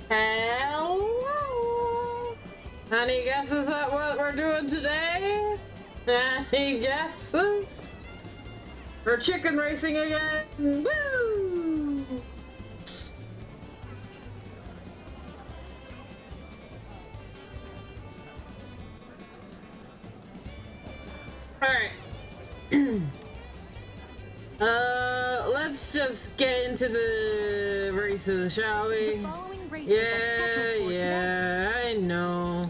Hello? Any guesses at what we're doing today? Any guesses? We're chicken racing again! Woo! Alright. Let's just get into the races, shall we? The following races are scheduled for today. I know.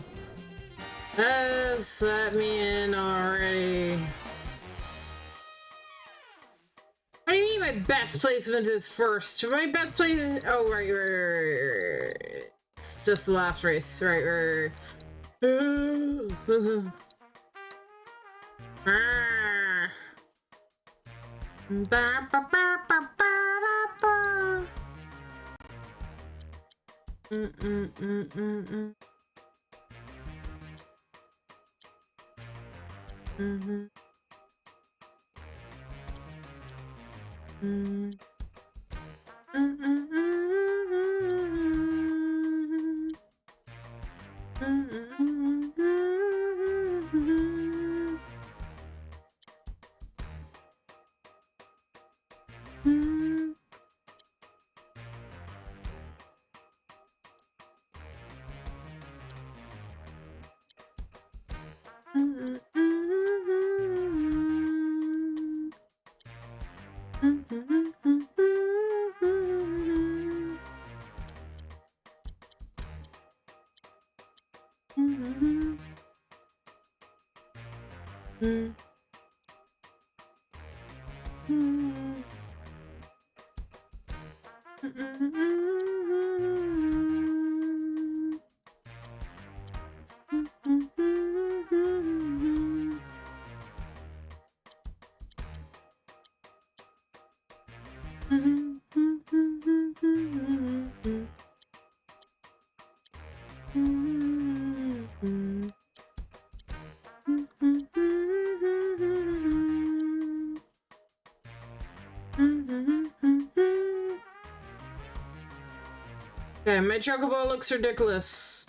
Just let me in already. What do you mean my best placement is first? My best placement... Oh, right. It's just the last race. Right. Ah. Ba, ba, ba, ba, ba, ba. Okay, my chocobo looks ridiculous.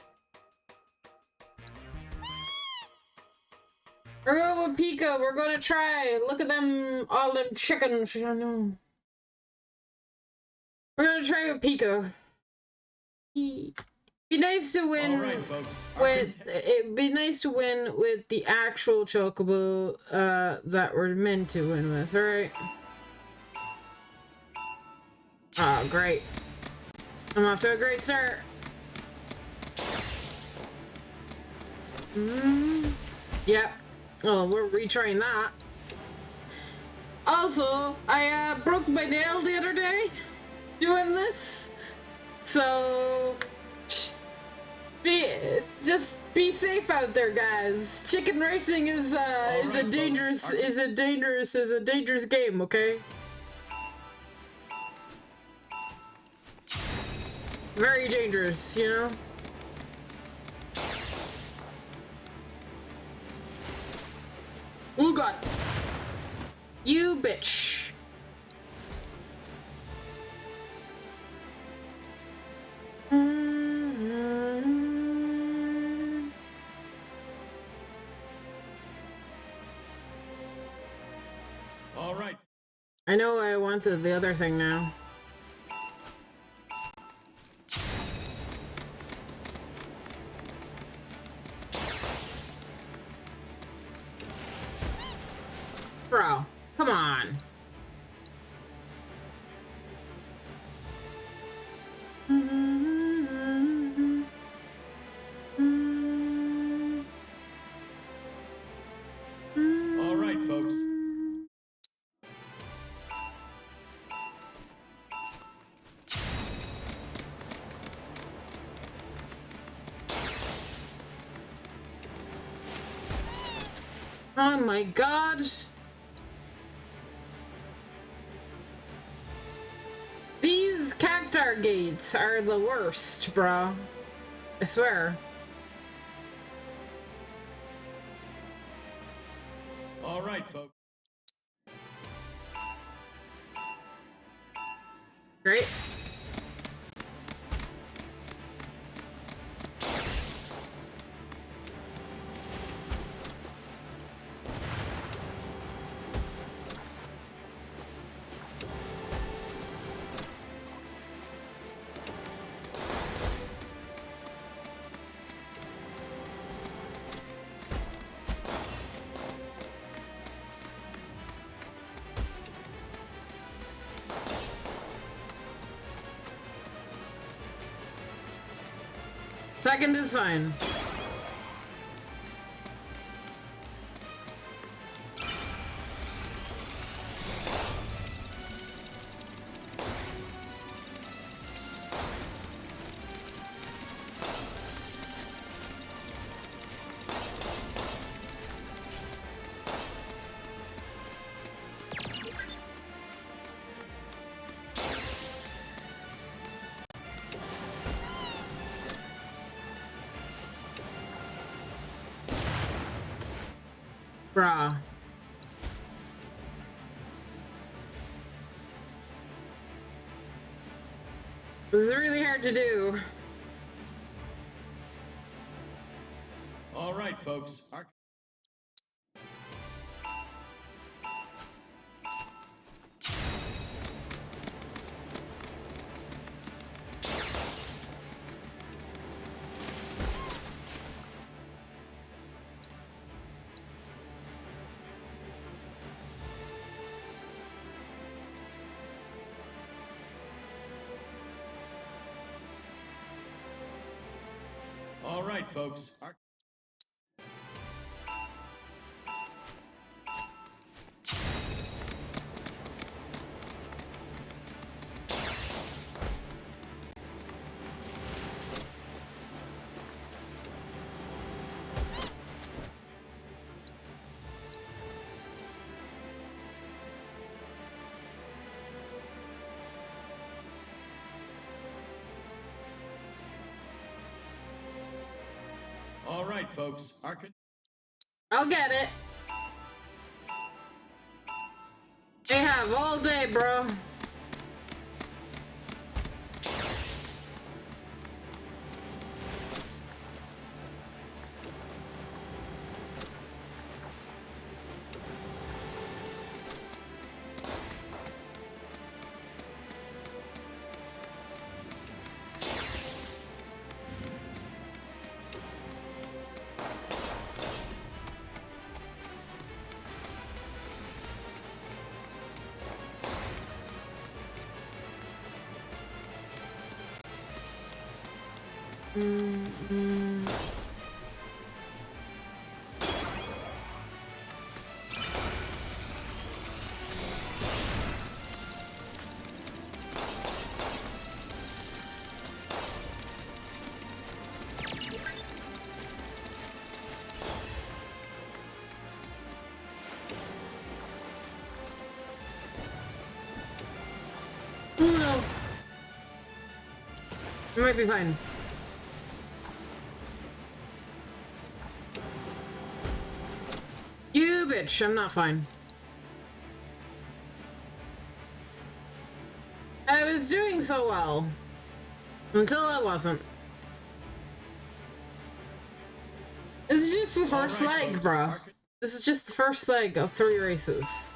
We're going with Pika. We're gonna try. Look at them, all them chickens. I know. We're gonna try with Pika. Be nice to win. Right, folks. It'd be nice to win with the actual chocobo that we're meant to win with. All right. Oh, great. I'm off to a great start. Yep. Oh, we're retrying that. Also, I broke my nail the other day doing this. So just be safe out there, guys. Chicken racing is a dangerous game, okay? Very dangerous, you know? Oh god. You bitch. All right. I know I wanted the other thing now. Bro, come on. All right, folks. Oh my god. These cactar gates are the worst, bro. I swear. All right, folks. Great. Second is fine. Bruh. This is really hard to do. All right, folks. All right, folks. All right, folks. I'll get it. They have all day, bro. Oh no. It might be fine. You bitch, I'm not fine. I was doing so well. Until I wasn't. This is just the first leg, bro. This is just the first leg of 3 races.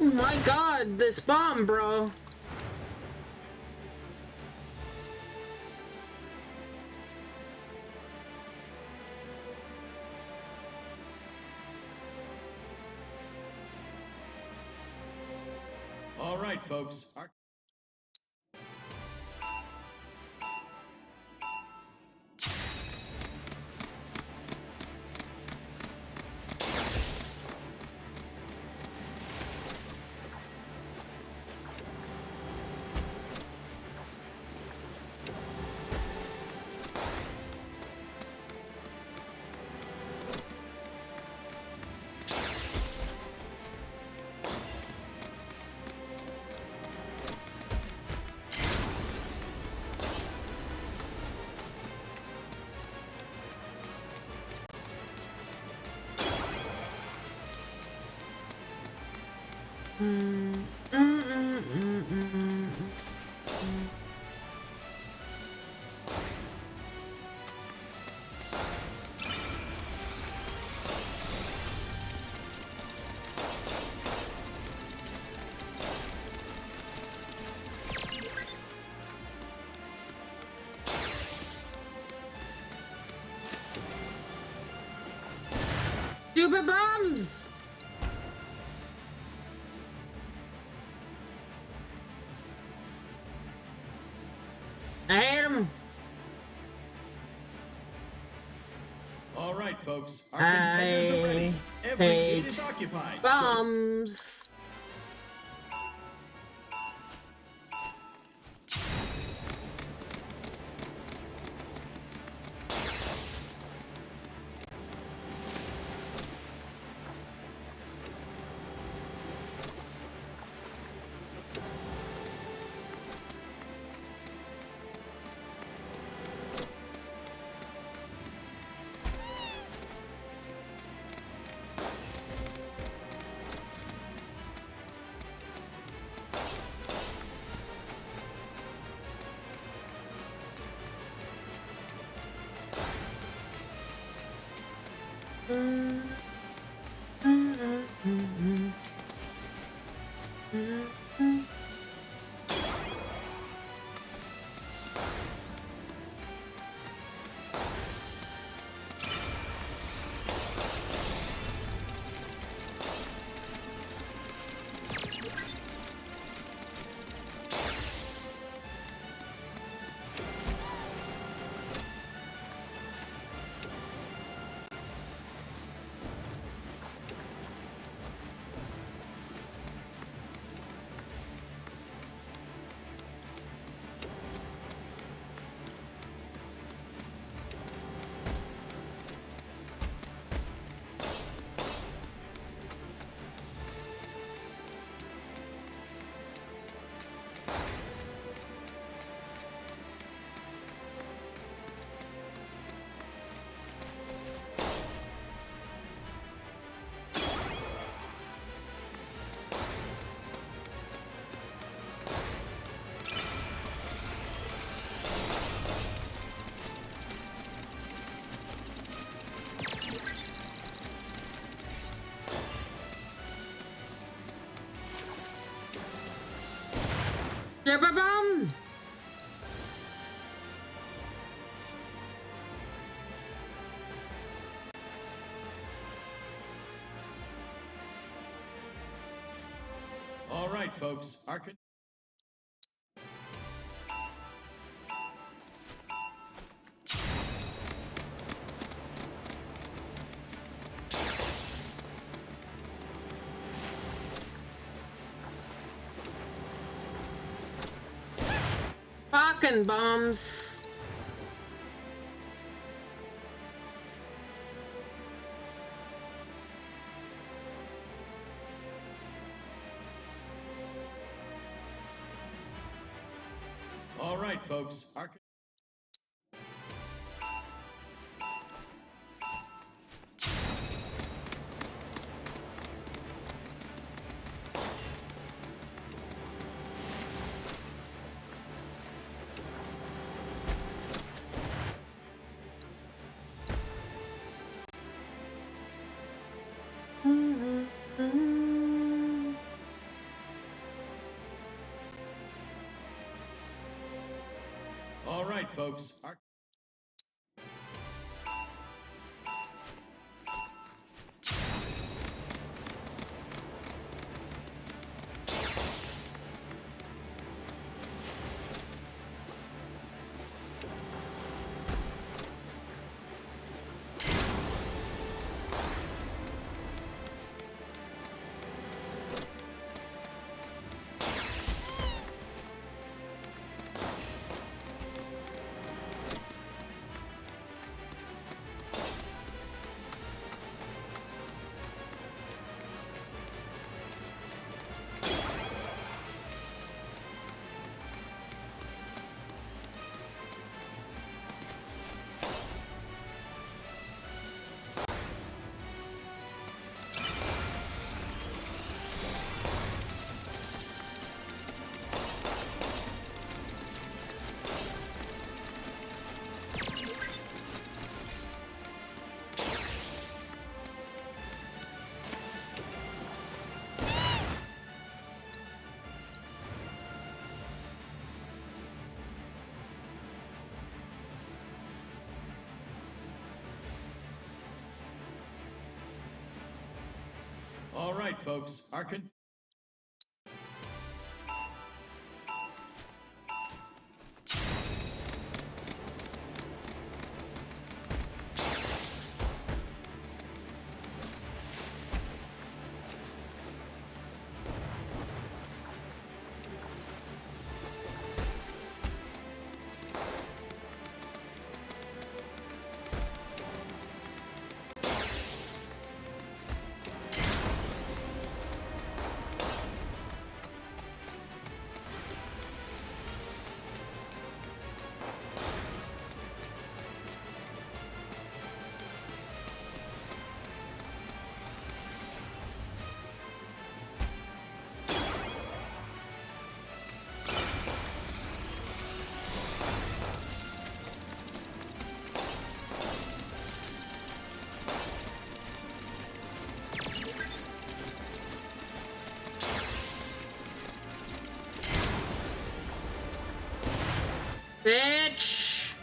Oh my god, this bomb, bro. All right, folks. Stupid bombs! I hate them. All right, folks. Our contenders are ready. Every gate is hate occupied. bombs. Super bomb! All right, folks. Our Fucking bombs. All right, folks. Our All right, folks. Our right, folks. Bitch!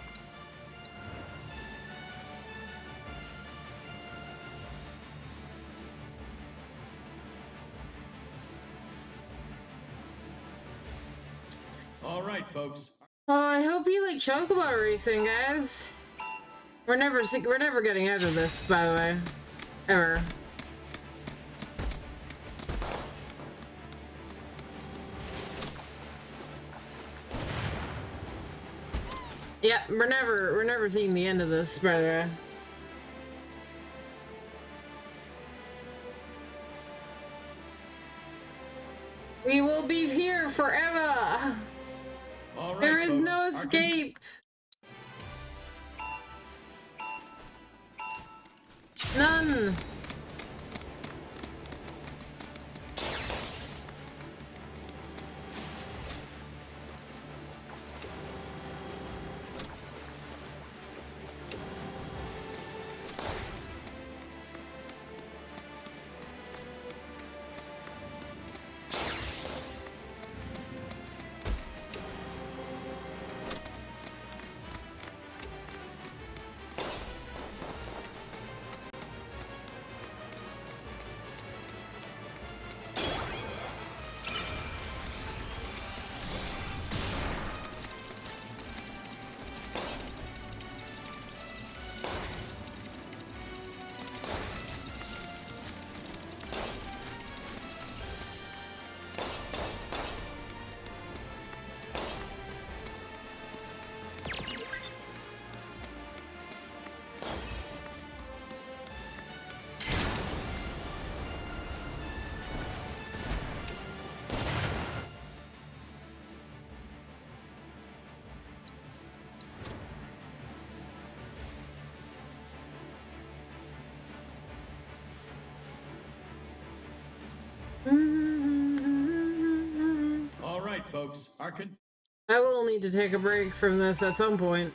All right, folks. Oh, I hope you like chocobo racing, guys. We're never getting out of this, by the way. Ever. Yeah, we're never seeing the end of this, by the way. We will be here forever. All right, There is folks. no escape. None. All right, folks. I will need to take a break from this at some point.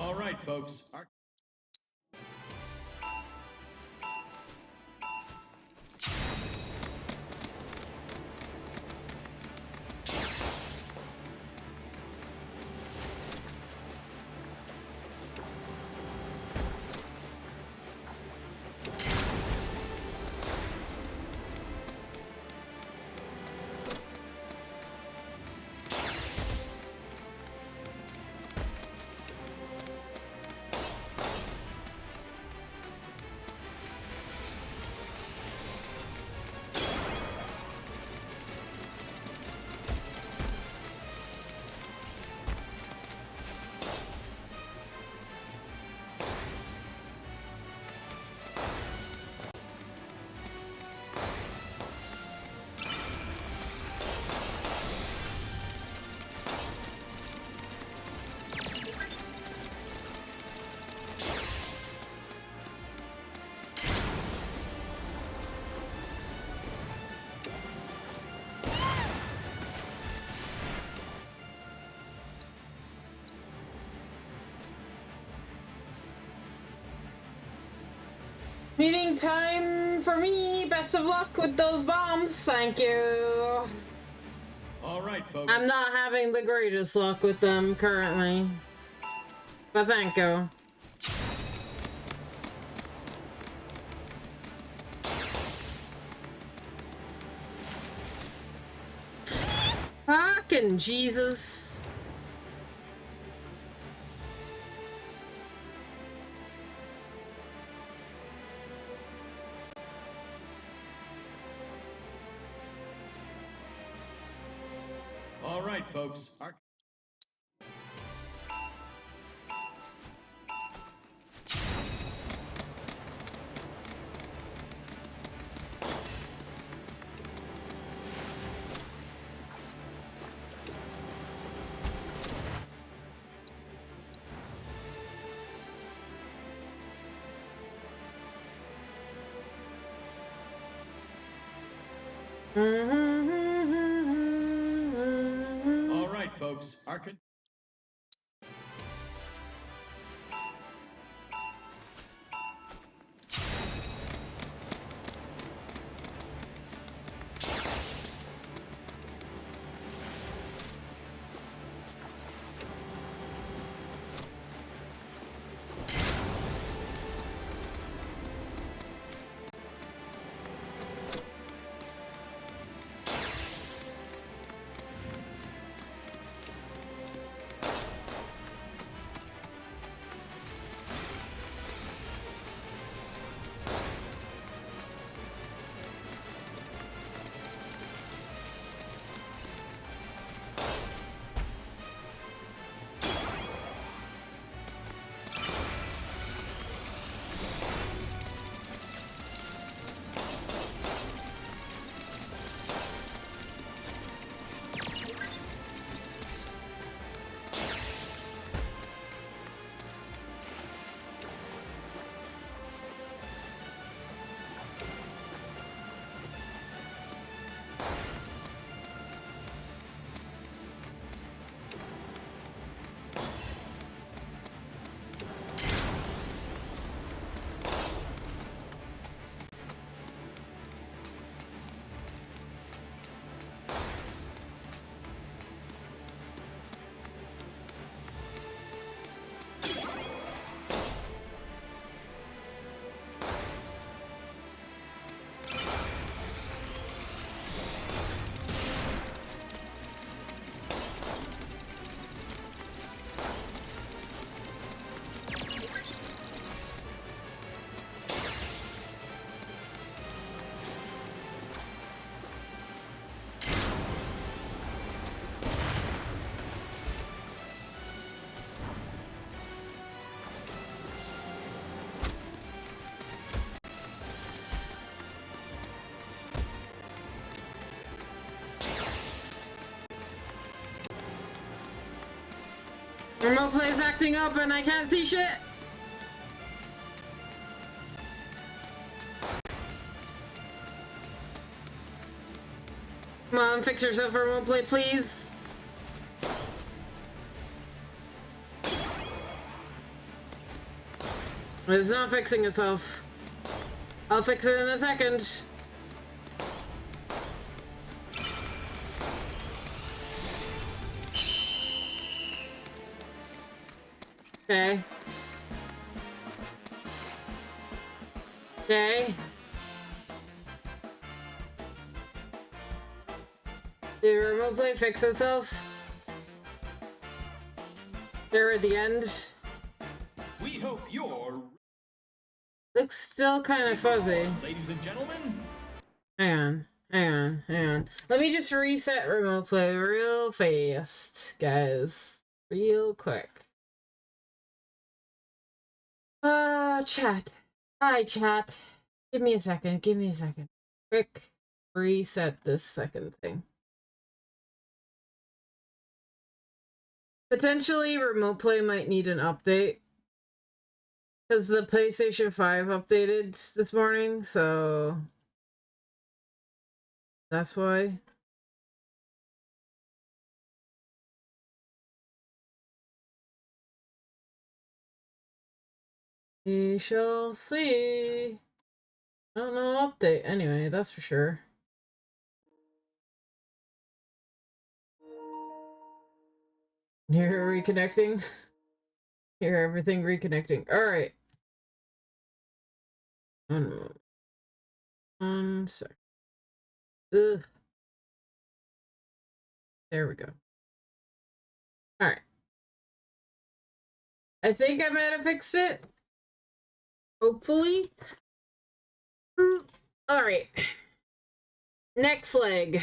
All right, folks. Meeting time for me. Best of luck with those bombs. Thank you. All right, folks. I'm not having the greatest luck with them currently. But thank you. Fucking Jesus. All right, folks. All right, folks. Remote play's acting up and I can't see shit. Come on, fix yourself, remote play, please. It's not fixing itself. I'll fix it in a second. Okay. Okay. Did remote play fix itself? There at the end. We hope you're... Looks still kind of fuzzy. Ladies and gentlemen. Hang on. Let me just reset remote play real fast, guys. Real quick. Chat. Hi, chat. Give me a second. Quick reset this second thing. Potentially, remote play might need an update. Because the PlayStation 5 updated this morning, so... that's why. We shall see. Oh, no update anyway, that's for sure. You're reconnecting? Hear everything reconnecting. Alright. One sec. Ugh. There we go. Alright. I think I might have fixed it. Hopefully. Alright. Next leg.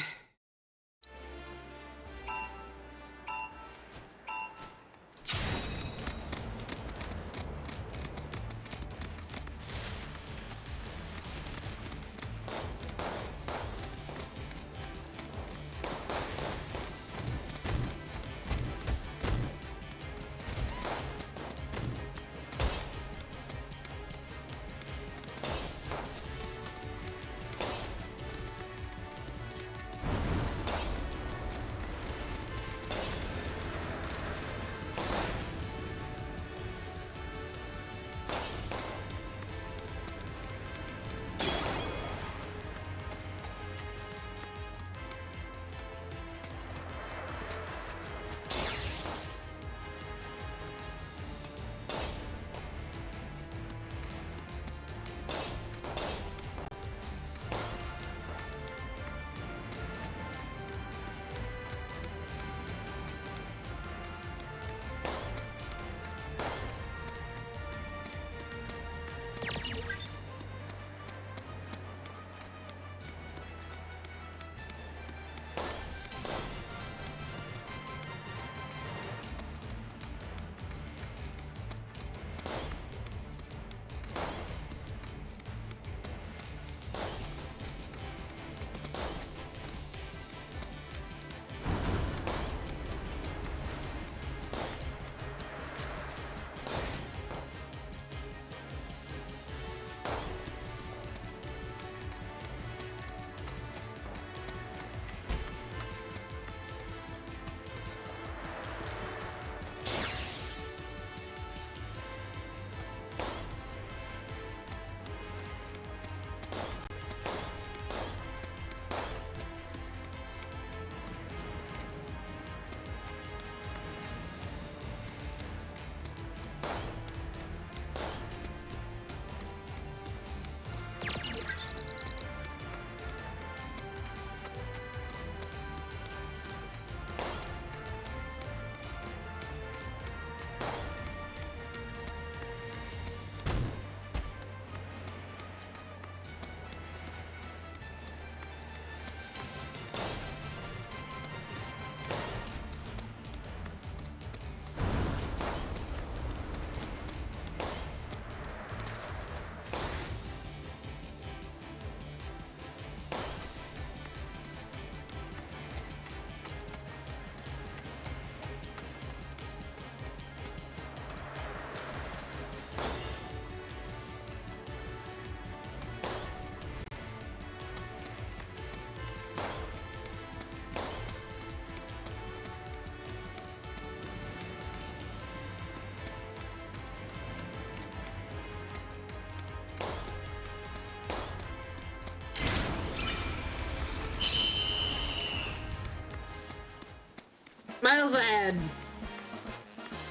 Miles ahead.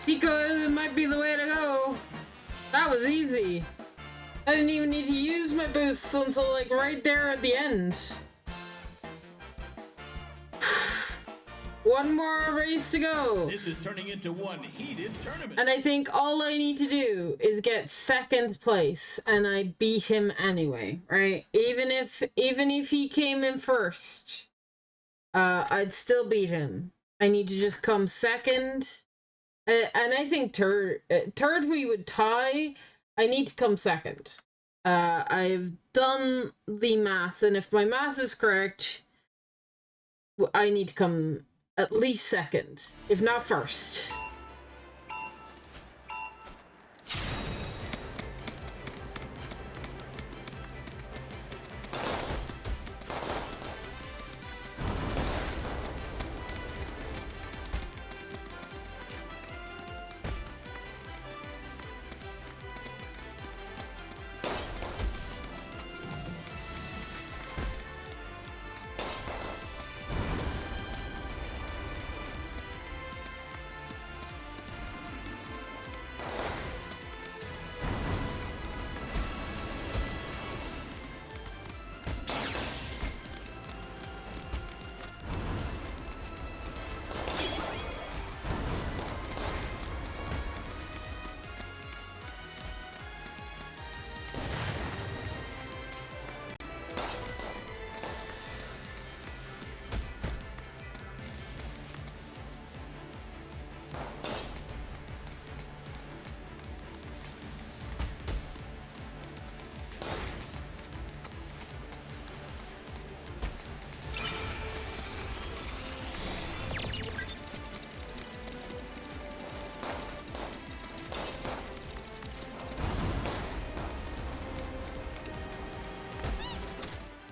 Pico, it might be the way to go. That was easy. I didn't even need to use my boosts until like right there at the end. One more race to go. This is turning into one heated tournament. And I think all I need to do is get second place and I beat him anyway, right? Even if he came in first, I'd still beat him. I need to just come second. And I think third we would tie. I need to come second. I've done the math, and if my math is correct, I need to come at least second, if not first.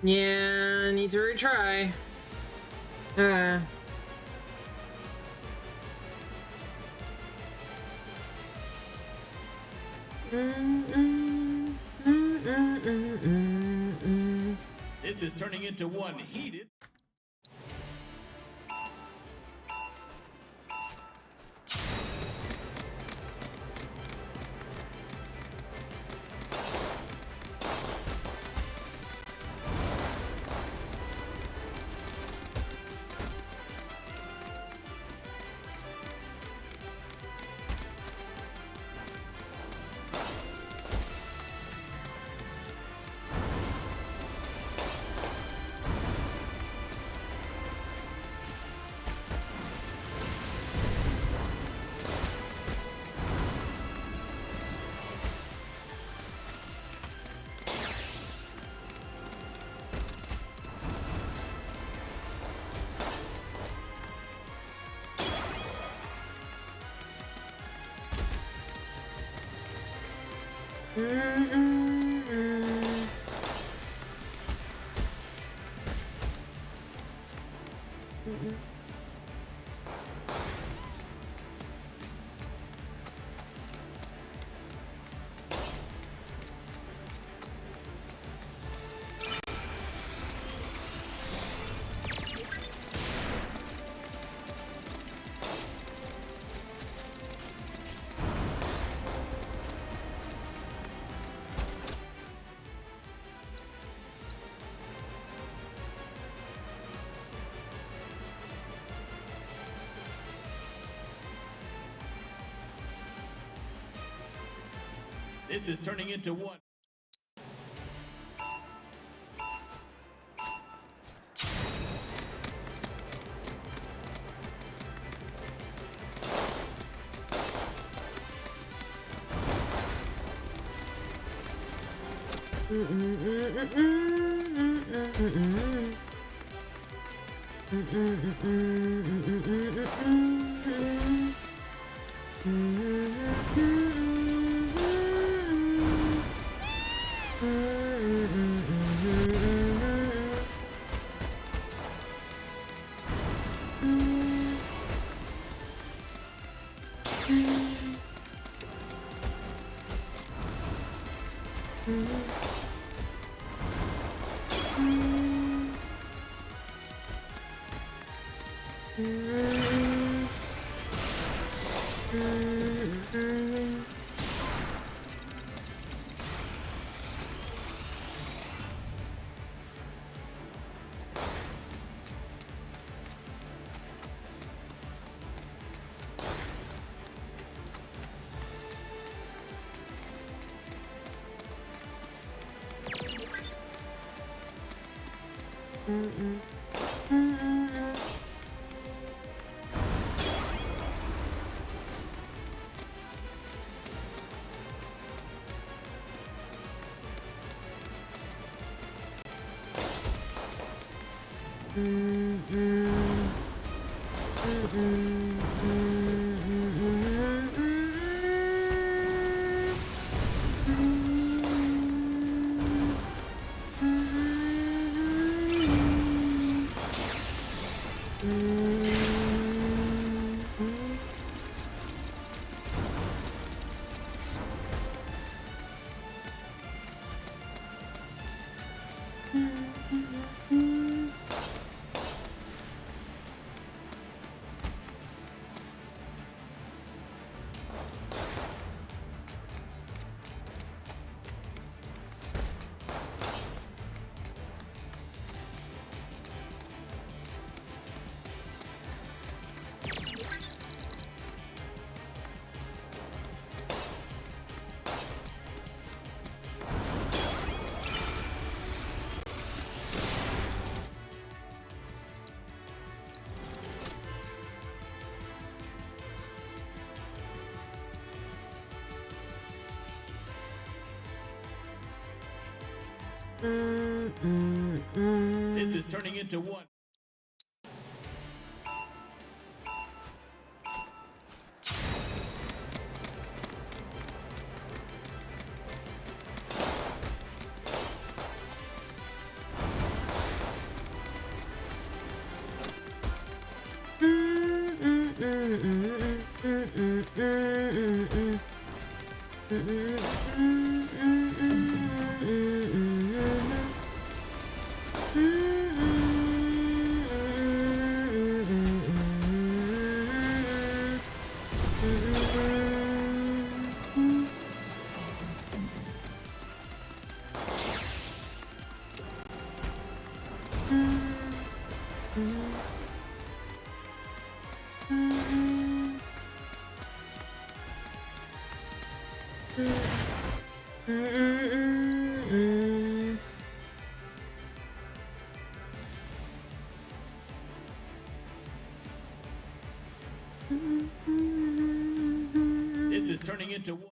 Yeah, I need to retry. This is turning into one heated. This is turning into one. This is turning into one. This is turning into one.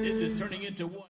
This is turning into one.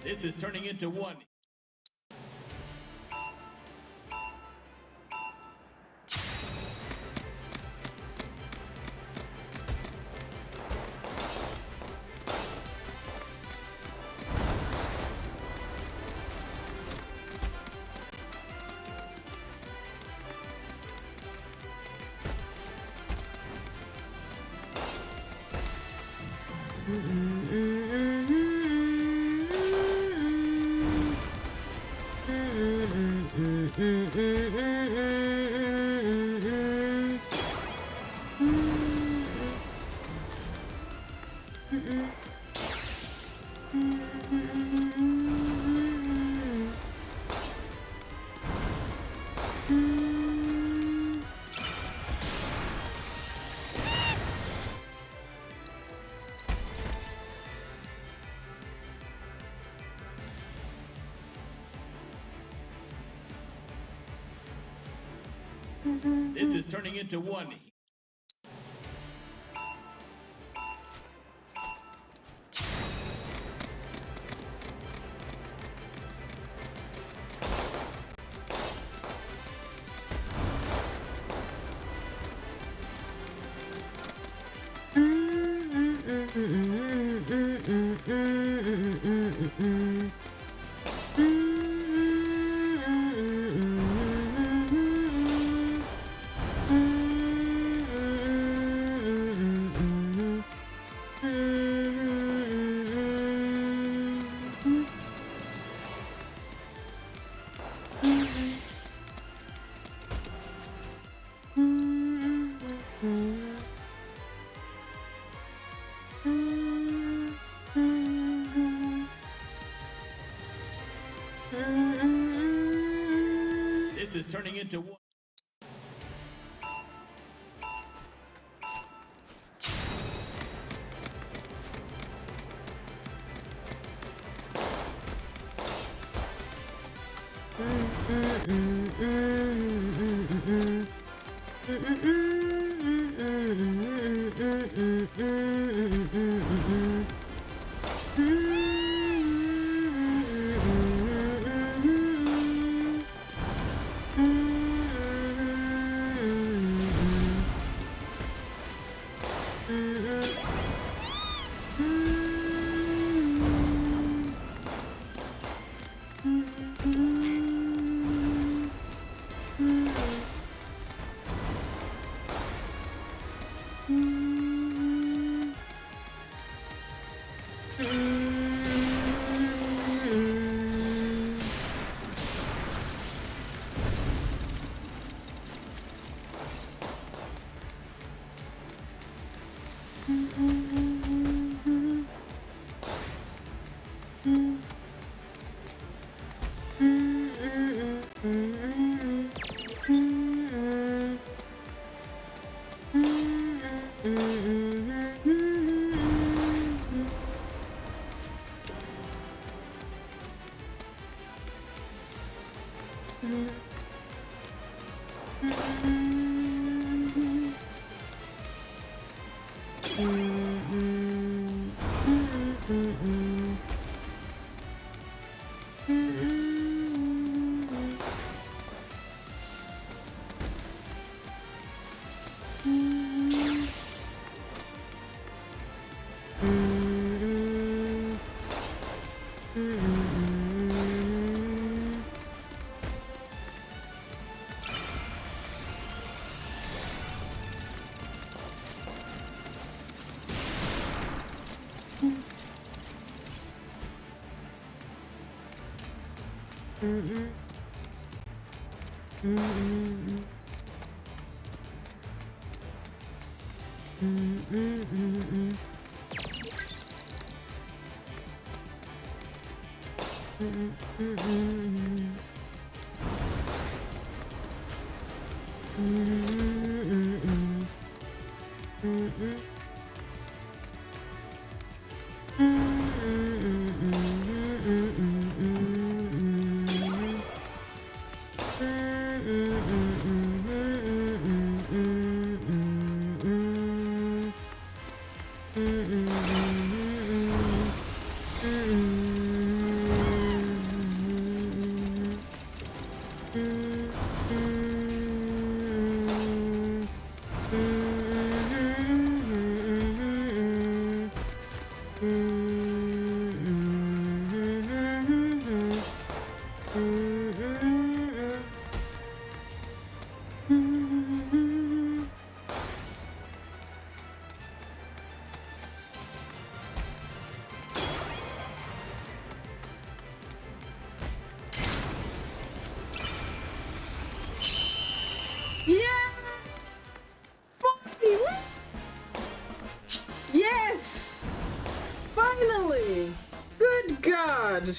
This is turning into one. This is turning into one. This is turning into one. Yes! Finally! Good God!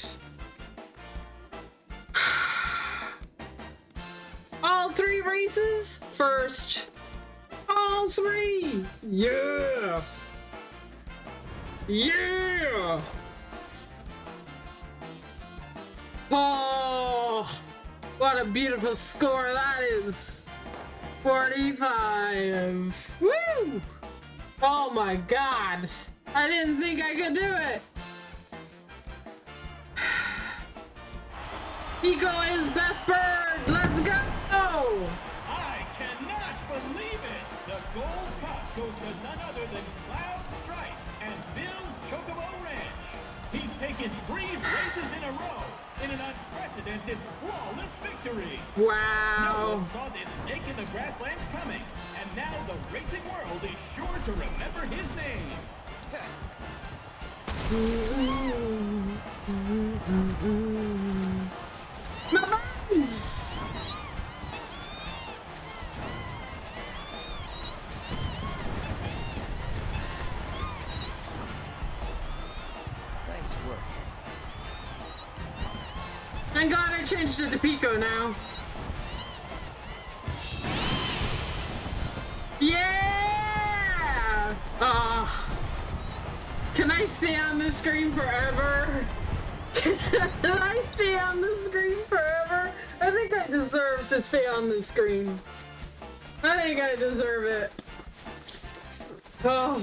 All 3 races first. All 3! Yeah! Yeah! Oh, what a beautiful score that is! 45! Woo! Oh my God! I didn't think I could do it! Pico is best bird! Let's go! I cannot believe it! The gold cup goes to none other than Cloud Stripe and Bill's Chocobo Ranch. He's taken 3 races in a row in an unprecedented, flawless victory. Wow! No one saw this snake in the grasslands coming, and now the racing world is sure to remember his name. Nice! Nice work. Thank God I changed it to Pico now. Yeah! Can I stay on this screen forever? Can I stay on this screen forever? I think I deserve to stay on this screen. I think I deserve it. Oh.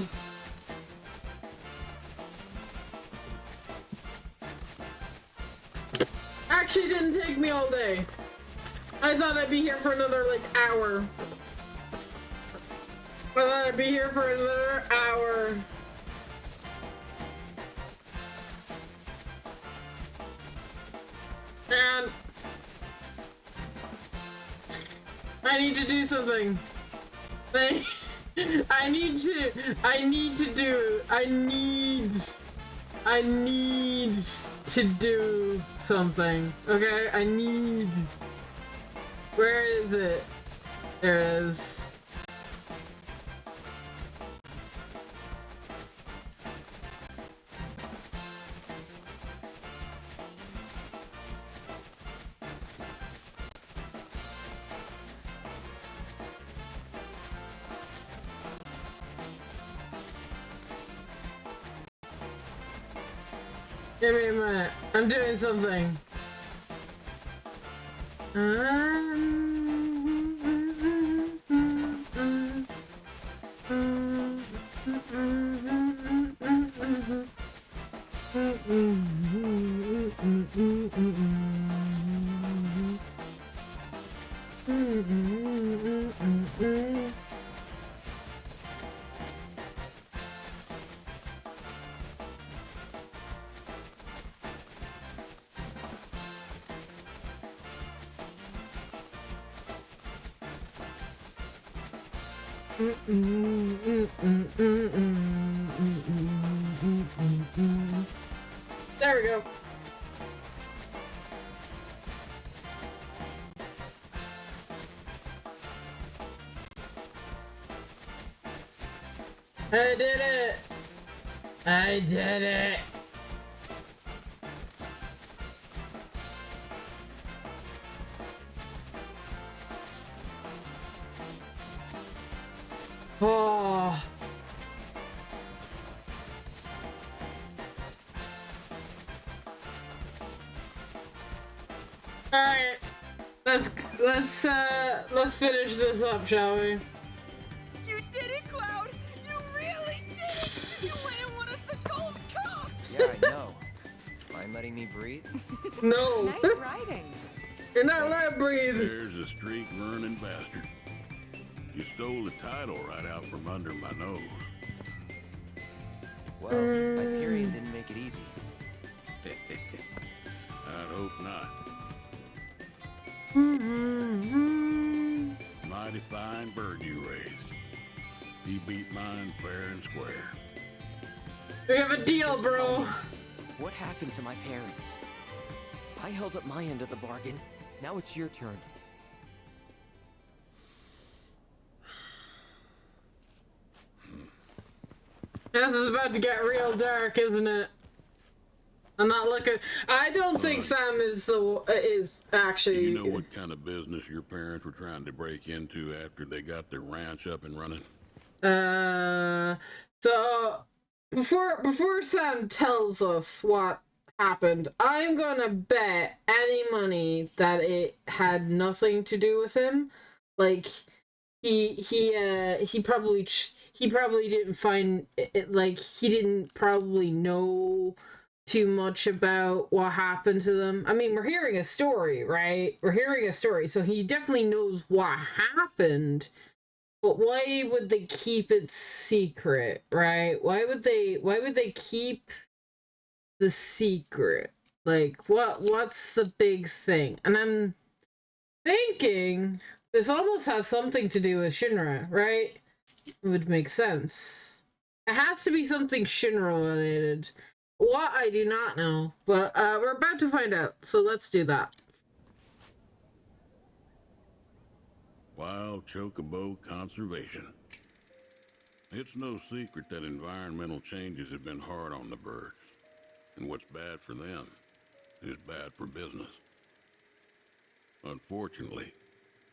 Actually, didn't take me all day. I thought I'd be here for another, like, hour. I thought I'd be here for another hour. And I need to do something. I need to do something. Okay? Where is it? There it is. Give me a minute. I'm doing something. There we go. I did it! I did it! Oh. All right, let's finish this up, shall we? You did it, Cloud! You really did it! You went and won us the Gold Cup! Yeah, I know. Mind letting me breathe? No. Nice riding. You're not allowed to breathe. There's a streak running bastard. You stole the title right out from under my nose. Well, Hyperion didn't make it easy. I'd hope not. Mighty fine bird you raised. He beat mine fair and square. We have a deal, Just tell bro. me, what happened to my parents? I held up my end of the bargain. Now it's your turn. This is about to get real dark, isn't it? I'm not looking. I don't think Sam is actually. You know what kind of business your parents were trying to break into after they got their ranch up and running? So before Sam tells us what happened, I'm gonna bet any money that it had nothing to do with him. Like he probably didn't find it, like he didn't probably know too much about what happened to them. I mean, we're hearing a story, right? We're hearing a story, so he definitely knows what happened. But why would they keep it secret, right? Why would they keep the secret? Like, what's the big thing? And I'm thinking this almost has something to do with Shinra, right? It would make sense. It has to be something Shinra related. What, I do not know, but we're about to find out, so let's do that. Wild Chocobo conservation. It's no secret that environmental changes have been hard on the birds, and what's bad for them is bad for business. Unfortunately,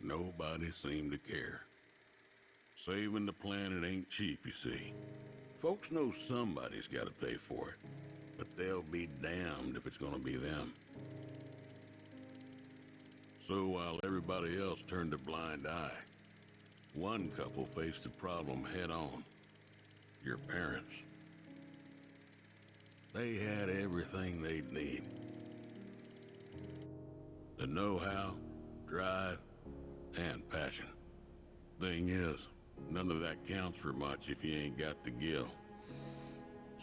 nobody seemed to care. Saving the planet ain't cheap, you see. Folks know somebody's got to pay for it, but they'll be damned if it's gonna be them. So while everybody else turned a blind eye, one couple faced the problem head on. Your parents. They had everything they'd need. The know-how, drive, and passion. Thing is, none of that counts for much if you ain't got the gill.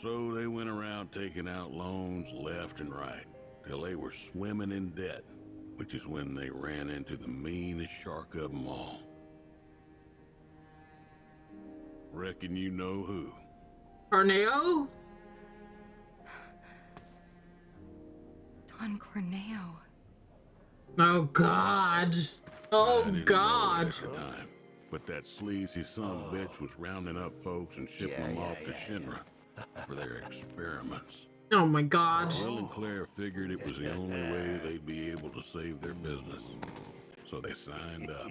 So they went around taking out loans left and right, till they were swimming in debt, which is when they ran into the meanest shark of them all. Reckon you know who. Corneo? Don Corneo. Oh God. Oh I didn't know God. it at the time, but that sleazy son of a bitch was rounding up folks and shipping them off to Shinra for their experiments. Oh my God. Will and Claire figured it was the only way they'd be able to save their business, so they signed up.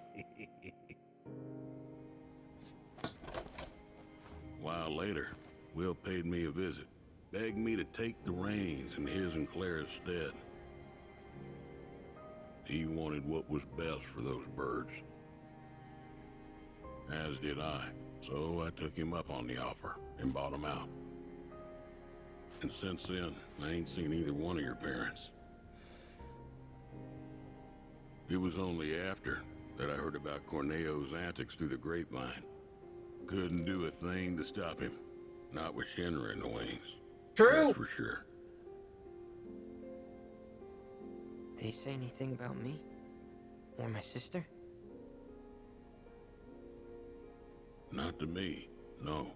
A while later, Will paid me a visit, begged me to take the reins in his and Clara's stead. He wanted what was best for those birds. As did I, so I took him up on the offer and bought him out. And since then, I ain't seen either one of your parents. It was only after that I heard about Corneo's antics through the grapevine. Couldn't do a thing to stop him. Not with Shinra in the wings. True. That's for sure. They say anything about me? Or my sister? Not to me, no.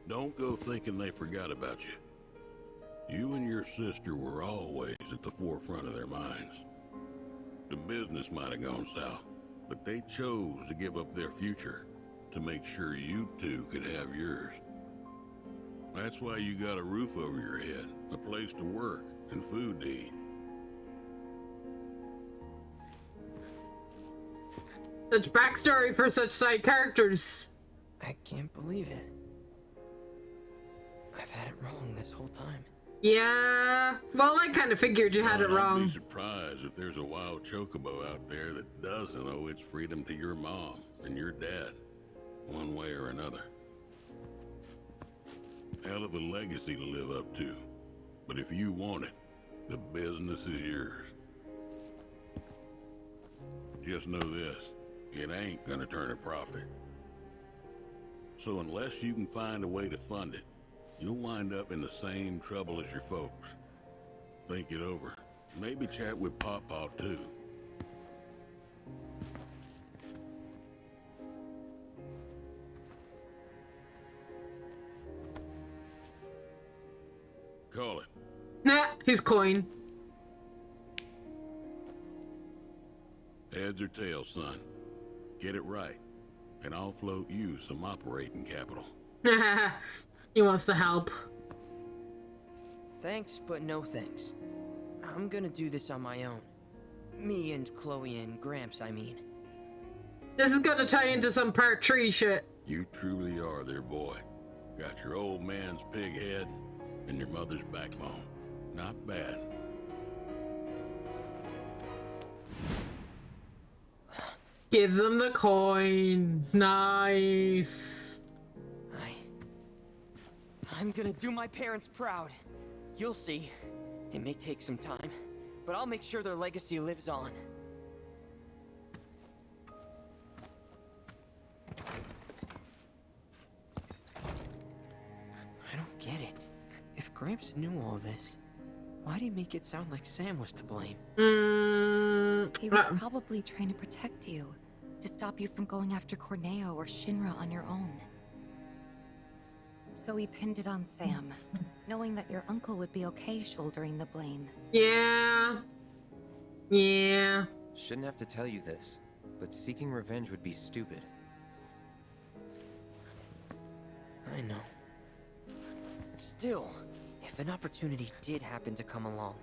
Don't go thinking they forgot about you. You and your sister were always at the forefront of their minds. The business might have gone south, but they chose to give up their future to make sure you two could have yours. That's why you got a roof over your head, a place to work, and food to eat. Such backstory for such side characters. I can't believe it. I've had it wrong this whole time. Yeah, well, I kind of figured you had it I'd wrong. be surprised if there's a wild chocobo out there that doesn't owe its freedom to your mom and your dad, one way or another. Hell of a legacy to live up to, but if you want it, the business is yours. Just know this, it ain't gonna turn a profit. So unless you can find a way to fund it, you'll wind up in the same trouble as your folks. Think it over. Maybe chat with Pawpaw too. Call it. Nah, his coin. Heads or tails, son. Get it right, and I'll float you some operating capital. He wants to help. Thanks, but no thanks. I'm gonna do this on my own. Me and Chloe and Gramps, I mean. This is gonna tie into some part 3 shit. You truly are their boy. Got your old man's pig head and your mother's backbone. Not bad. Gives him the coin. Nice. I'm gonna do my parents proud. You'll see. It may take some time, but I'll make sure their legacy lives on. I don't get it. If Gramps knew all this, why'd he make it sound like Sam was to blame? He was probably trying to protect you, to stop you from going after Corneo or Shinra on your own. So he pinned it on Sam, knowing that your uncle would be okay shouldering the blame. Yeah. Yeah. Shouldn't have to tell you this, but seeking revenge would be stupid. I know. Still, if an opportunity did happen to come along,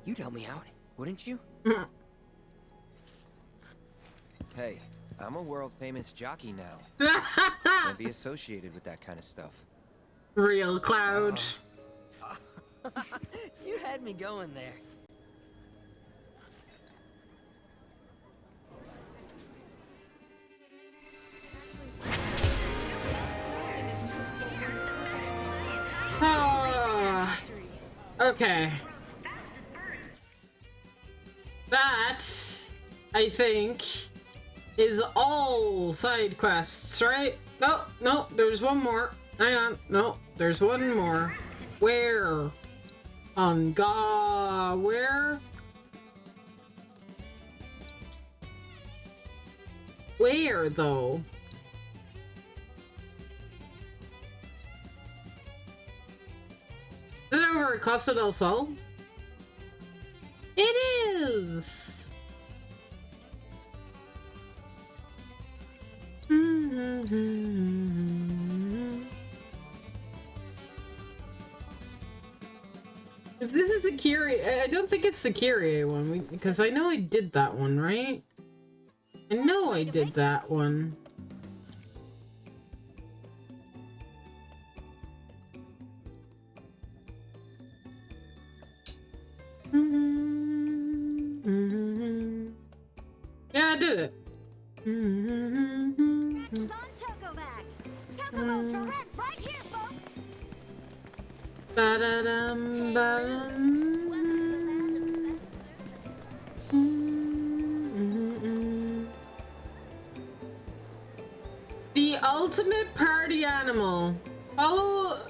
you'd help me out, wouldn't you? Hey, I'm a world-famous jockey now. Can't be associated with that kind of stuff. Real Cloud. You had me going there. Okay. That, I think, is all side quests, right? No, there's one more. Hang on, no, there's one more. Where? Where? Where, though? Is it over at Costa del Sol? It is! If this is a Kyrie, I don't think it's the Kyrie one, because I know I did that one, right? I know I did that one. Yeah, I did it. It's on Chocovac. Chocobos for rent right here, folks. Ba-da-dum, ba-dum. The ultimate party animal.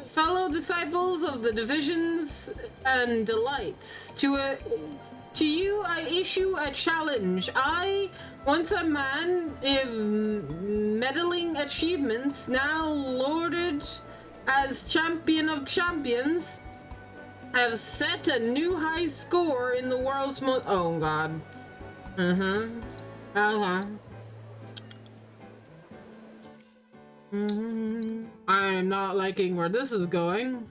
Fellow disciples of the divisions and delights. To you, I issue a challenge. I, once a man of meddling achievements, now lauded as champion of champions, have set a new high score in the world's most. Oh God. I am not liking where this is going.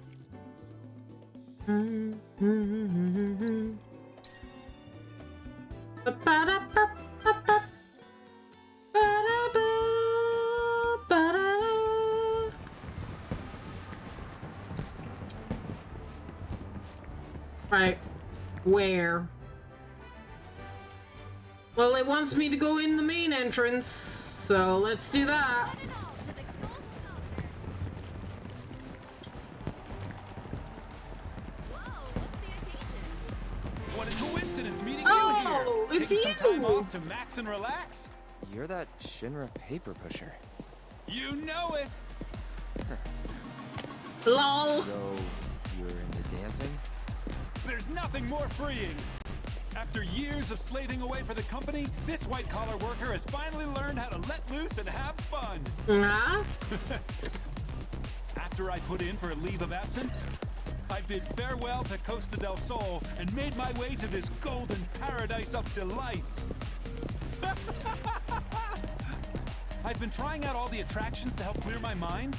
Right. Where? Well, it wants me to go in the main entrance, so let's do that. What a coincidence meeting Oh, you here. it's Taking some time you. off to max and relax? You're that Shinra paper pusher. You know it. LOL. So, you're into dancing? There's nothing more freeing. After years of slaving away for the company, this white-collar worker has finally learned how to let loose and have fun. Huh? After I put in for a leave of absence, I bid farewell to Costa del Sol and made my way to this golden paradise of delights. I've been trying out all the attractions to help clear my mind.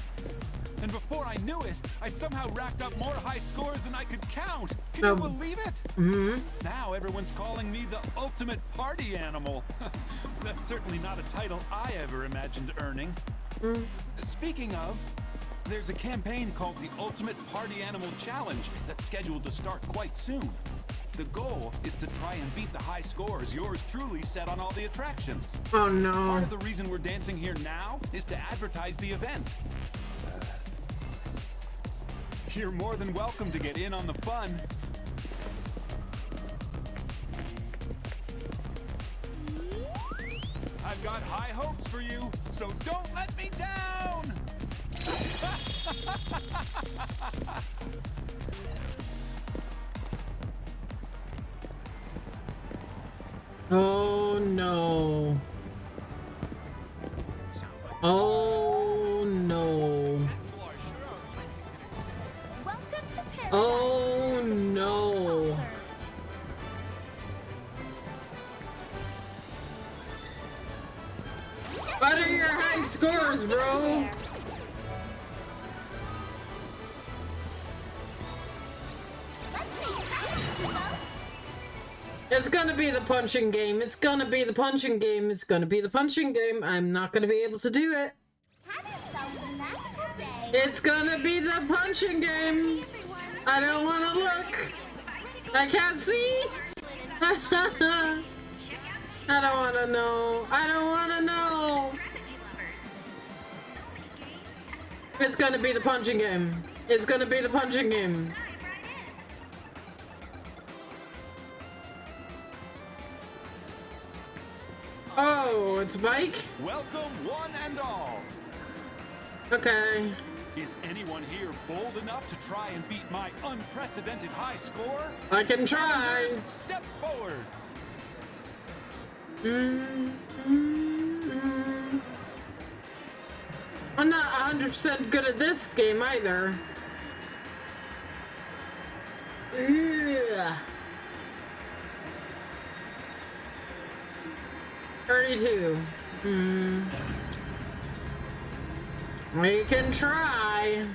And before I knew it, I'd somehow racked up more high scores than I could count. Can you believe it? Now everyone's calling me the ultimate party animal. That's certainly not a title I ever imagined earning. Speaking of, there's a campaign called the Ultimate Party Animal Challenge that's scheduled to start quite soon. The goal is to try and beat the high scores yours truly set on all the attractions. Oh no. Part of the reason we're dancing here now is to advertise the event. You're more than welcome to get in on the fun. I've got high hopes for you, so don't let me down! Oh no. Oh no. Welcome to paradise. Oh no. What are your high scores, bro? It's gonna be the punching game. It's gonna be the punching game. It's gonna be the punching game. I'm not gonna be able to do it. Have yourselves a magical day. It's gonna be the punching game. I don't wanna look. I can't see. I don't wanna know. I don't wanna know. It's gonna be the punching game. It's gonna be the punching game. Oh, it's Mike? Welcome one and all. Okay. Is anyone here bold enough to try and beat my unprecedented high score? I can try. Challengers, step forward. I'm not 100% good at this game either. Ugh. 32. We can try.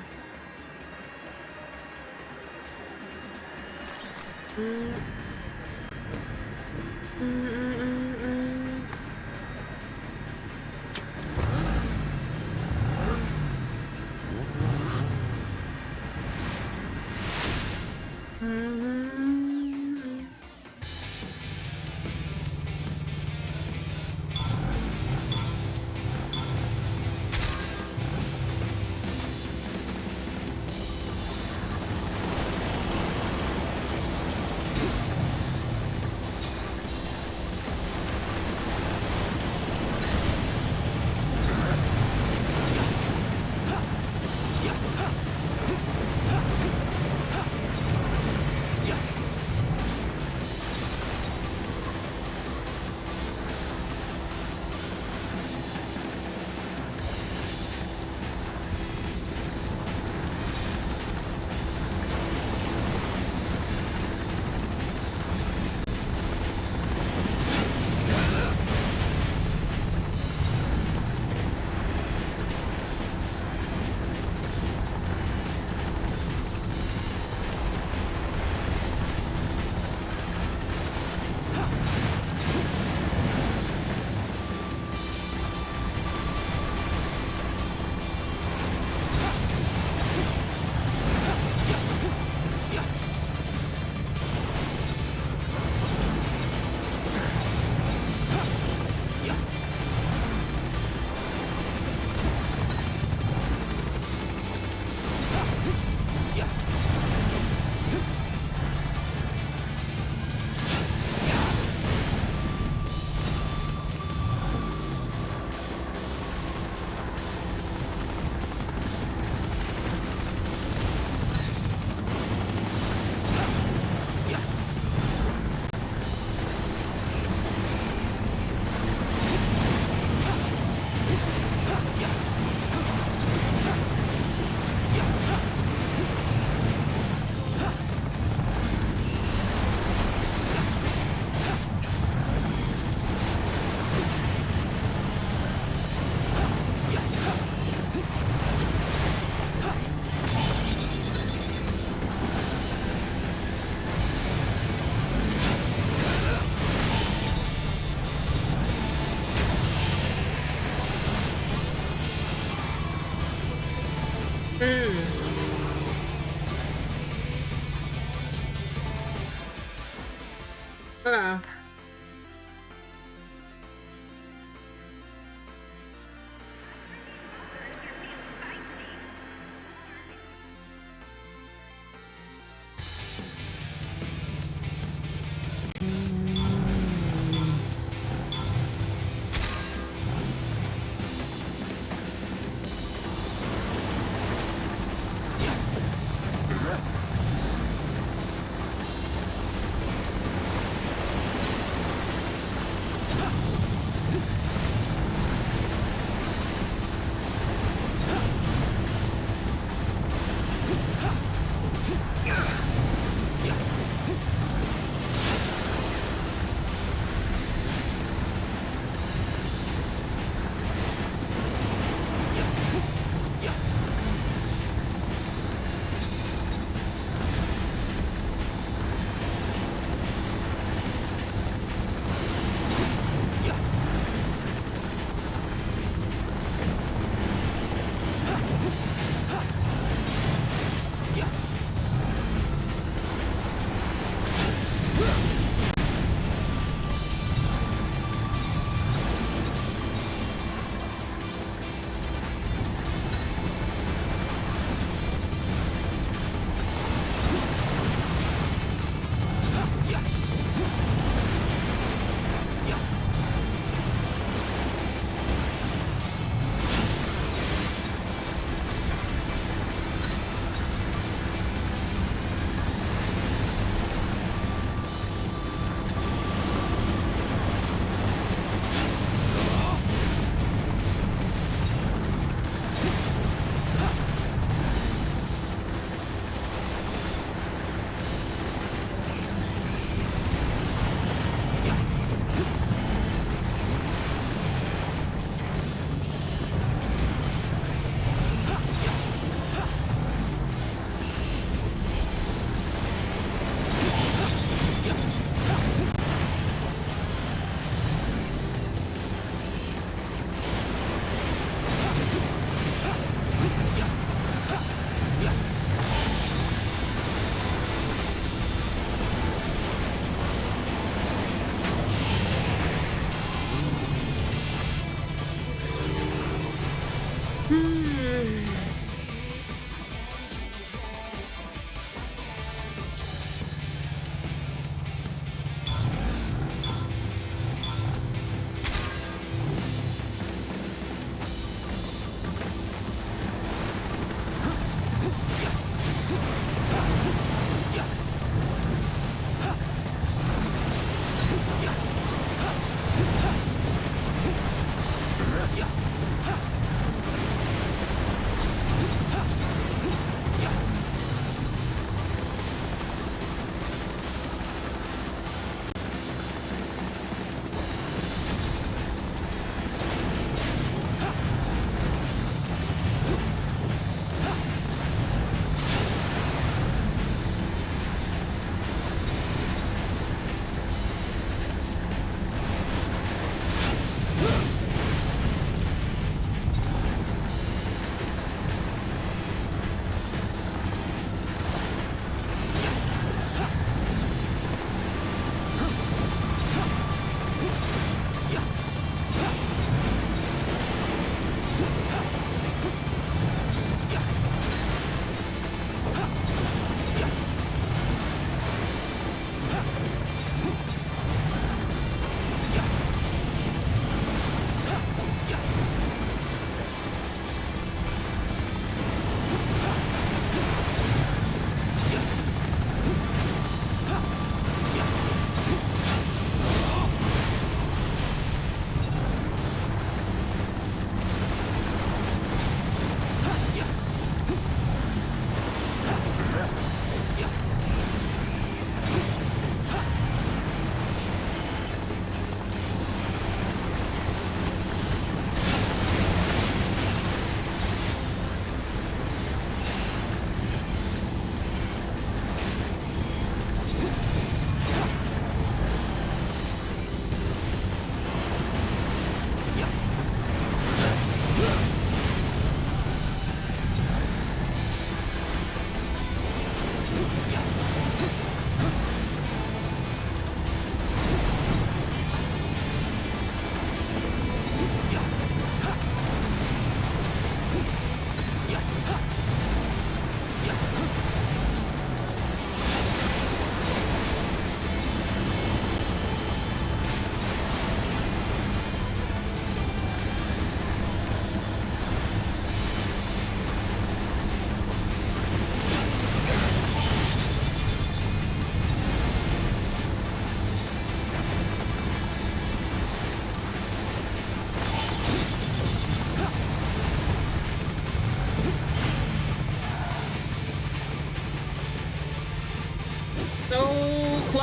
Okay.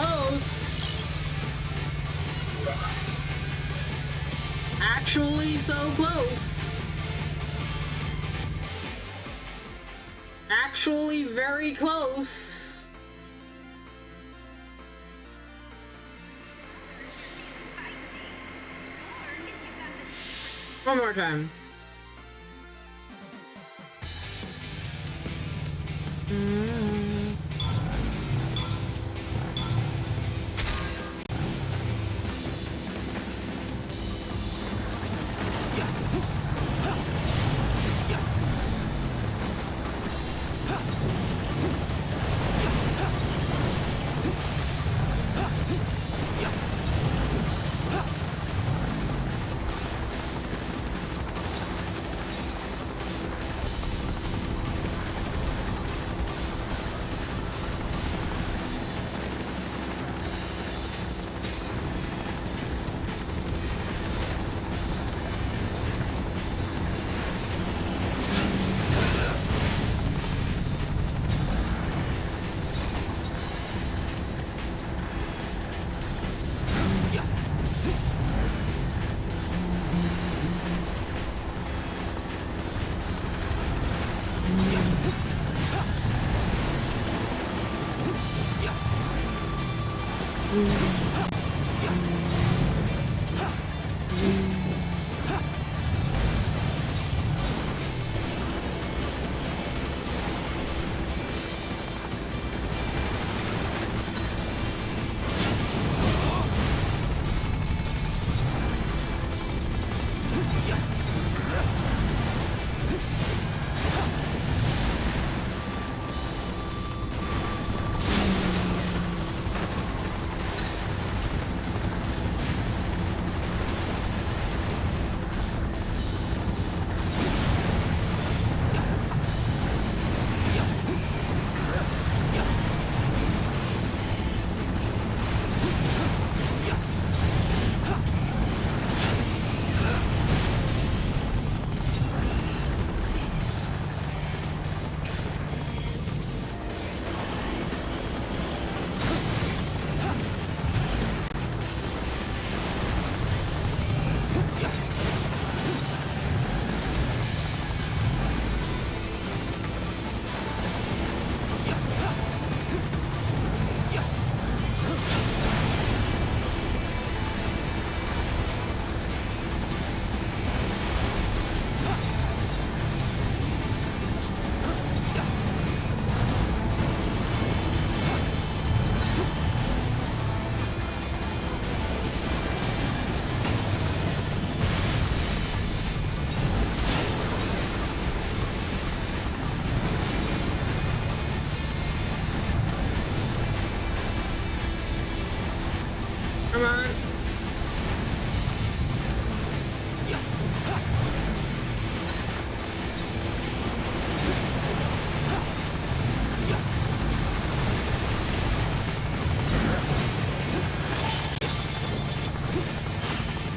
close. Actually so close. Actually very close. One more time. Come on.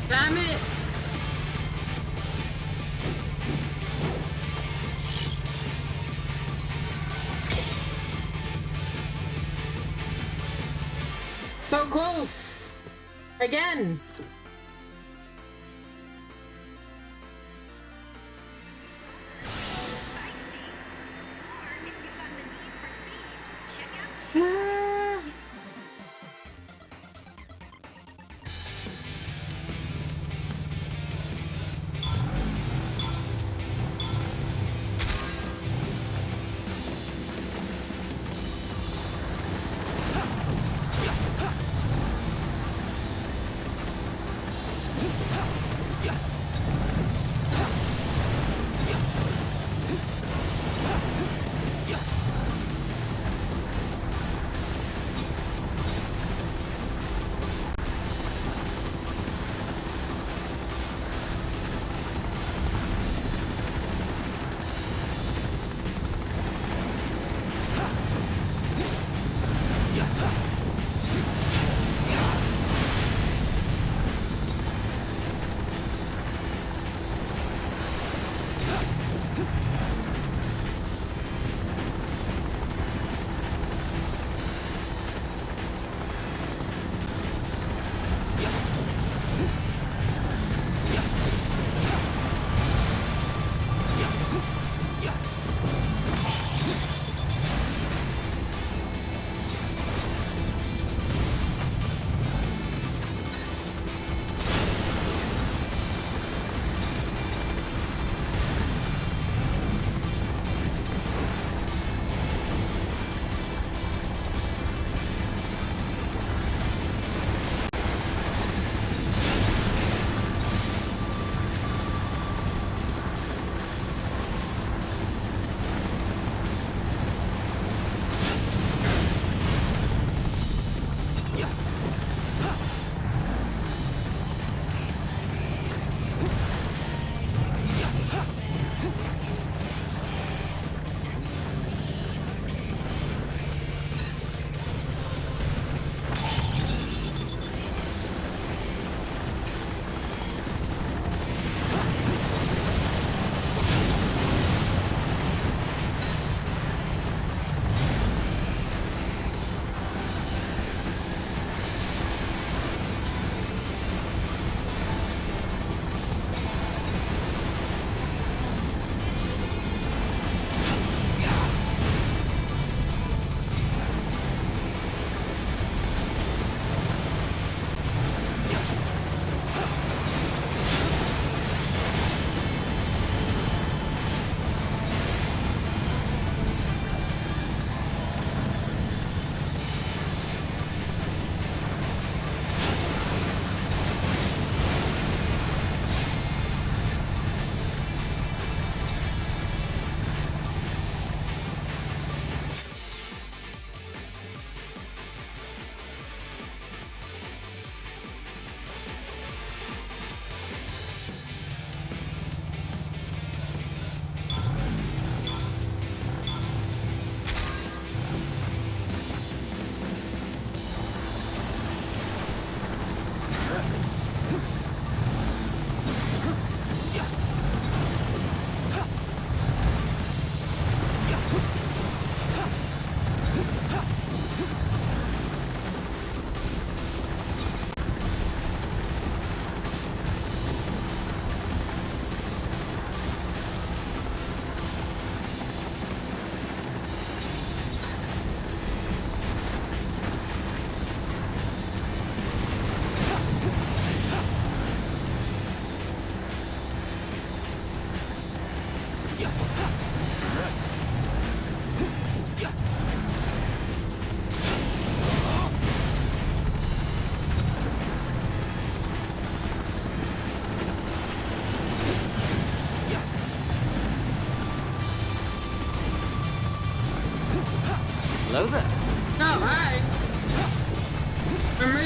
Damn it. So close. Again.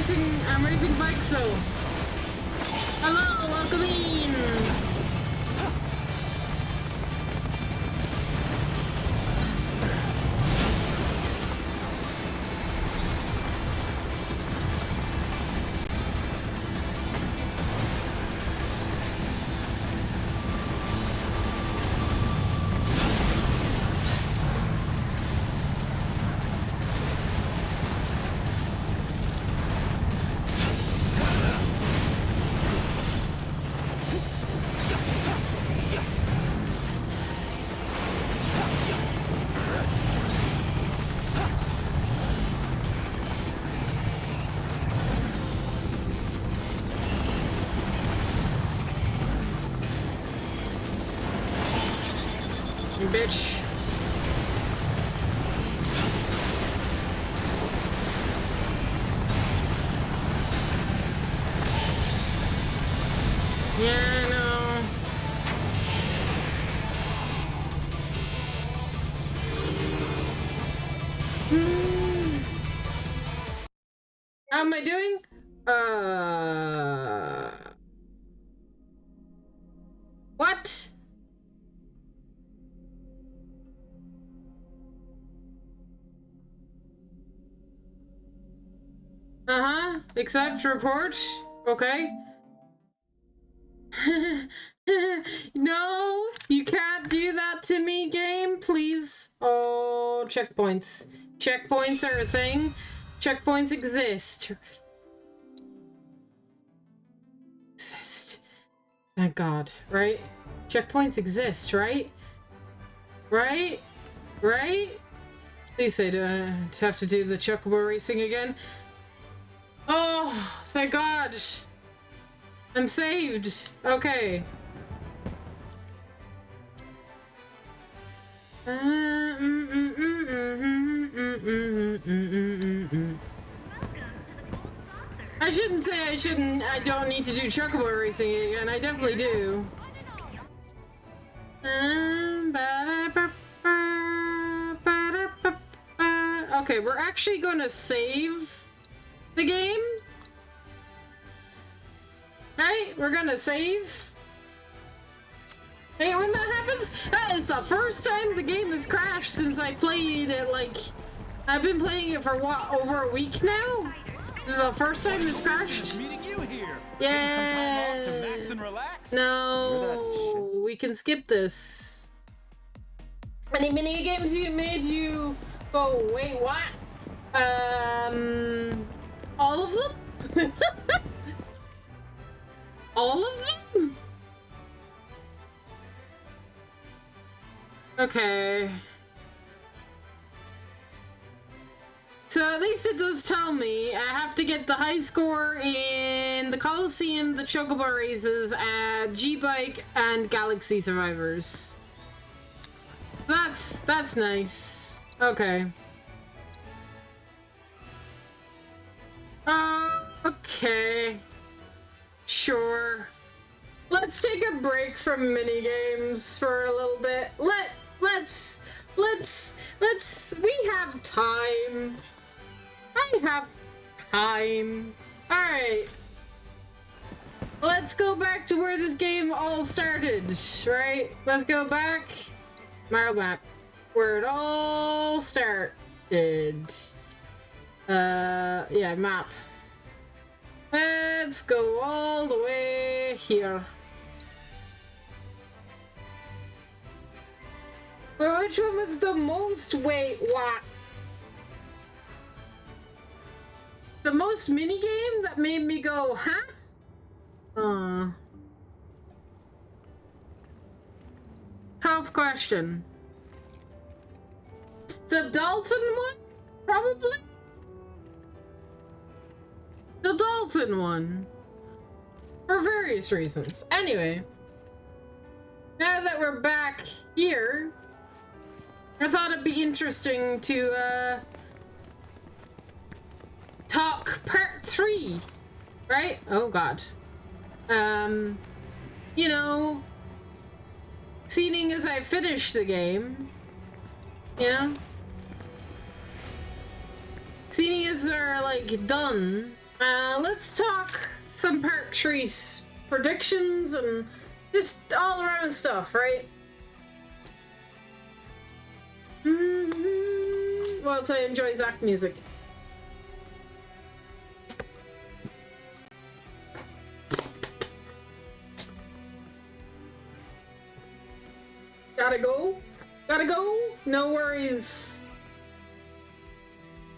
I'm racing bikes, so. Hello, welcome in. Bitch. Yeah, I know. How am I doing? What? Accept report. Okay. No, you can't do that to me, game, please. Oh, checkpoints. Checkpoints are a thing. Checkpoints exist. Thank God, right? Checkpoints exist, right? Right? Please say to have to do the chocobo racing again. Oh, thank God. I'm saved. Okay. I shouldn't say I don't need to do chocobo racing again. I definitely do. Okay, we're actually gonna save the game. Right? We're gonna save. Hey, when that happens, that is the first time the game has crashed since I played it, like, I've been playing it for what, over a week now? This is the first time it's crashed? Meeting you here. Yeah. To max and relax. No, we can skip this. Any mini games you made you go, wait, what? All of them? All of them? Okay. So at least it does tell me I have to get the high score in the Coliseum, the Chocobo races, G-Bike, and Galaxy Survivors. That's nice. Okay. Okay. Sure. Let's take a break from minigames for a little bit. Let's we have time. I have time. Alright. Let's go back to where this game all started, right? Let's go back. Mario map. Where it all started. Yeah, map. Let's go all the way here. But which one was the most? Wait, what? The most minigame that made me go, huh? Tough question. The dolphin one? Probably? The dolphin one. For various reasons. Anyway. Now that we're back here, I thought it'd be interesting to, talk part 3. Right? Oh god. You know, seeing as I finished the game, you know? Seeing as they're, like, done, Let's talk some Part 3 predictions and just all around stuff, right? Well, I enjoy Zach music. Gotta go? Gotta go? No worries.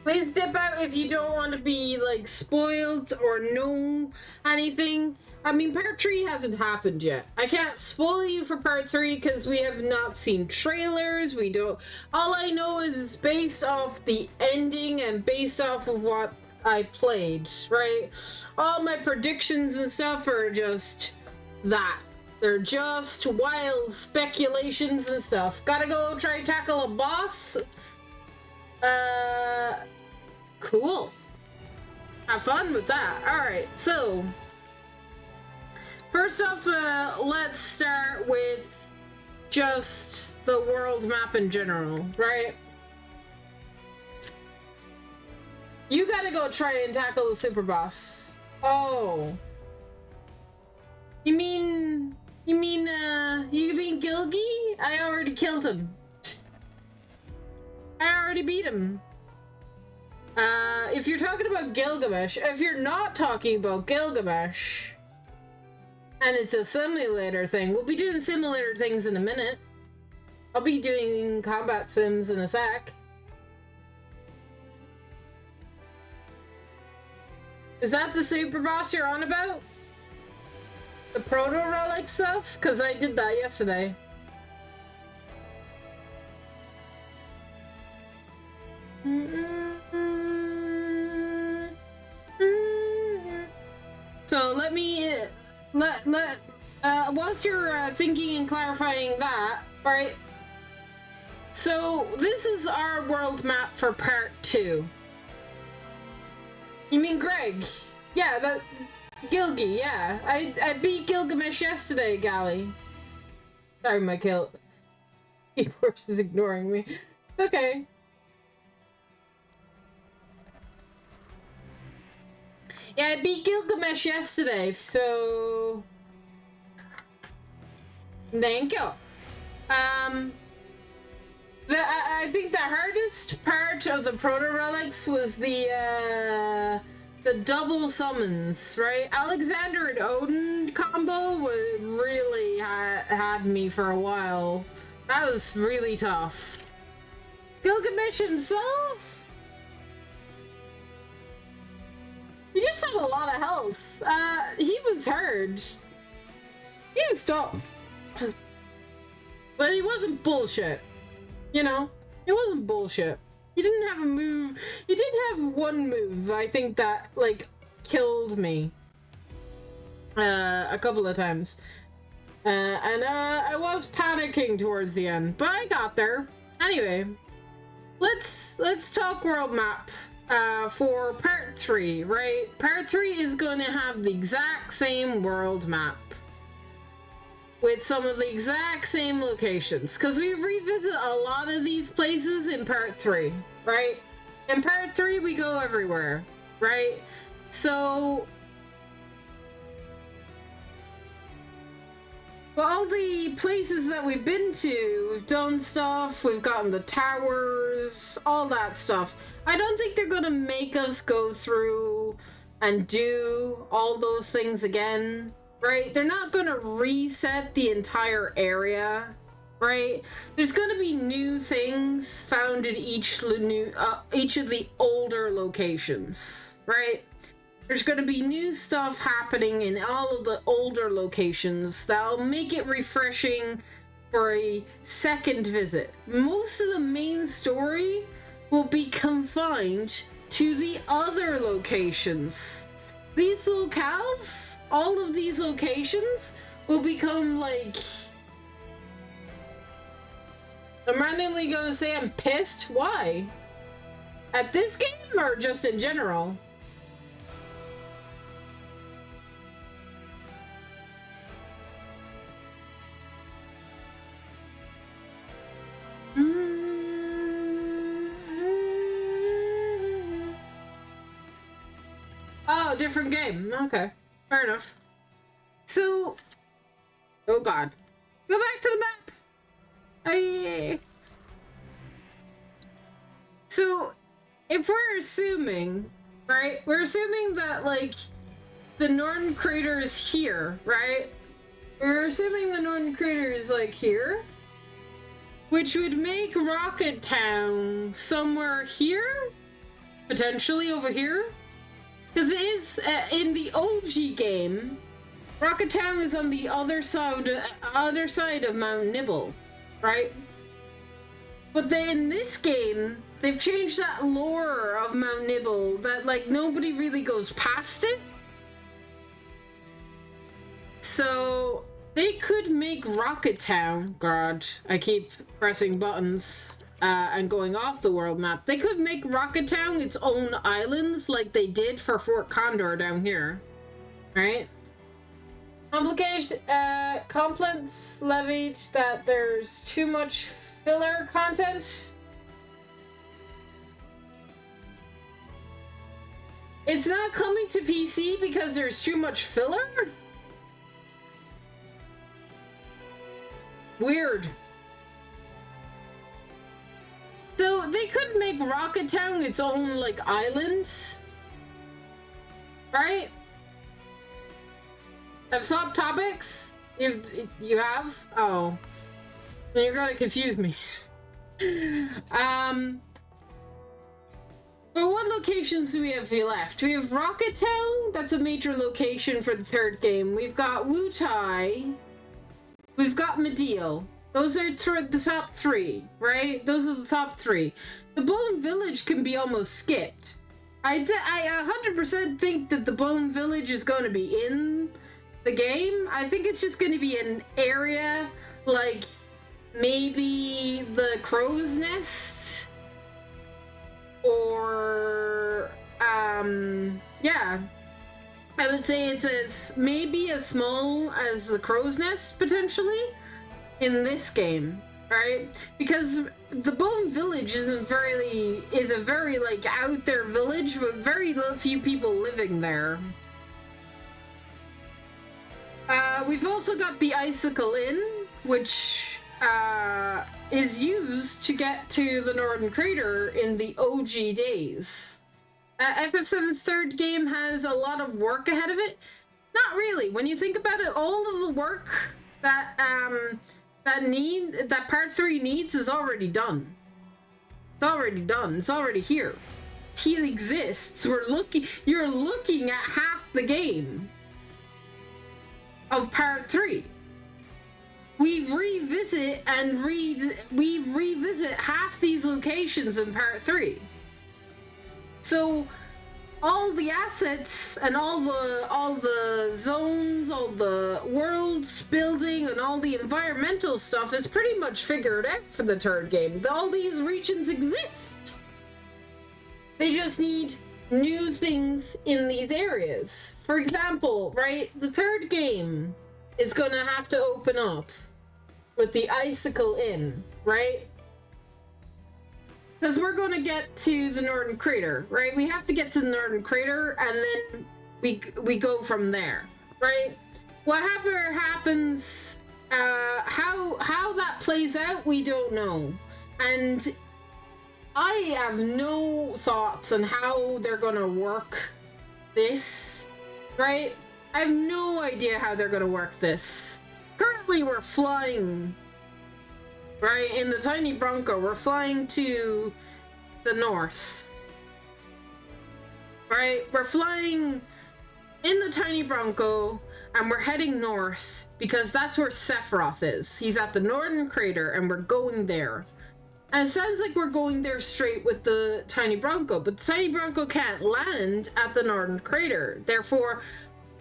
Please dip out if you don't want to be, like, spoiled or know anything. I mean, Part 3 hasn't happened yet. I can't spoil you for Part 3 because we have not seen trailers. We don't... All I know is it's based off the ending and based off of what I played, right? All my predictions and stuff are just that. They're just wild speculations and stuff. Gotta go try to tackle a boss. Cool. Have fun with that. Alright, so... First off, let's start with just the world map in general, right? You gotta go try and tackle the super boss. Oh. You mean Gilgy? I already killed him. I already beat him. If you're talking about Gilgamesh, if you're not talking about Gilgamesh, and it's a simulator thing, we'll be doing simulator things in a minute. I'll be doing combat sims in a sec. Is that the super boss you're on about? The proto-relic stuff? Because I did that yesterday. So let me whilst you're thinking and clarifying that, right? So this is our world map for Part 2. You mean Greg? Yeah, that Gilgy. Yeah, I beat Gilgamesh yesterday, Gally. Sorry, my keyboard is ignoring me. Okay. Yeah, I beat Gilgamesh yesterday, so... Thank you. I think the hardest part of the proto-relics was the double summons, right? Alexander and Odin combo really had me for a while. That was really tough. Gilgamesh himself? He just had a lot of health. He was hurt. He was tough. But he wasn't bullshit. You know? It wasn't bullshit. He didn't have a move. He did have one move, I think, that, like, killed me. A couple of times. And I was panicking towards the end. But I got there. Anyway. Let's talk world map. For Part 3, right? Part 3 is going to have the exact same world map with some of the exact same locations, because we revisit a lot of these places in Part 3, right? In Part 3 we go everywhere, right? So well, all the places that we've been to, we've done stuff, we've gotten the towers, all that stuff. I don't think they're gonna make us go through and do all those things again, right? They're not gonna reset the entire area, right? There's gonna be new things found in each of the older locations, right? There's going to be new stuff happening in all of the older locations that'll make it refreshing for a second visit. Most of the main story will be confined to the other locations. These locales, all of these locations, will become like... I'm randomly going to say I'm pissed. Why? At this game or just in general? Oh, Oh, different game. Okay, fair enough. So, oh god, go back to the map. So, if we're assuming, right? We're assuming that like the Northern Crater is here, right? We're assuming the Northern Crater is like here, which would make Rocket Town somewhere here, potentially over here, because it is in the OG game. Rocket Town is on the other side of Mount Nibble, right? But then in this game, they've changed that lore of Mount Nibble that like nobody really goes past it. So they could make Rocket Town. God, I keep pressing buttons and going off the world map. They could make Rocket Town its own islands like they did for Fort Condor down here, right? Complaints levied that there's too much filler content. It's not coming to PC because there's too much filler? Weird. So they could make Rocket Town its own like island, right? Have swapped topics? You have? Oh. Then you're gonna confuse me. But what locations do we have left? We have Rocket Town, that's a major location for the third game. We've got Wutai. We've got Medeal. Those are the top three, right? Those are the top three. The Bone Village can be almost skipped. I 100% think that the Bone Village is going to be in the game. I think it's just going to be an area like maybe the Crow's Nest or yeah, I would say it's as maybe as small as the Crow's Nest potentially in this game, right? Because the Bone Village is a very like out there village with very few people living there. We've also got the Icicle Inn, which is used to get to the Northern Crater in the OG days. FF7's third game has a lot of work ahead of it. Not really. When you think about it, all of the work that that part 3 needs is already done. It's already done. It's already here. It exists. You're looking at half the game of part 3. We revisit half these locations in part 3. So all the assets and all the zones, all the worlds building and all the environmental stuff is pretty much figured out for the third game. All these regions exist. They just need new things in these areas. For example, right, the third game is gonna have to open up with the Icicle Inn, right? Because we're gonna get to the Northern Crater, right? We have to get to the Northern Crater and then we go from there, right? Whatever happens, how that plays out, we don't know. And I have no thoughts on how they're gonna work this, right? I have no idea how they're gonna work this. Currently we're flying, right, in the Tiny Bronco. We're flying to the north, right? We're flying in the Tiny Bronco and we're heading north because that's where Sephiroth is. He's at the Northern Crater and we're going there. And it sounds like we're going there straight with the Tiny Bronco, but the Tiny Bronco can't land at the Northern Crater. Therefore,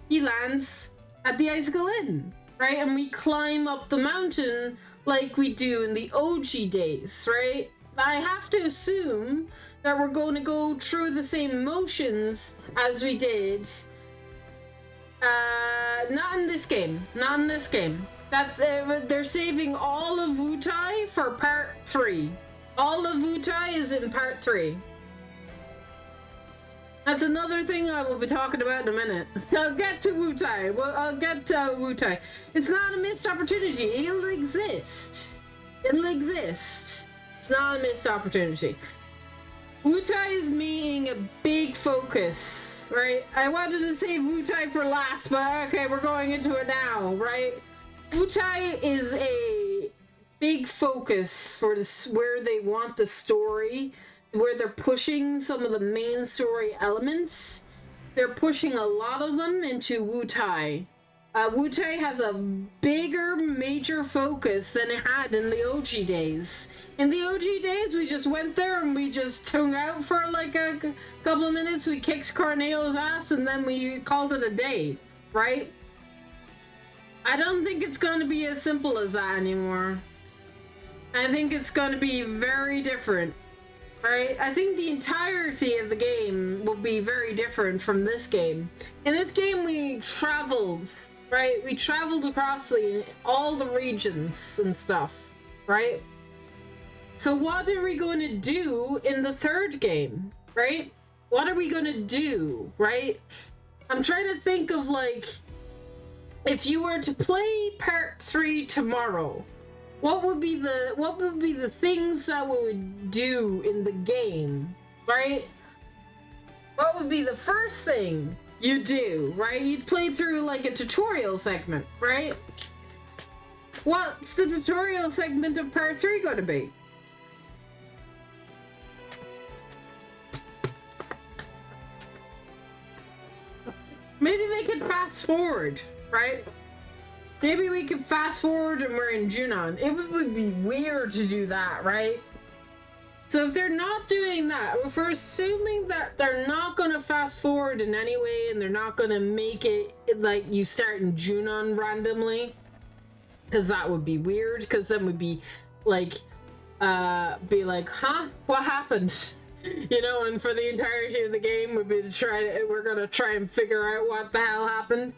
he lands at the Icicle Inn, right? And we climb up the mountain like we do in the OG days, right? I have to assume that we're going to go through the same motions as we did. Not in this game. Not in this game. That's they're saving all of Wutai for part 3. All of Wutai is in part 3. That's another thing I will be talking about in a minute. I'll get to Wu-Tai. Well, I'll get to Wu-Tai. It's not a missed opportunity. It'll exist. It'll exist. It's not a missed opportunity. Wu-Tai is being a big focus, right? I wanted to save Wu-Tai for last, but okay, we're going into it now, right? Wu-Tai is a big focus for this, where they want the story, where they're pushing some of the main story elements. They're pushing a lot of them into Wu-Tai. Wu-Tai has a bigger, major focus than it had in the OG days. In the OG days, we just went there and we just hung out for like a couple of minutes. We kicked Corneo's ass and then we called it a day, right? I don't think it's going to be as simple as that anymore. I think it's going to be very different, right? I think the entirety of the game will be very different from this game. In this game, we traveled, right? We traveled across all the regions and stuff, right? So what are we going to do in the third game, right? What are we going to do, right? I'm trying to think of, like, if you were to play part 3 tomorrow, what would be the things that we would do in the game, right? What would be the first thing you do, right? You'd play through like a tutorial segment, right? What's the tutorial segment of part 3 going to be? Maybe they could fast forward, right? Maybe we could fast forward and we're in Junon. It would be weird to do that, right? So if they're not doing that, if we're assuming that they're not going to fast forward in any way and they're not going to make it like you start in Junon randomly, because that would be weird, because then we'd be like, huh? What happened? You know, and for the entirety of the game, we're going to try and figure out what the hell happened.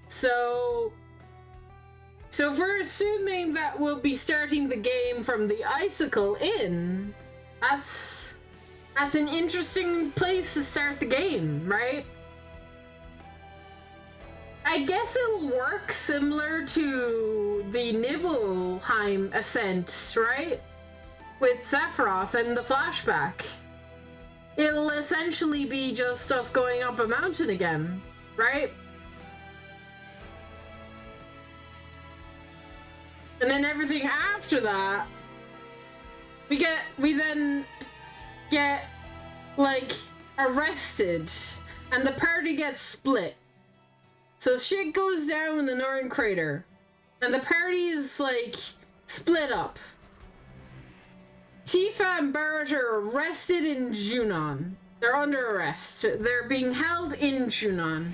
So if we're assuming that we'll be starting the game from the Icicle Inn, that's an interesting place to start the game, right? I guess it'll work similar to the Nibelheim ascent, right? With Sephiroth and the flashback. It'll essentially be just us going up a mountain again, right? And then everything after that, we then get like arrested and the party gets split. So shit goes down in the Northern Crater and the party is like split up. Tifa and Barrett are arrested in Junon. They're under arrest. They're being held in Junon.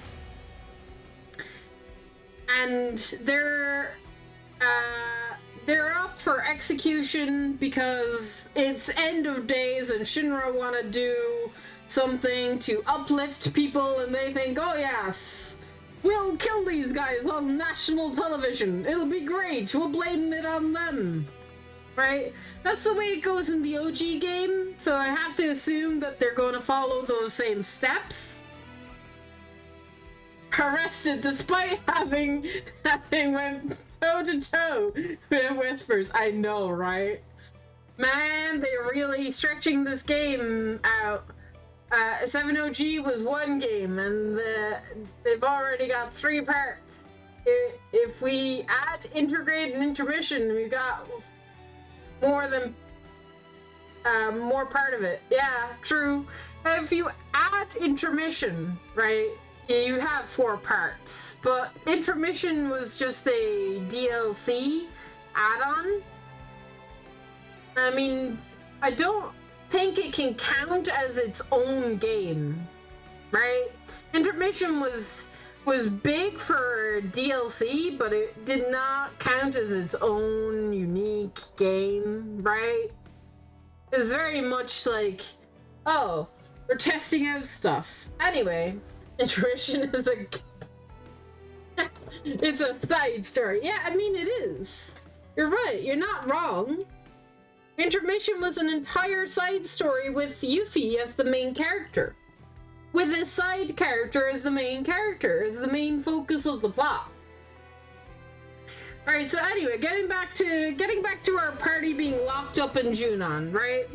And they're up for execution because it's end of days and Shinra want to do something to uplift people and they think, oh yes, we'll kill these guys on national television. It'll be great. We'll blame it on them. Right? That's the way it goes in the OG game, so I have to assume that they're going to follow those same steps. Arrested despite having went toe-to-toe with Whispers. I know, right? Man, they're really stretching this game out. 7OG was one game, and they've already got 3 parts. If we add Intergrade and Intermission, we've got more part of it. Yeah, true. If you add Intermission, right, you have 4 parts, but Intermission was just a DLC add-on. I mean, I don't think it can count as its own game, right? Intermission was big for DLC, but it did not count as its own unique game, right? It was very much like, oh, we're testing out stuff. Anyway, Intermission is it's a side story. Yeah, I mean, it is. You're right. You're not wrong. Intermission was an entire side story with Yuffie as the main character. With a side character as the main character, as the main focus of the plot. Alright, so anyway, getting back to our party being locked up in Junon, right?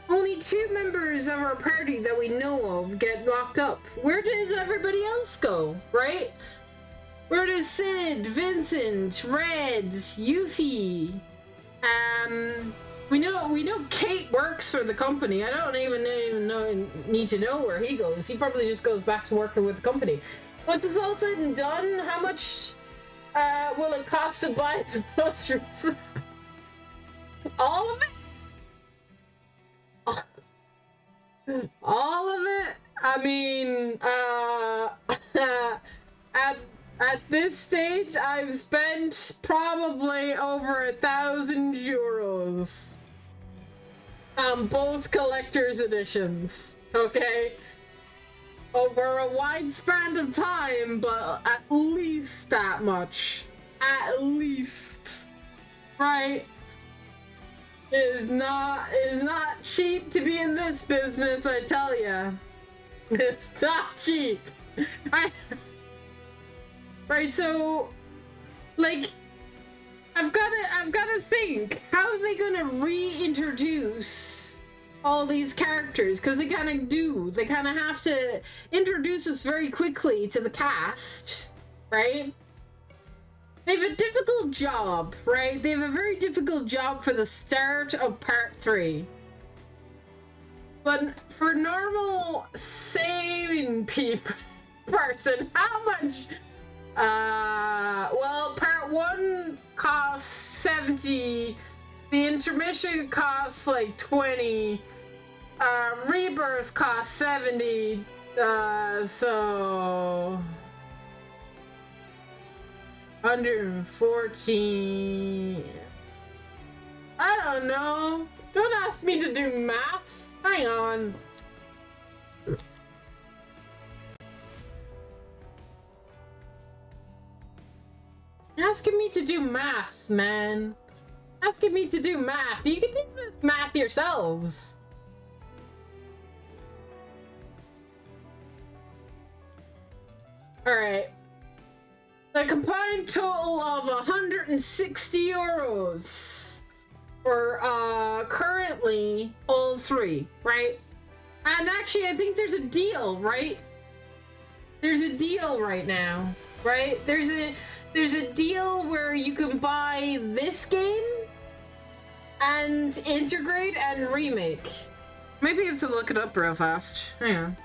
Only 2 members of our party that we know of get locked up. Where did everybody else go, right? Where does Sid, Vincent, Red, Yuffie, we know Kate works for the company. I don't even need to know where he goes. He probably just goes back to working with the company. Once this all said and done, how much will it cost to buy the groceries? All of it? All of it? I mean, at this stage, I've spent probably over 1,000 euros on both collector's editions, okay? Over a wide span of time, but at least that much. At least. Right? It is not cheap to be in this business, I tell ya. It's not cheap. Right, so, like, I've gotta think, how are they gonna reintroduce all these characters? Because they kind of have to introduce us very quickly to the cast, right? They have a difficult job, right? They have a very difficult job for the start of part 3. But for normal saving person, how much? Well, part 1 costs 70, the intermission costs like 20, Rebirth costs 70, so 114. I don't know. Don't ask me to do maths. Hang on. Asking me to do math, man. Asking me to do math. You can do this math yourselves. Alright. The combined total of 160 euros for currently all 3, right? And actually, I think there's a deal, right? There's a deal right now, right? There's a deal where you can buy this game and integrate and remake. Maybe I have to look it up real fast. Hang on.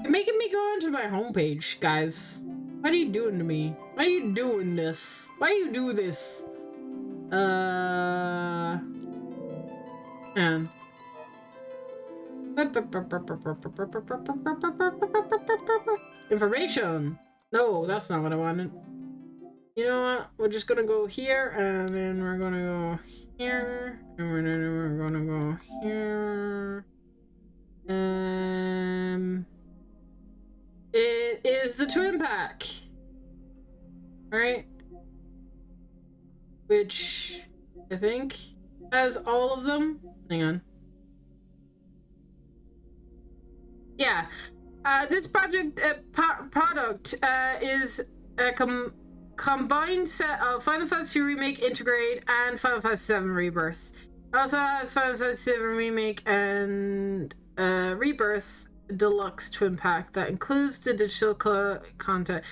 You're making me go onto my homepage, guys. What are you doing to me? Why are you doing this? Why do you do this? Man. Information. No, that's not what I wanted. You know what? We're just gonna go here, and then we're gonna go here, and we're gonna go here. It is the twin pack, right? Which I think has all of them. Hang on. Yeah, this product is a combined set of Final Fantasy Remake Integrate and Final Fantasy VII Rebirth. It also has Final Fantasy VII Remake and Rebirth Deluxe Twin Pack that includes the digital content.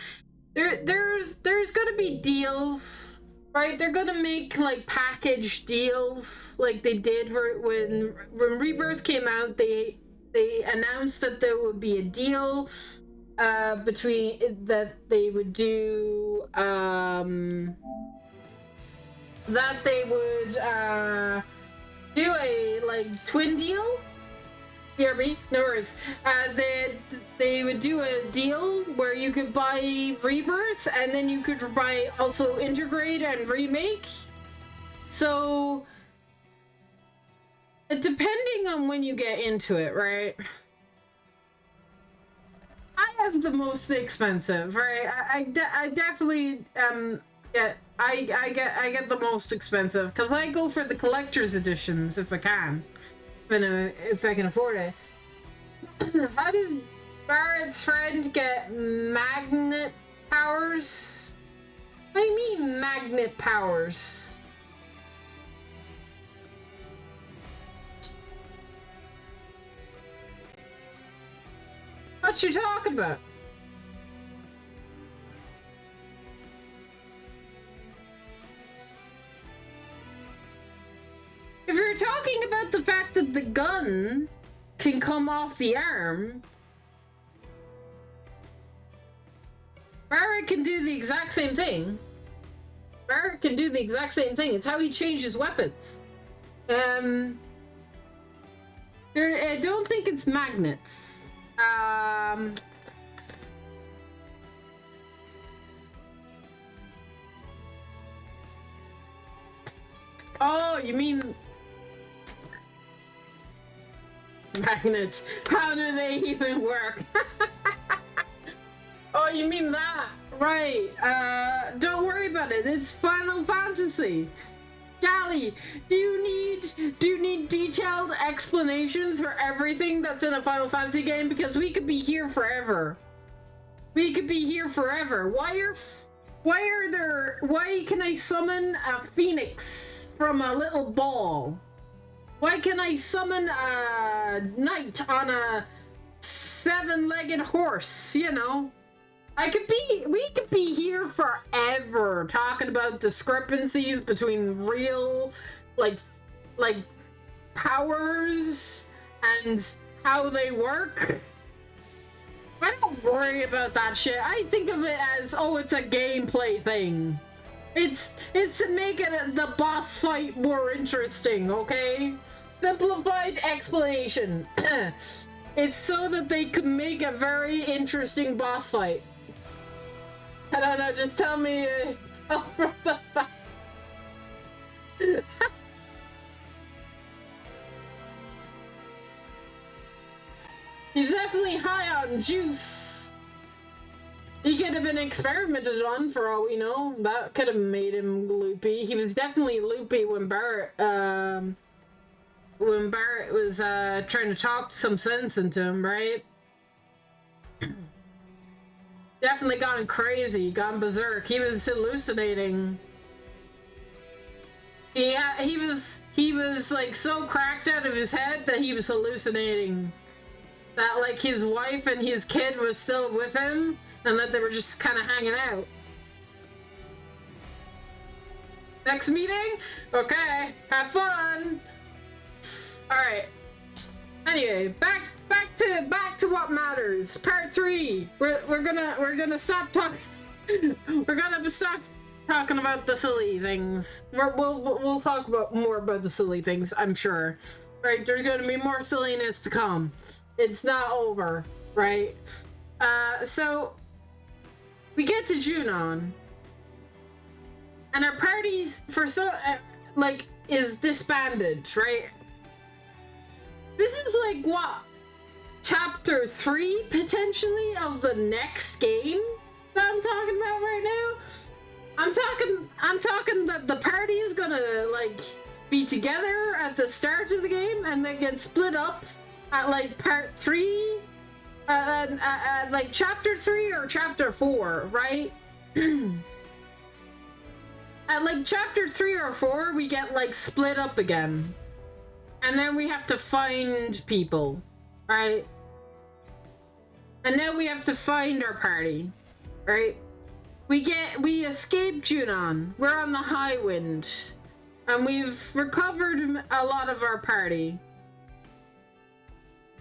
There's gonna be deals, right? They're gonna make like package deals, like they did when Rebirth came out. They announced that there would be a deal between that they would do that they would do a like twin deal. BRB, no worries. They would do a deal where you could buy Rebirth and then you could buy also Integrate and Remake. So depending on when you get into it, right? I have the most expensive, right? I definitely get I get the most expensive because I go for the collector's editions if I can, if I can afford it. How does Barrett's friend get magnet powers? What do you mean magnet powers? What you talking about? If you're talking about the fact that the gun can come off the arm, Barrett can do the exact same thing. Barrett can do the exact same thing. It's how he changes weapons. I don't think it's magnets. Oh, you mean magnets? How do they even work? Oh, you mean that? Right. Don't worry about it. It's Final Fantasy. Gally, do you need detailed explanations for everything that's in a Final Fantasy game? Because we could be here forever. We could be here forever. Why can I summon a phoenix from a little ball? Why can I summon a knight on a 7-legged horse, you know? We could be here forever talking about discrepancies between real, like powers and how they work. I don't worry about that shit. I think of it as, oh, it's a gameplay thing. It's to make it the boss fight more interesting, okay? Simplified explanation. It's so that they could make a very interesting boss fight. I don't know, just tell me He's definitely high on juice. He could have been experimented on for all we know. That could have made him loopy. He was definitely loopy when Barrett was trying to talk some sense into him, right? Definitely gone crazy, gone berserk. He was hallucinating. He was like so cracked out of his head that he was hallucinating. That like his wife and his kid was still with him and that they were just kind of hanging out. Next meeting? Okay, have fun. All right. Anyway, back to what matters. Part 3. We're gonna stop talking. We're gonna stop talking about the silly things. We'll talk about more about the silly things, I'm sure. Right? There's gonna be more silliness to come. It's not over, right? So we get to Junon, and our party's is disbanded, right? This is like what? Chapter 3 potentially of the next game that I'm talking about right now. I'm talking that the party is gonna like be together at the start of the game and then get split up at like part 3, like chapter 3 or chapter 4, right? At like chapter 3 or 4, we get like split up again. And then we have to find people, right? And now we have to find our party, right? We escape Junon. We're on the High Wind. And we've recovered a lot of our party.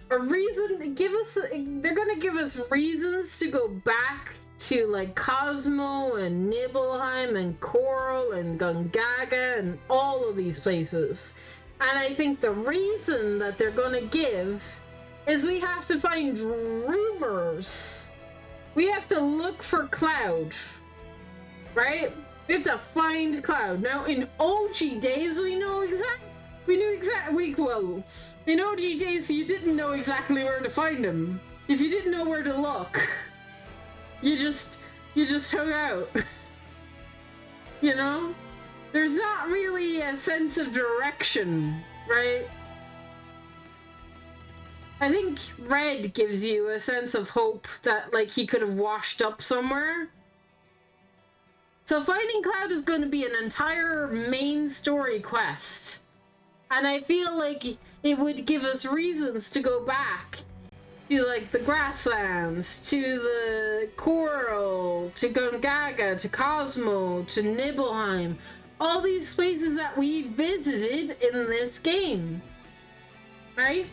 They're gonna give us reasons to go back to like Cosmo and Nibelheim and Coral and Gungaga and all of these places. And I think the reason that they're gonna give is we have to find rumors. We have to look for Cloud, right? We have to find Cloud. Now in OG days, in OG days, you didn't know exactly where to find him. If you didn't know where to look, you just hung out. You know? There's not really a sense of direction, right? I think Red gives you a sense of hope that, like, he could have washed up somewhere. So finding Cloud is going to be an entire main story quest. And I feel like it would give us reasons to go back to, like, the grasslands, to the Coral, to Gongaga, to Cosmo, to Nibelheim. All these places that we visited in this game. Right?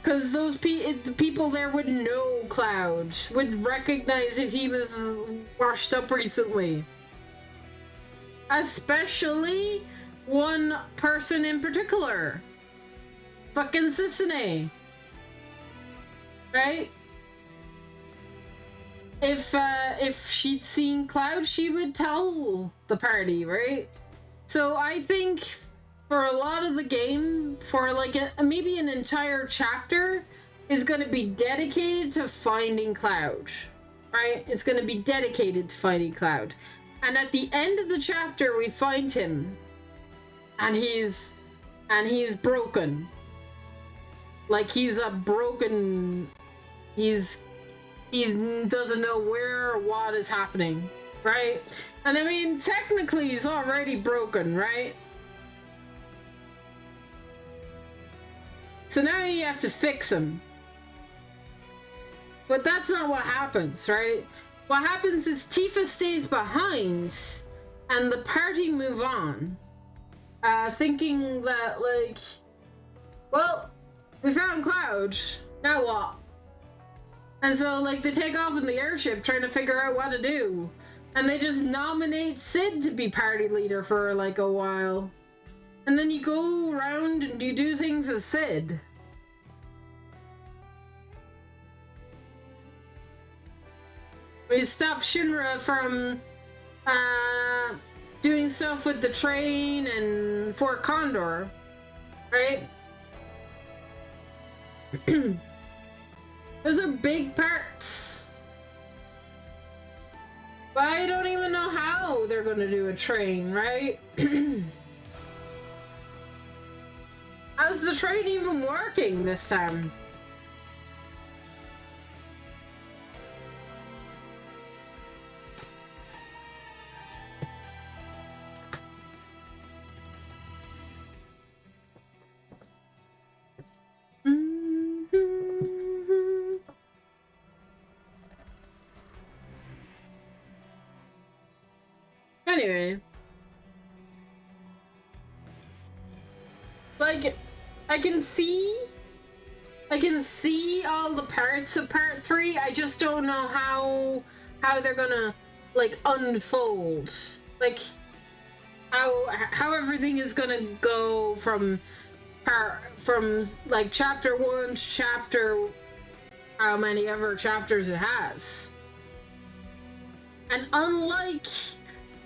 Because those the people there would know Cloud, would recognize if he was washed up recently. Especially one person in particular. Fucking Cicene. Right? If she'd seen Cloud, she would tell the party, right? So I think for a lot of the game, for like maybe an entire chapter, is going to be dedicated to finding Cloud, right? It's going to be dedicated to finding Cloud. And at the end of the chapter, we find him, and he's broken. Like he doesn't know where or what is happening, right? And I mean, technically, he's already broken, right? So now you have to fix him. But that's not what happens, right? What happens is Tifa stays behind and the party move on. Thinking that, like, well, we found Cloud, now what? And so, like, they take off in the airship trying to figure out what to do. And they just nominate Sid to be party leader for, like, a while. And then you go around and you do things as Sid. We stop Shinra from doing stuff with the train and Fort Condor, right? Those are big parts. But I don't even know how they're going to do a train, right? How's the train even working this time? Anyway, like, I can see all the parts of part 3. I just don't know how they're gonna, like, unfold, like how everything is gonna go from like chapter 1 to chapter how many ever chapters it has. And unlike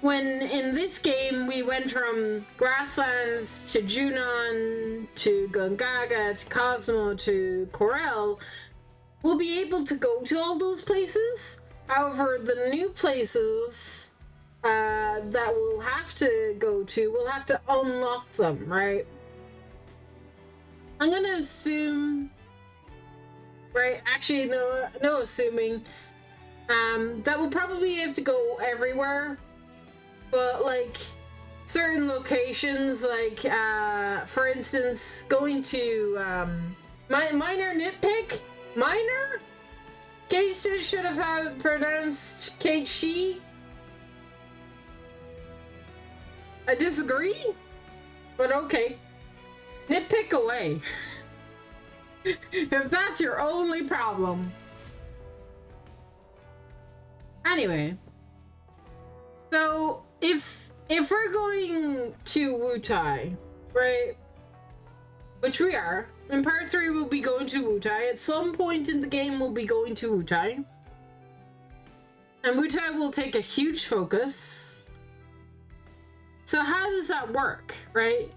when in this game we went from Grasslands to Junon to Gongaga to Cosmo to Corel, we'll be able to go to all those places. However, the new places that we'll have to go to, we'll have to unlock them, right? I'm gonna assume, right? Actually, no assuming. That we'll probably have to go everywhere. But, like, certain locations, like, for instance, going to, minor nitpick? Minor? Kate should have pronounced Kate she. I disagree, but okay. Nitpick away. If that's your only problem. Anyway. So, if we're going to Wutai, right? Which we are. In part 3 we'll be going to Wutai. At some point in the game we'll be going to Wutai. And Wutai will take a huge focus. So how does that work, right?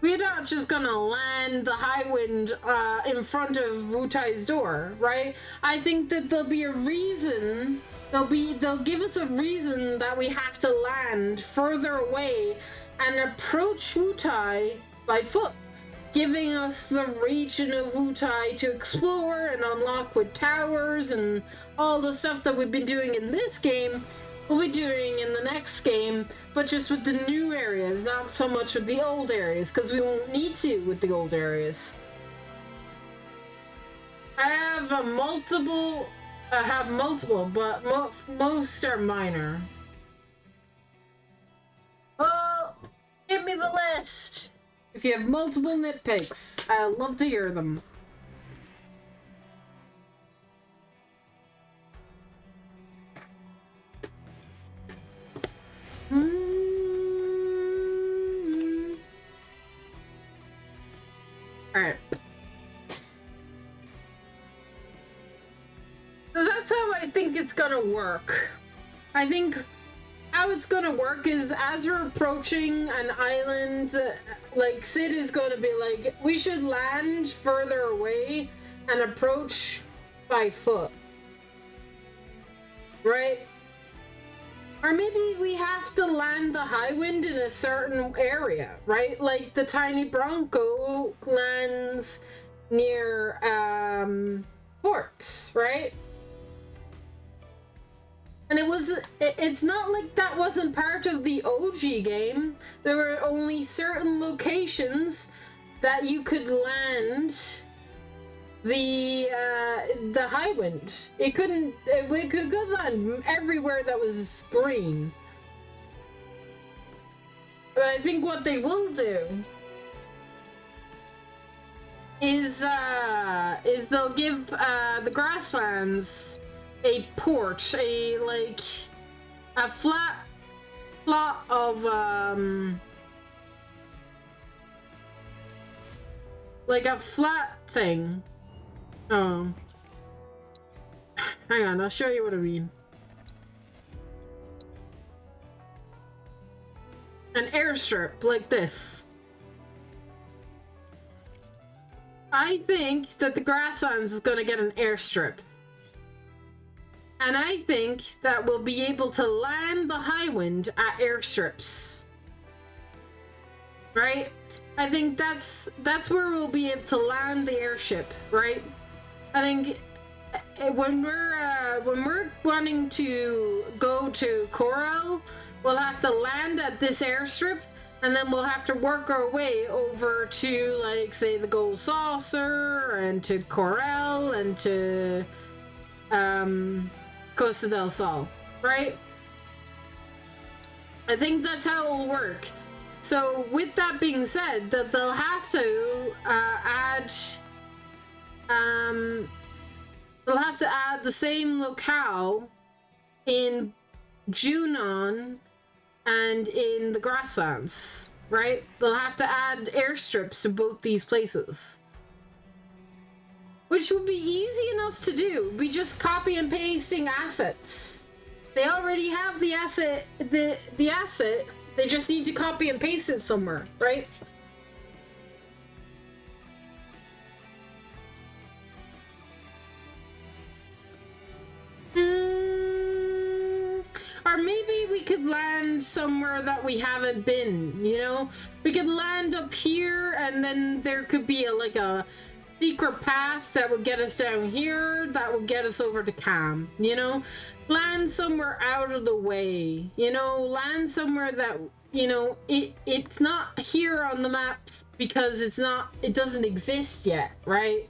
We're not just gonna land the Highwind in front of Wutai's door, right? I think that there'll be a reason They'll give us a reason that we have to land further away and approach Wutai by foot, giving us the region of Wutai to explore and unlock with towers and all the stuff that we've been doing in this game, we'll be doing in the next game, but just with the new areas, not so much with the old areas, because we won't need to with the old areas. I have multiple, but most are minor. Oh, give me the list! If you have multiple nitpicks, I'd love to hear them. Alright. So that's how I think it's gonna work. I think how it's gonna work is as we're approaching an island, like Sid is gonna be like, we should land further away and approach by foot. Right? Or maybe we have to land the high wind in a certain area, right? Like the tiny Bronco lands near ports, right? And it's not like that wasn't part of the OG game. There were only certain locations that you could land the high wind. We could go land everywhere that was green. But I think what they will do is they'll give the grasslands a port, a flat plot of like a flat thing. Oh, hang on, I'll show you what I mean. An airstrip like this. I think that the grasslands is gonna get an airstrip. And I think that we'll be able to land the high wind at airstrips. Right? I think that's where we'll be able to land the airship, right? I think when we're wanting to go to Corel, we'll have to land at this airstrip, and then we'll have to work our way over to, like, say, the Gold Saucer, and to Corel, and to Costa del Sol, right? I think that's how it'll work. So with that being said, that they'll have to add the same locale in Junon and in the grasslands, right? They'll have to add airstrips to both these places. Which would be easy enough to do. We just copy and pasting assets. They already have the asset, the asset. They just need to copy and paste it somewhere, right? Or maybe we could land somewhere that we haven't been, you know? We could land up here, and then there could be a secret path that would get us down here, that would get us over to Cam, you know? Land somewhere out of the way, you know? Land somewhere that, you know, it's not here on the map because it doesn't exist yet, right?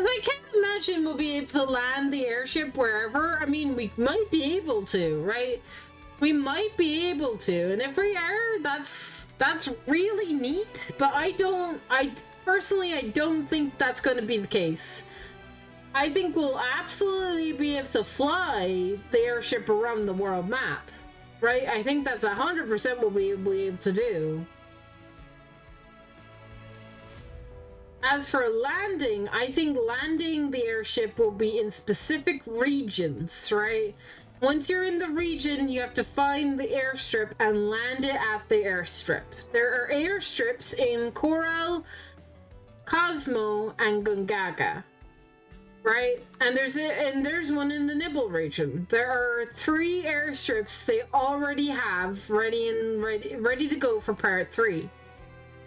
I can't imagine we'll be able to land the airship wherever. I mean, we might be able to, right? We might be able to, and if we are, that's really neat. But I personally don't think that's going to be the case. I think we'll absolutely be able to fly the airship around the world map, right? I think that's 100% what we'll be able to do. As for landing, I think landing the airship will be in specific regions, right? Once you're in the region, you have to find the airstrip and land it at the airstrip. There are airstrips in Coral, Cosmo, and Gungaga, right? And there's one in the Nibble region. There are 3 airstrips they already have ready to go for part 3.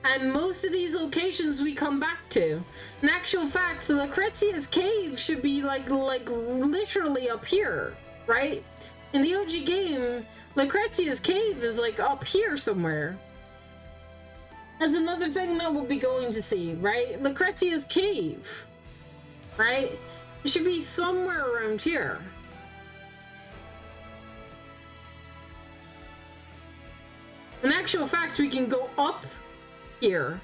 And most of these locations we come back to. In actual fact, the Lucrezia's Cave should be like literally up here, right? In the OG game, Lucrezia's Cave is like up here somewhere. That's another thing that we'll be going to see, right? Lucrezia's Cave, right? It should be somewhere around here. In actual fact, we can go up here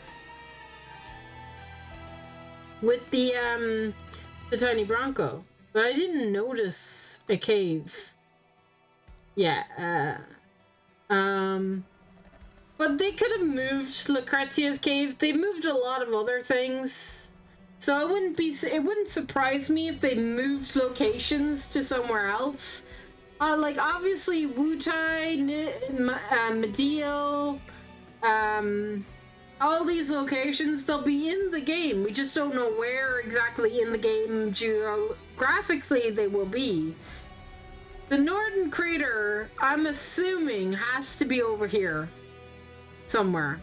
with the tiny Bronco, but I didn't notice a cave. Yeah, but they could have moved Lucrezia's Cave. They moved a lot of other things, so it wouldn't surprise me if they moved locations to somewhere else. Like obviously Wutai, Mediel, all these locations, they'll be in the game. We just don't know where exactly in the game geographically they will be. The Northern Crater, I'm assuming, has to be over here somewhere.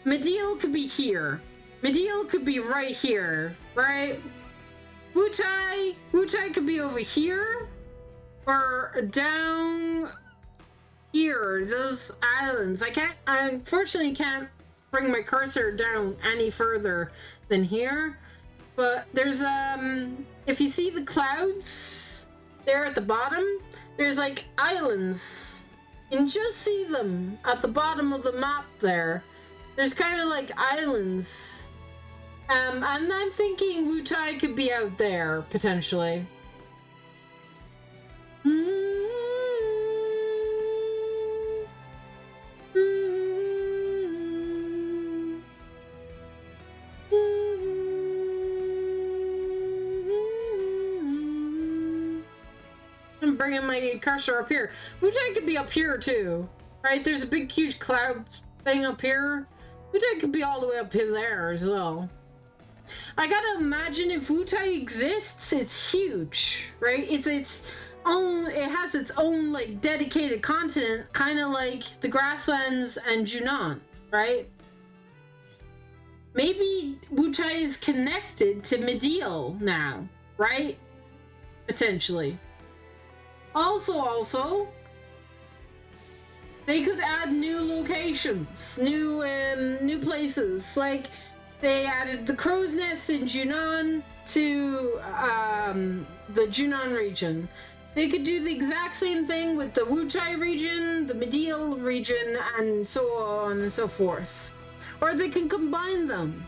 Mediel could be here. Mediel could be right here, right? Wutai could be over here or down here. Those islands. I unfortunately can't bring my cursor down any further than here. But there's if you see the clouds there at the bottom, there's like islands. You can just see them at the bottom of the map there. There's kind of like islands. And I'm thinking Wutai could be out there, potentially. I'm bringing my cursor up here. Wutai could be up here too, right? There's a big, huge cloud thing up here. Wutai could be all the way up in there as well. I gotta imagine if Wutai exists, it's huge, right? It has its own like dedicated continent, kind of like the Grasslands and Junon, right? Maybe Wutai is connected to Mediel now, right? Potentially. Also, they could add new locations, new places. Like they added the Crow's Nest in Junon to the Junon region. They could do the exact same thing with the Wutai region, the Mediel region, and so on and so forth. Or they can combine them.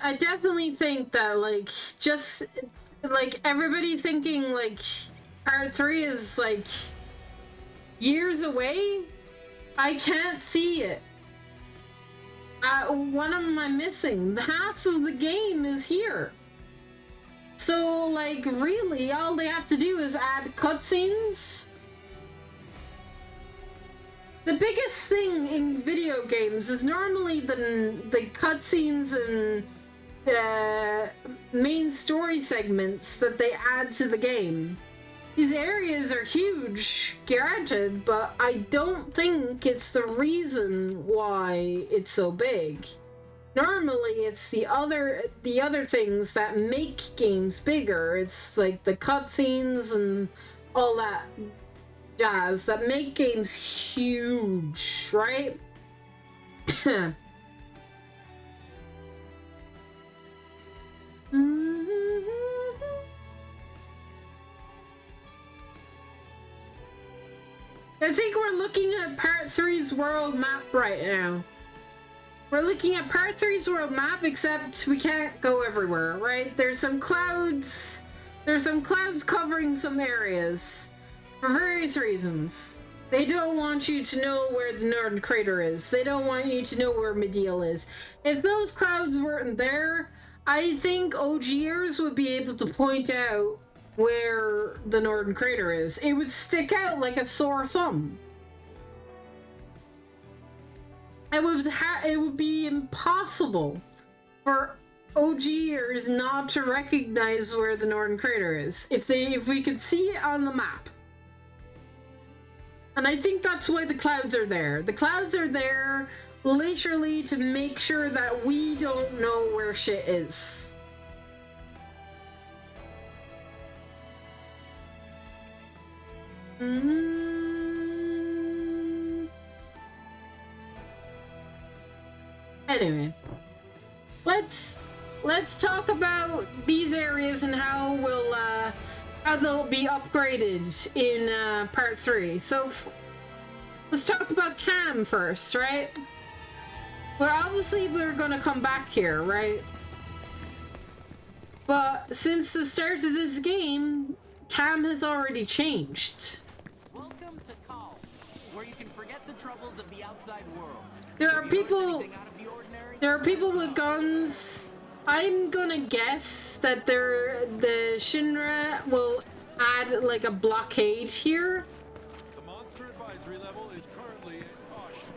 I definitely think that, like, just, like, everybody thinking, like, part 3 is, like, years away? I can't see it. What am I missing? Half of the game is here. So, like, really, all they have to do is add cutscenes. The biggest thing in video games is normally the cutscenes and the main story segments that they add to the game. These areas are huge, granted, but I don't think it's the reason why it's so big. Normally, it's the other things that make games bigger. It's like the cutscenes and all that jazz that make games huge, right? I think we're looking at part 3's world map right now. We're looking at Part 3's world map, except we can't go everywhere, right? There's some clouds. There's some clouds covering some areas for various reasons. They don't want you to know where the Northern Crater is. They don't want you to know where Medial is. If those clouds weren't there, I think OGers would be able to point out where the Northern Crater is. It would stick out like a sore thumb. It would be impossible for OGers not to recognize where the Northern Crater is if we could see it on the map. And I think that's why the clouds are there. The clouds are there literally to make sure that we don't know where shit is. Anyway, let's talk about these areas and how they'll be upgraded in part 3. So let's talk about Cam first, right? Well, obviously we're gonna come back here, right? But since the start of this game, Cam has already changed. Welcome to Call, where you can forget the troubles of the outside world. There are people with guns. I'm gonna guess that the Shinra will add like a blockade here. The monster advisory level is currently in caution.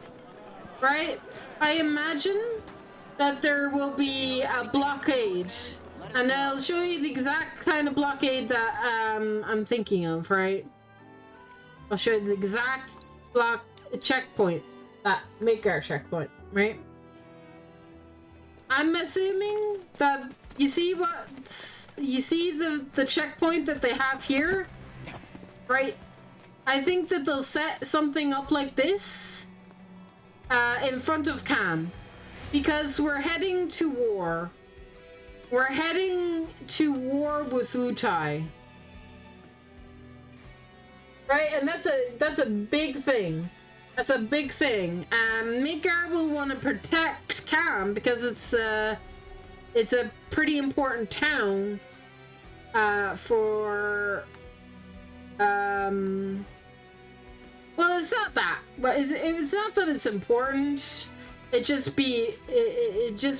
Right? I imagine that there will be a blockade. And I'll show you the exact kind of blockade that I'm thinking of, right? I'll show you the exact checkpoint. That Midgar checkpoint, right? I'm assuming that you see the checkpoint that they have here, right? I think that they'll set something up like this in front of Cam, because we're heading to war. We're heading to war with Wutai, right? And that's a big thing. That's a big thing. Midgar will want to protect Cam because it's a pretty important town for well, it's not that, but it's not that it's important. It just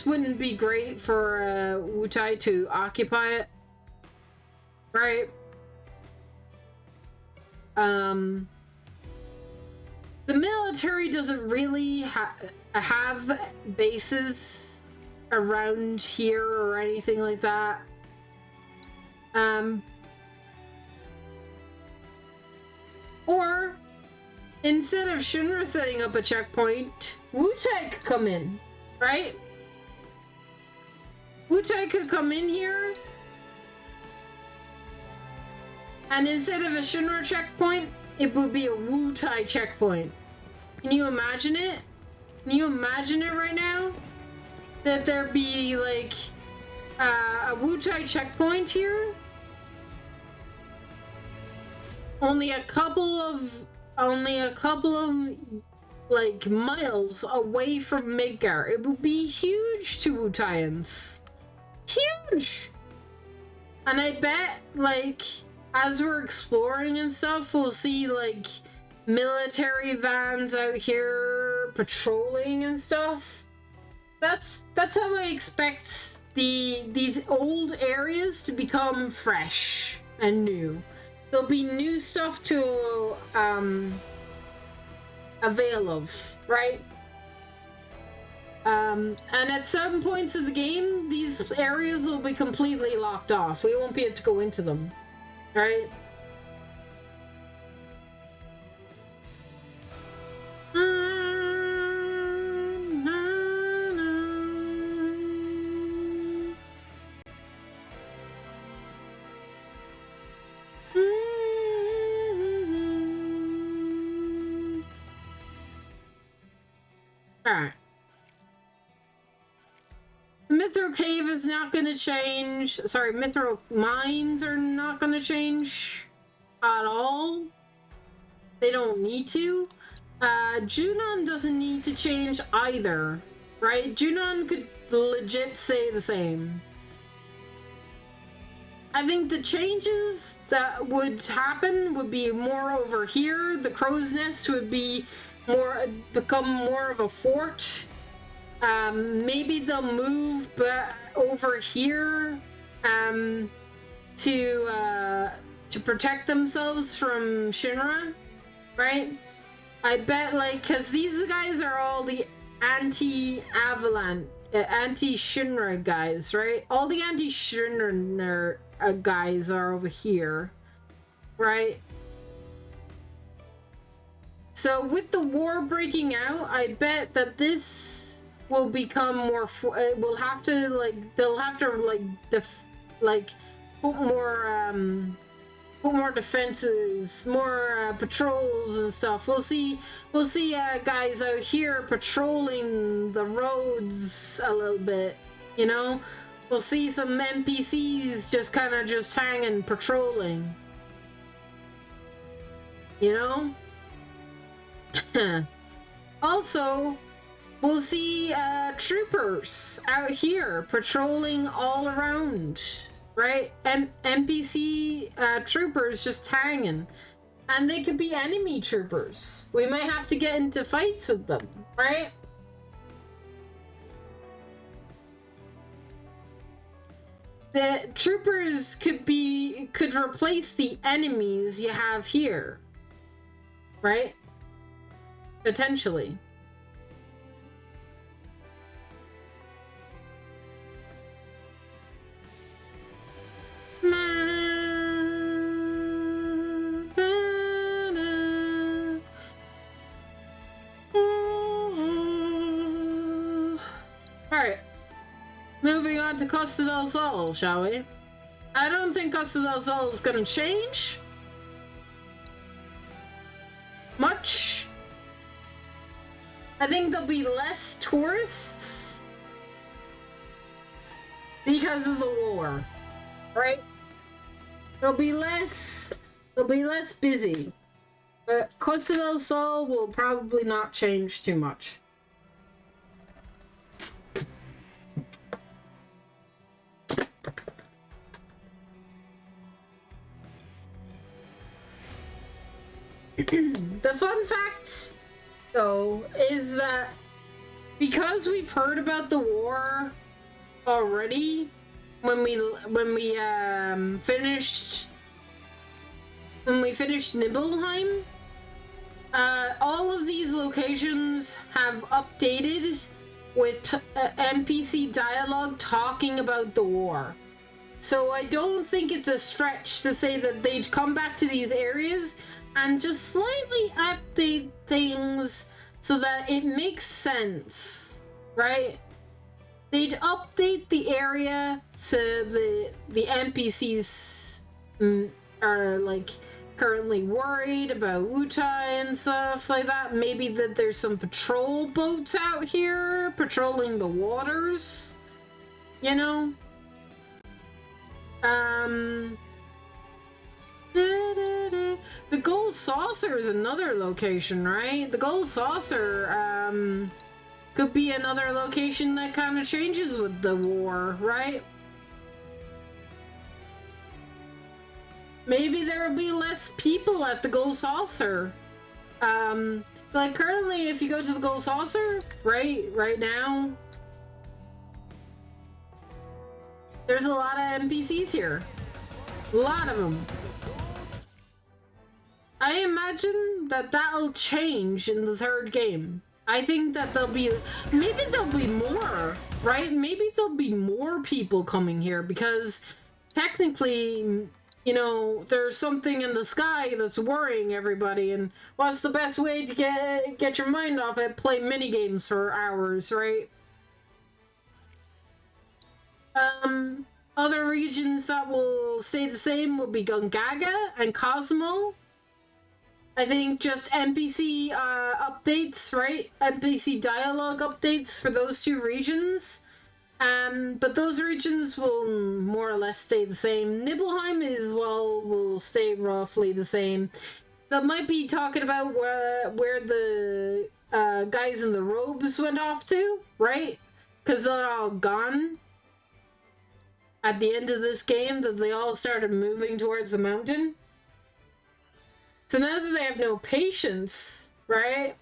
wouldn't be great for Wutai to occupy it, right? The military doesn't really have bases around here or anything like that. Or instead of Shinra setting up a checkpoint, Wutai could come in, right? Wutai could come in here, and instead of a Shinra checkpoint, it would be a Wutai checkpoint. Can you imagine it? Can you imagine it right now? That there be like a Wutai checkpoint here? Only a couple of like miles away from Midgar. It would be huge to Wutaians. Huge! And I bet like as we're exploring and stuff, we'll see like military vans out here patrolling and stuff. That's how I expect these old areas to become fresh and new. There'll be new stuff to avail of, right? And at some points of the game, these areas will be completely locked off. We won't be able to go into them. Right? Alright. The Mithril Cave is not going to change. Sorry, Mithril Mines are not going to change at all. They don't need to. Junon doesn't need to change either, right? Junon could legit say the same. I think the changes that would happen would be more over here. The crow's nest would be become more of a fort. Maybe they'll move over here to protect themselves from Shinra, right? I bet, like, because these guys are all the anti-Avalanche, anti-Shinra guys, right? All the anti-Shinra guys are over here, right? So with the war breaking out, I bet that this will become more. We'll have to they'll have to put more defenses, more patrols and stuff. We'll see guys out here patrolling the roads a little bit, you know? We'll see some NPCs just hanging, patrolling. You know? Also, we'll see troopers out here patrolling all around. Right? NPC troopers just hanging. And they could be enemy troopers. We might have to get into fights with them, right? The troopers could replace the enemies you have here. Right? Potentially. Alright. Moving on to Costa del Sol, shall we? I don't think Costa del Sol is gonna change much. I think there'll be less tourists because of the war, right? They'll be less busy. But Costa del Sol will probably not change too much. The fun fact, though, is that because we've heard about the war already, when we finished Nibelheim, all of these locations have updated with NPC dialogue talking about the war. So I don't think it's a stretch to say that they'd come back to these areas and just slightly update things so that it makes sense, right? They'd update the area so the NPCs are like currently worried about Wutai and stuff like that. Maybe that there's some patrol boats out here patrolling the waters, you know? The Gold Saucer is another location, right? The Gold Saucer, could be another location that kind of changes with the war, right? Maybe there will be less people at the Gold Saucer. Like currently, if you go to the Gold Saucer, right now, there's a lot of NPCs here. A lot of them. I imagine that that'll change in the third game. I think that maybe there'll be more, right? Maybe there'll be more people coming here because technically, you know, there's something in the sky that's worrying everybody, and what's the best way to get your mind off it? Play minigames for hours, right? Other regions that will stay the same will be Gongaga and Cosmo. I think just NPC updates, right? NPC dialogue updates for those two regions. But those regions will more or less stay the same. Nibelheim will stay roughly the same. that might be talking about where the guys in the robes went off to, right? Because they're all gone at the end of this game, that they all started moving towards the mountain. So now that they have no patience, right?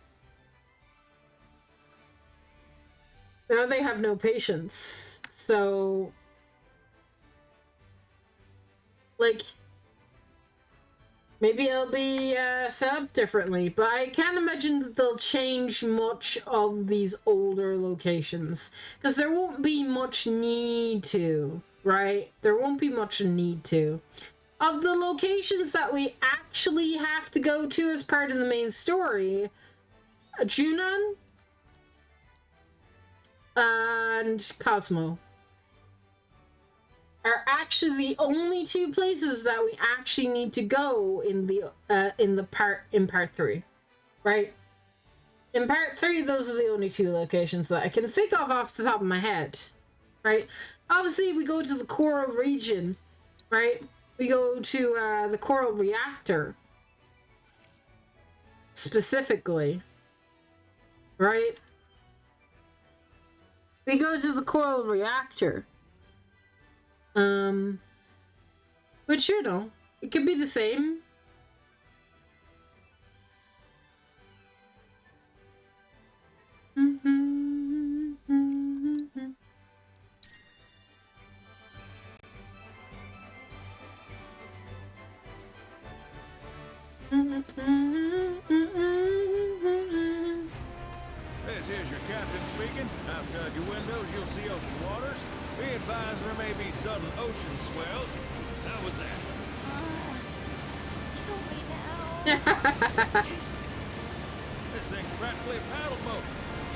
Now they have no patience. So, like, maybe it'll be set up differently, but I can't imagine that they'll change much of these older locations, because there won't be much need to, right? There won't be much need to. Of the locations that we actually have to go to as part of the main story, Junon and Cosmo are actually the only two places that we actually need to go in part 3, right? In part 3, those are the only two locations that I can think of off the top of my head, right? Obviously, we go to the Coral region, right? We go to the Coral Reactor, specifically, right? We go to the Coral Reactor. Which, you know, it could be the same. This is your captain speaking. Outside your windows, you'll see open waters. Be advised there may be sudden ocean swells. How was that? Just kill me now. This thing's practically a paddle boat.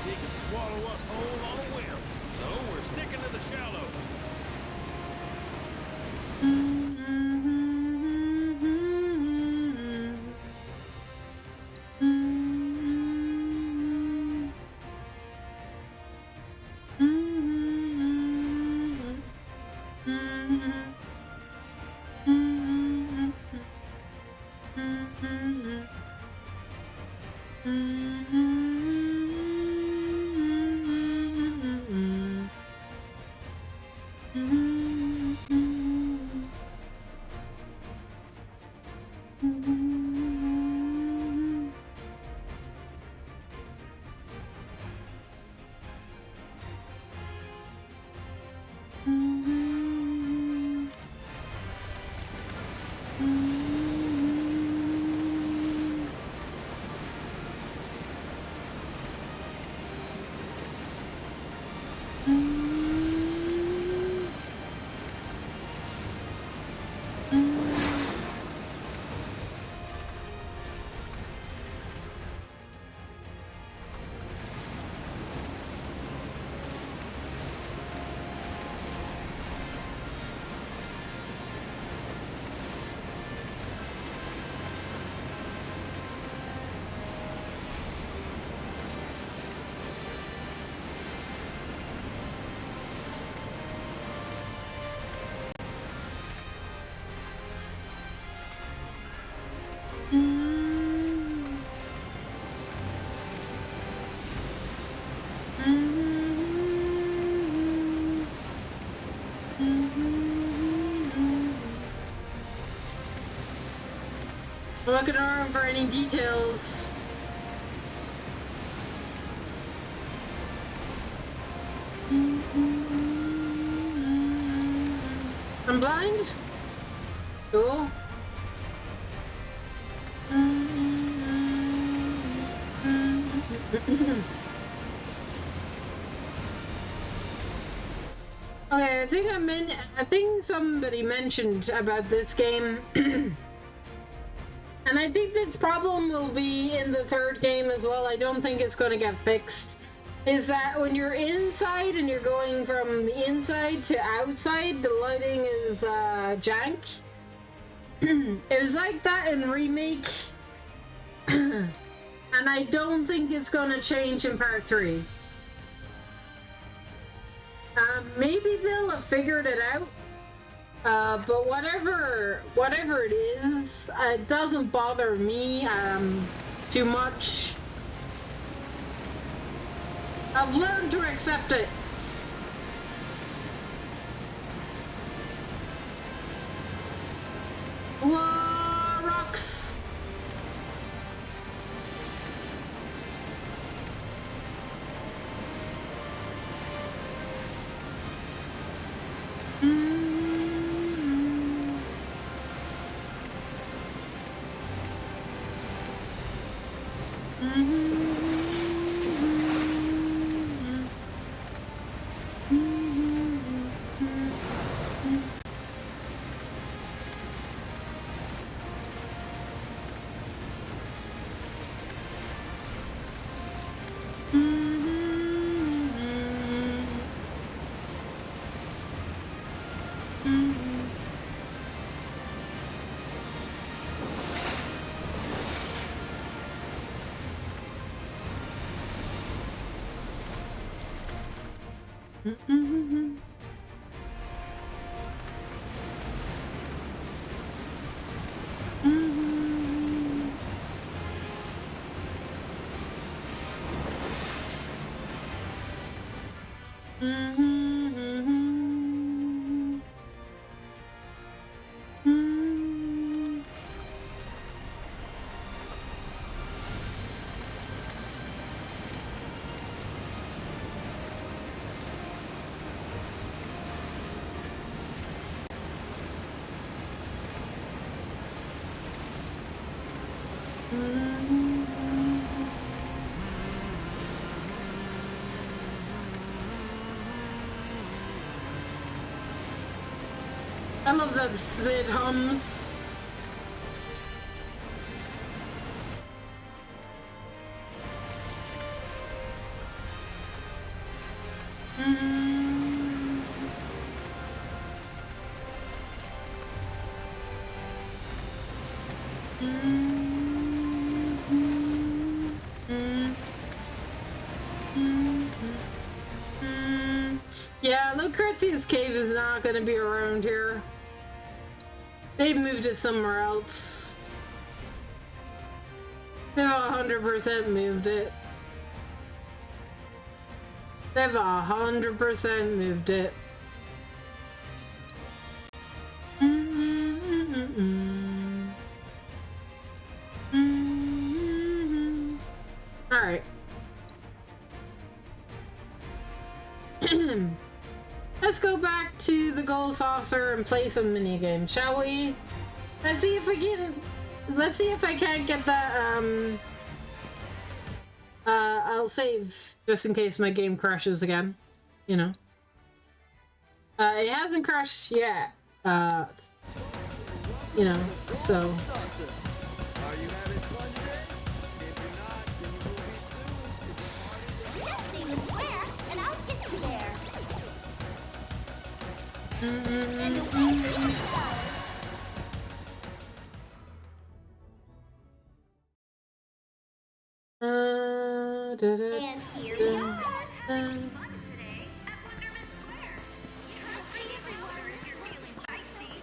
She can swallow us whole on a whim. So we're sticking to the shallow. Looking around for any details. I'm blind? Cool. Okay, I think somebody mentioned about this game. And I think this problem will be in the third game as well. I don't think it's going to get fixed. Is that when you're inside and you're going from the inside to outside, the lighting is jank. It was like that in Remake. And I don't think it's going to change in Part 3. Maybe they'll have figured it out. But whatever it is, it doesn't bother me too much. I've learned to accept it. Whoa, rocks! I love that Sid hums. Yeah, Lucrezia's cave is not gonna be around here. They moved it somewhere else. They've 100% moved it. They've 100% moved it. Alright. Let's go back to the gold saucer and play some mini games, shall we? Let's see if we can. Let's see if I can't get that. I'll save just in case my game crashes again. You know. It hasn't crashed yet. You know. So. And here we are. Having fun today at Wonderment Square. Try any water if you're feeling feisty,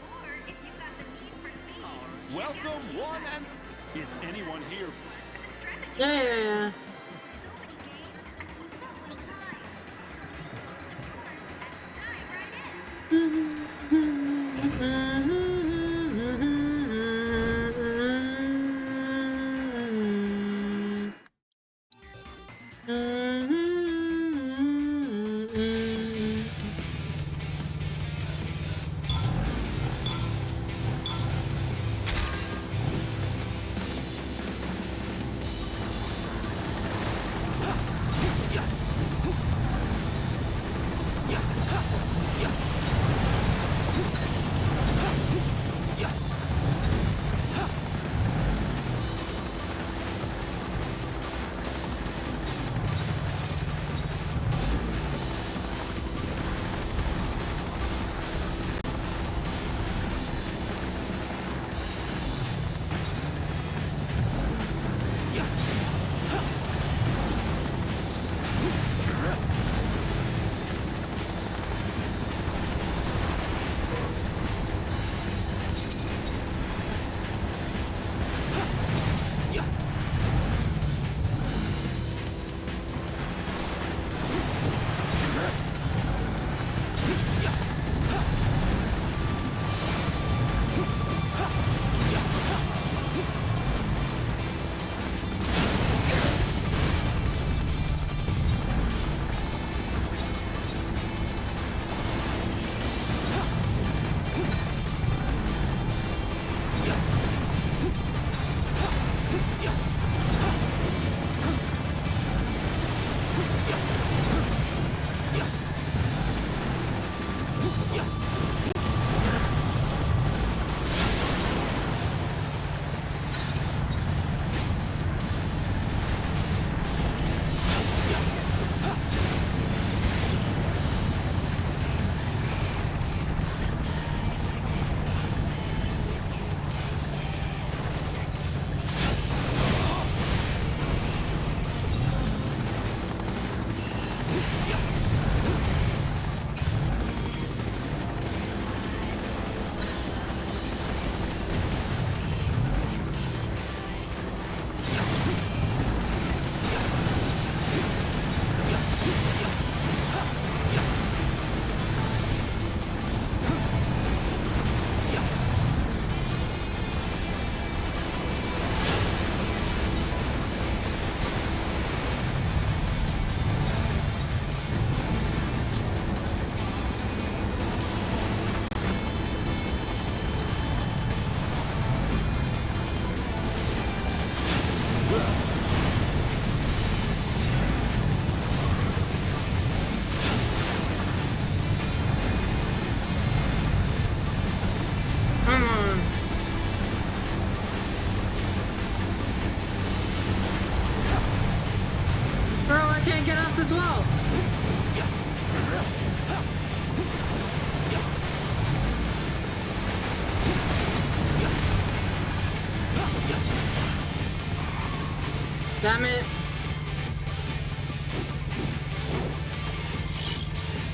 or if you've got the need for speed. Welcome, one and... Is anyone here? Yeah. So many games and so little time. So make the most of yours and dive right in.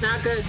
Not good.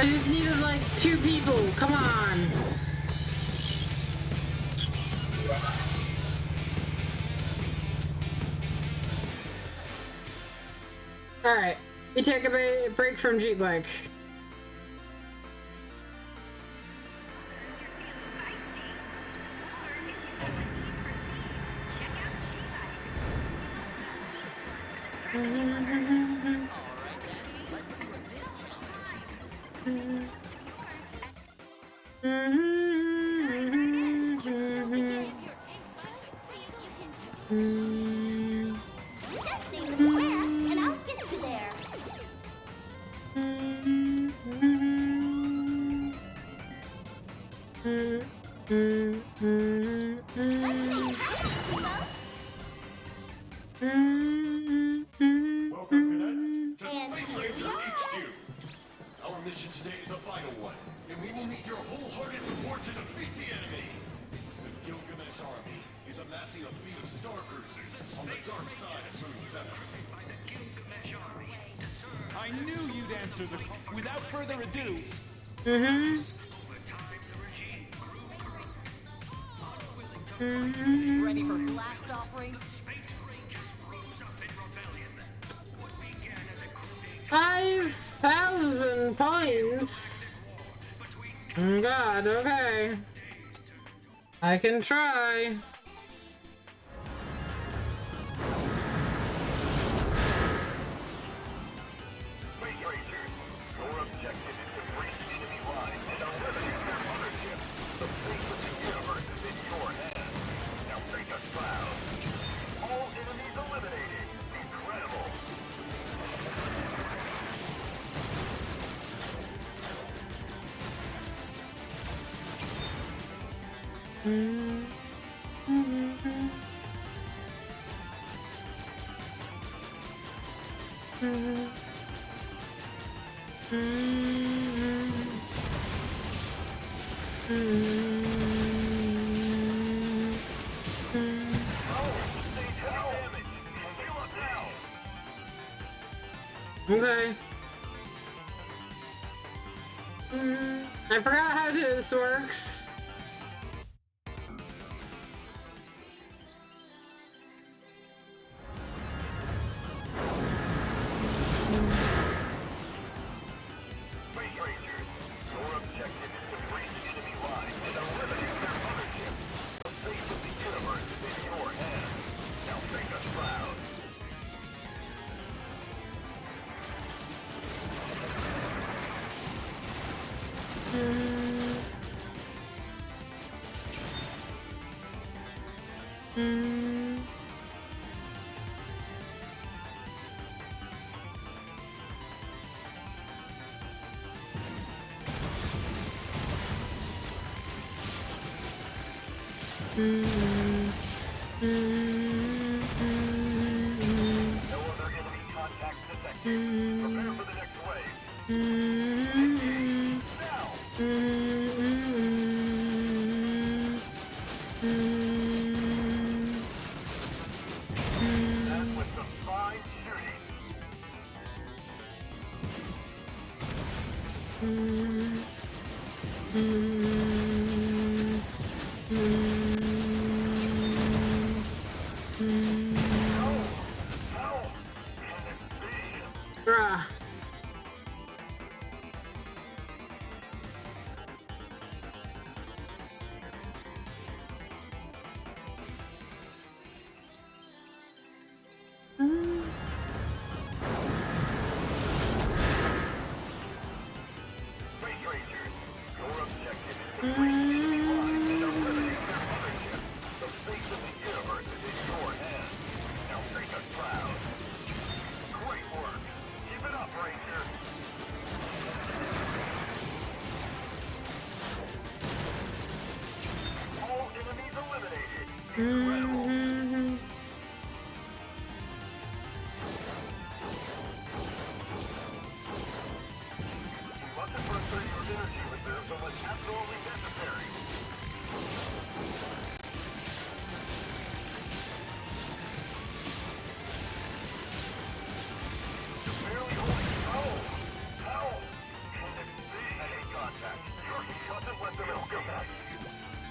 I just needed like 2 people. Come on. Alright. We take a break from Jeep Bike. I knew you'd answer the call. Without further ado. Ready for blast offering? 5,000 points. Oh God, okay. I can try. Okay. I forgot how this works.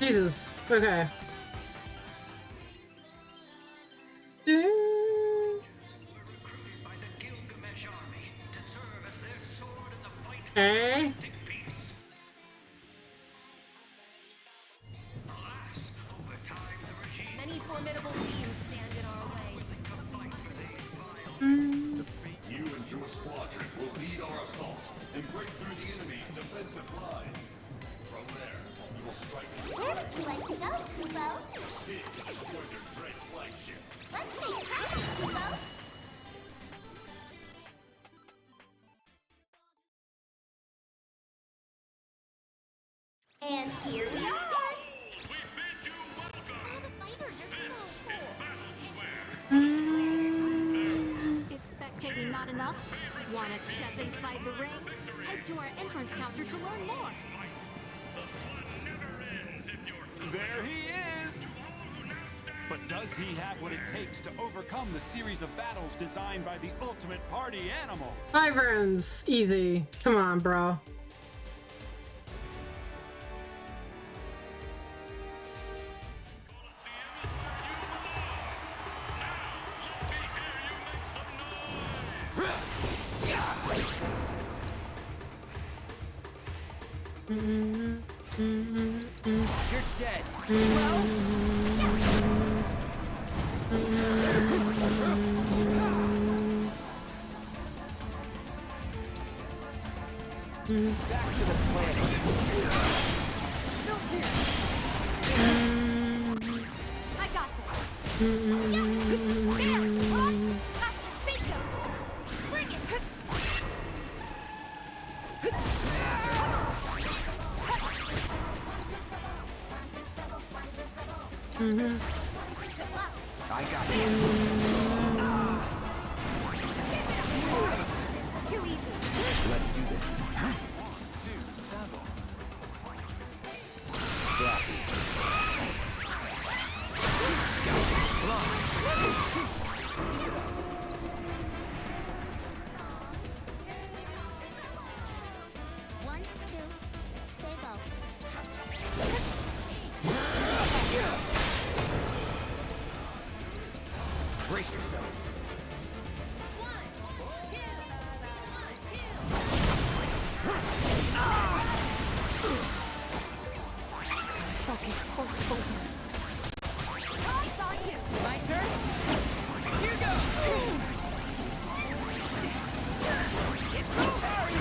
Jesus. Okay. Okay. Many formidable fiends stand in our way. You and your squadron will lead our assault and break through the enemy's defensive lines. From there, you will strike. Where would you like to go, Kubo? Bid to destroy their dread flagship. Let's make it happen, Kubo! And here we are! We bid you welcome. All the fighters are so cool. Is spectating not enough? Want to step inside the ring? Head to our entrance counter to learn more. There he is! But does he have what it takes to overcome the series of battles designed by the ultimate party animal? 5 rounds. Easy. Come on, bro. You're dead. Back to the planet. I got this. Bingo! Bring it! I got you. Too easy. Let's do this. 1, 2, 7. Sloppy. Come on. Keep it up. One, two, save all. Brace yourself. Focus, focus, focus. It's on you. My turn? Here goes! It's so sorry!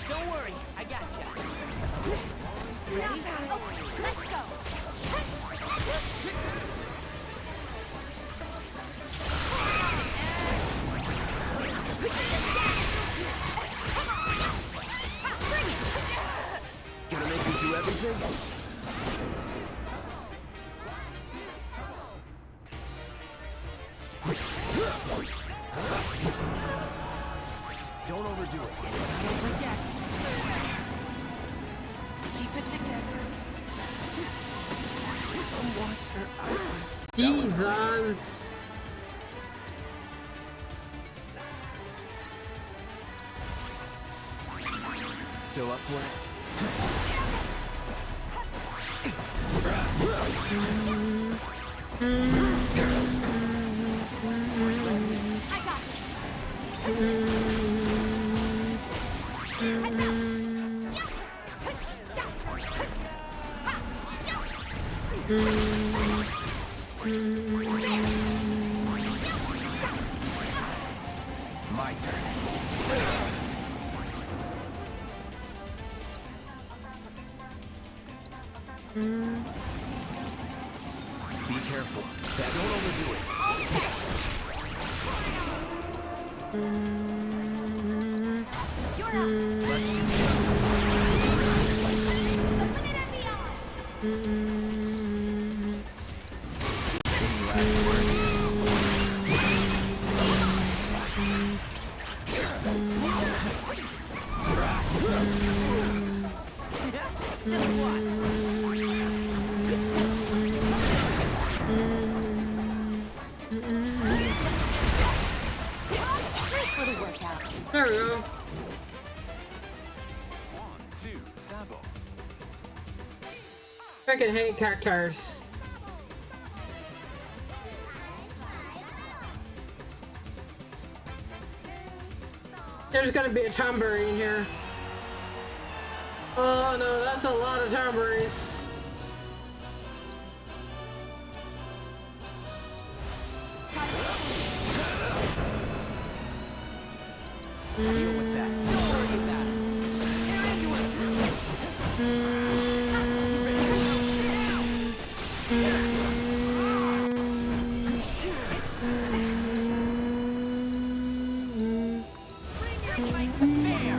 Don't worry, I gotcha. Ready? Let's go. Gonna make me do everything? Don't overdo it. Don't forget. Keep it together. And watch her eyes. Jesus. Still up for it? I got this. My turn. Be careful. Don't overdo it. You're up. Let's do this. The limit and beyond. Any last words? Just watch. fucking hate cactars. There's gonna be a tomberry in here. Oh no, that's a lot of tomberries. Deal with that. Don't worry about it. Bring your might to bear.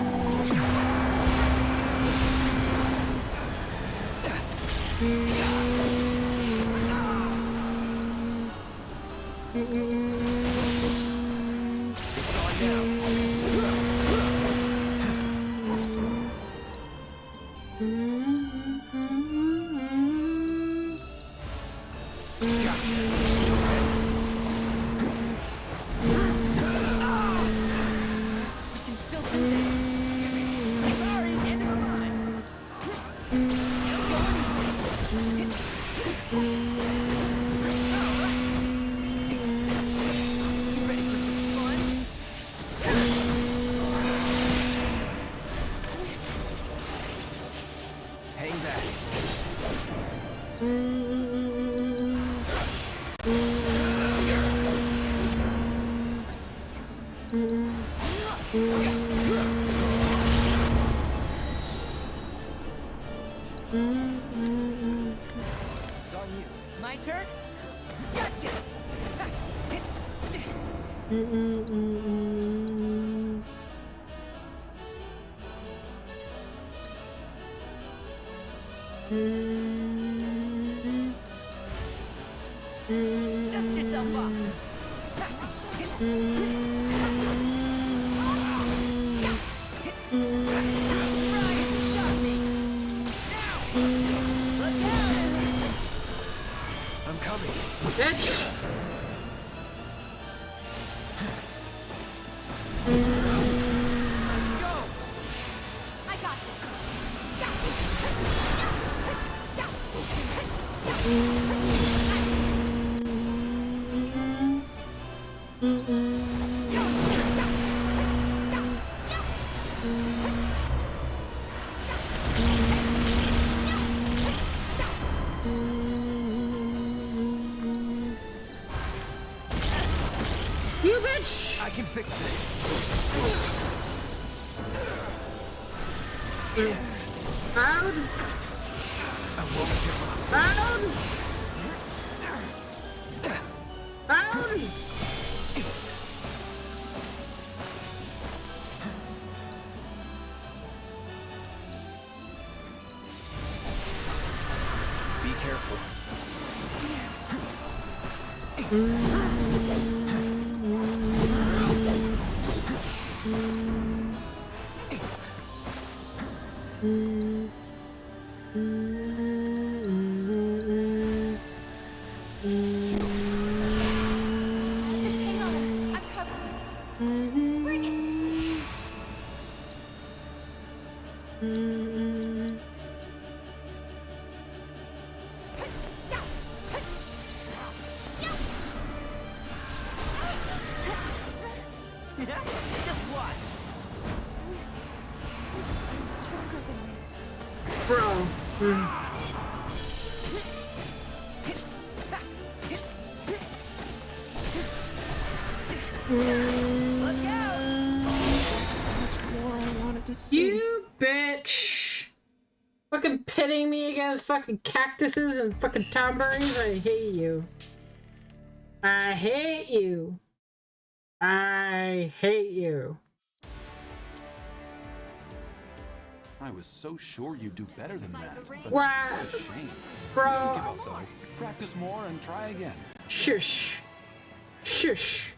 It's on you. My turn? Gotcha! Dust yourself off. I'm coming. Bitch! Go! I got You bitch! I can fix this. Proud? I won't give up. Proud? Proud? Be careful. Just hang on. I'm covered. Bring it. Just watch. I'm stronger than this. Bro. Look out! More I wanted to see. You bitch! Fucking pitting me against fucking cactuses and fucking tomberries. I hate you. I hate you. I hate you. I was so sure you'd do better than that. But What? what a shame. Bro. Don't give up, though. Practice more and try again. Shush. Shush.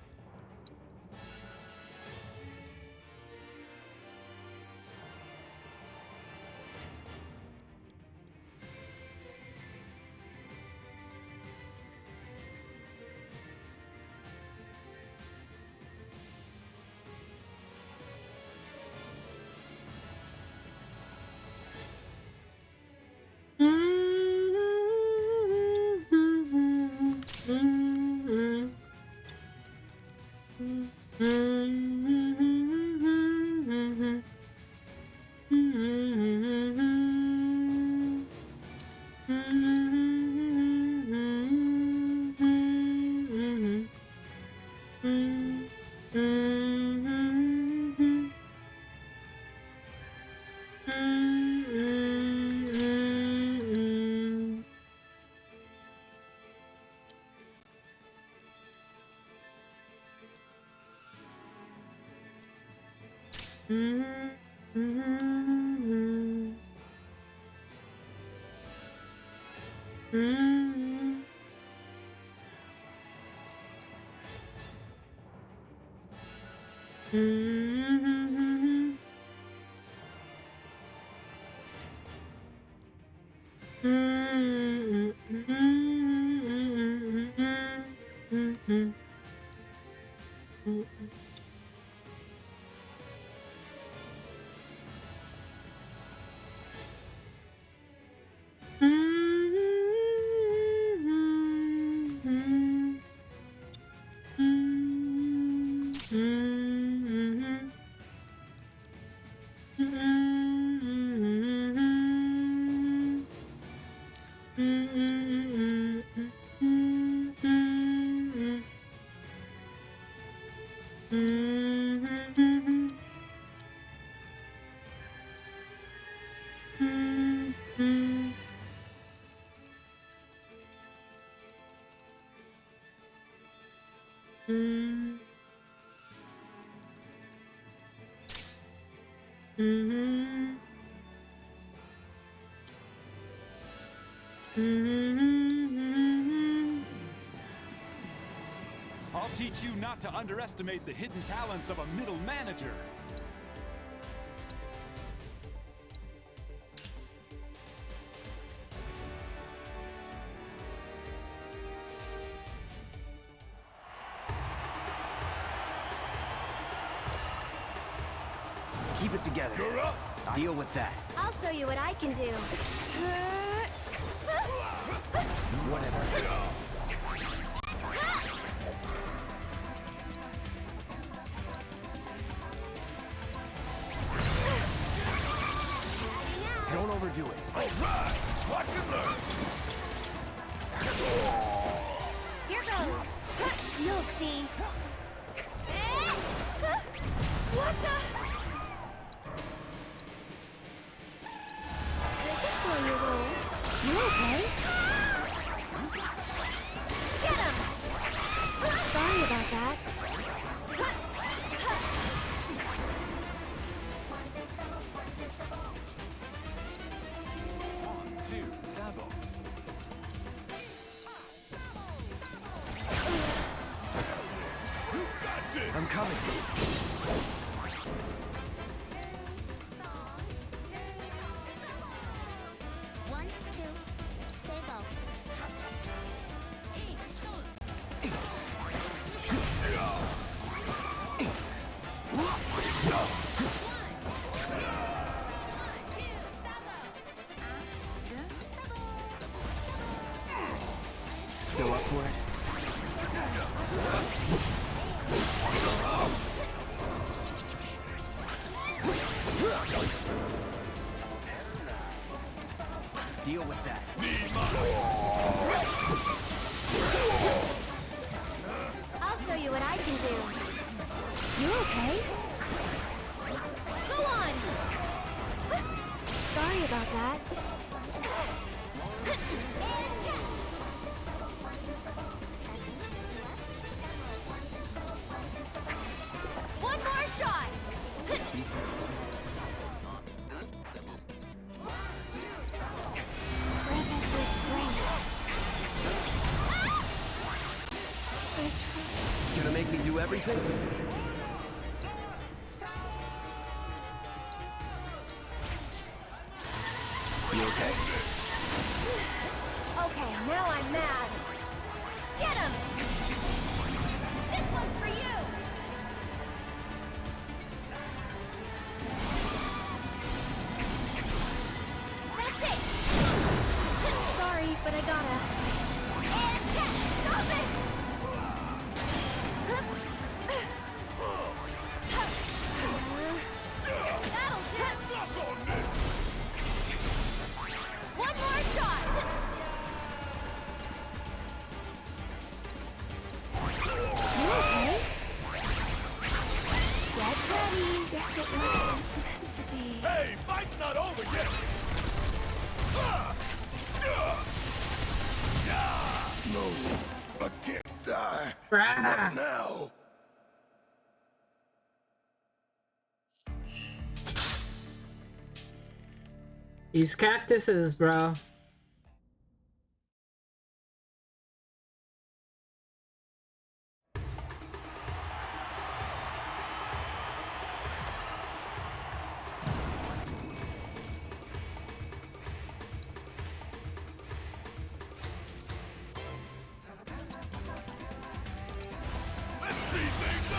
I'll teach you not to underestimate the hidden talents of a middle manager. Keep it together. Deal with that. I'll show you what I can do. Whatever. Don't overdo it. All right, watch and learn. Here goes. You'll see. What the? This is for you, Roll. You okay? Get him! Sorry about that. 1, 2, Sabo. I'm coming. One, two, Sabo. Still up for it? Deal with that. I'll show you what I can do. You okay? Go on! Sorry about that. One more shot! Gonna make me do everything? You okay? Okay, now I'm mad. Get him! This one's for you! That's it! Sorry, but I gotta. And catch! Stop it! That'll tip! One more shot! You okay? Get ready. Guess it wasn't meant to be. Hey, fight's not over yet. No, I can't die. Not now. Use cactuses, bro.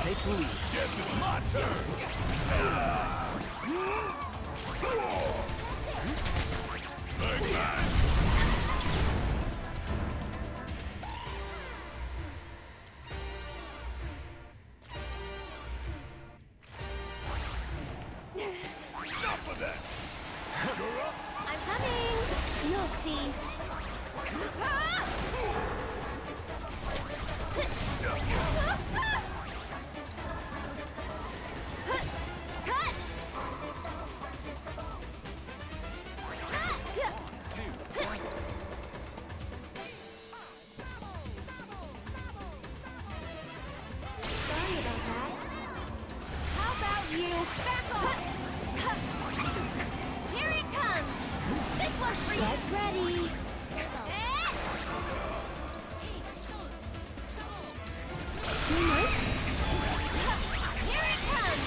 Take the lead. Guess it's my turn. Big man. Enough of that. You're up. I'm coming. You'll see. Sorry about that. How about you back off? Here it comes. This one's for you. Get ready. Too much? Here it comes.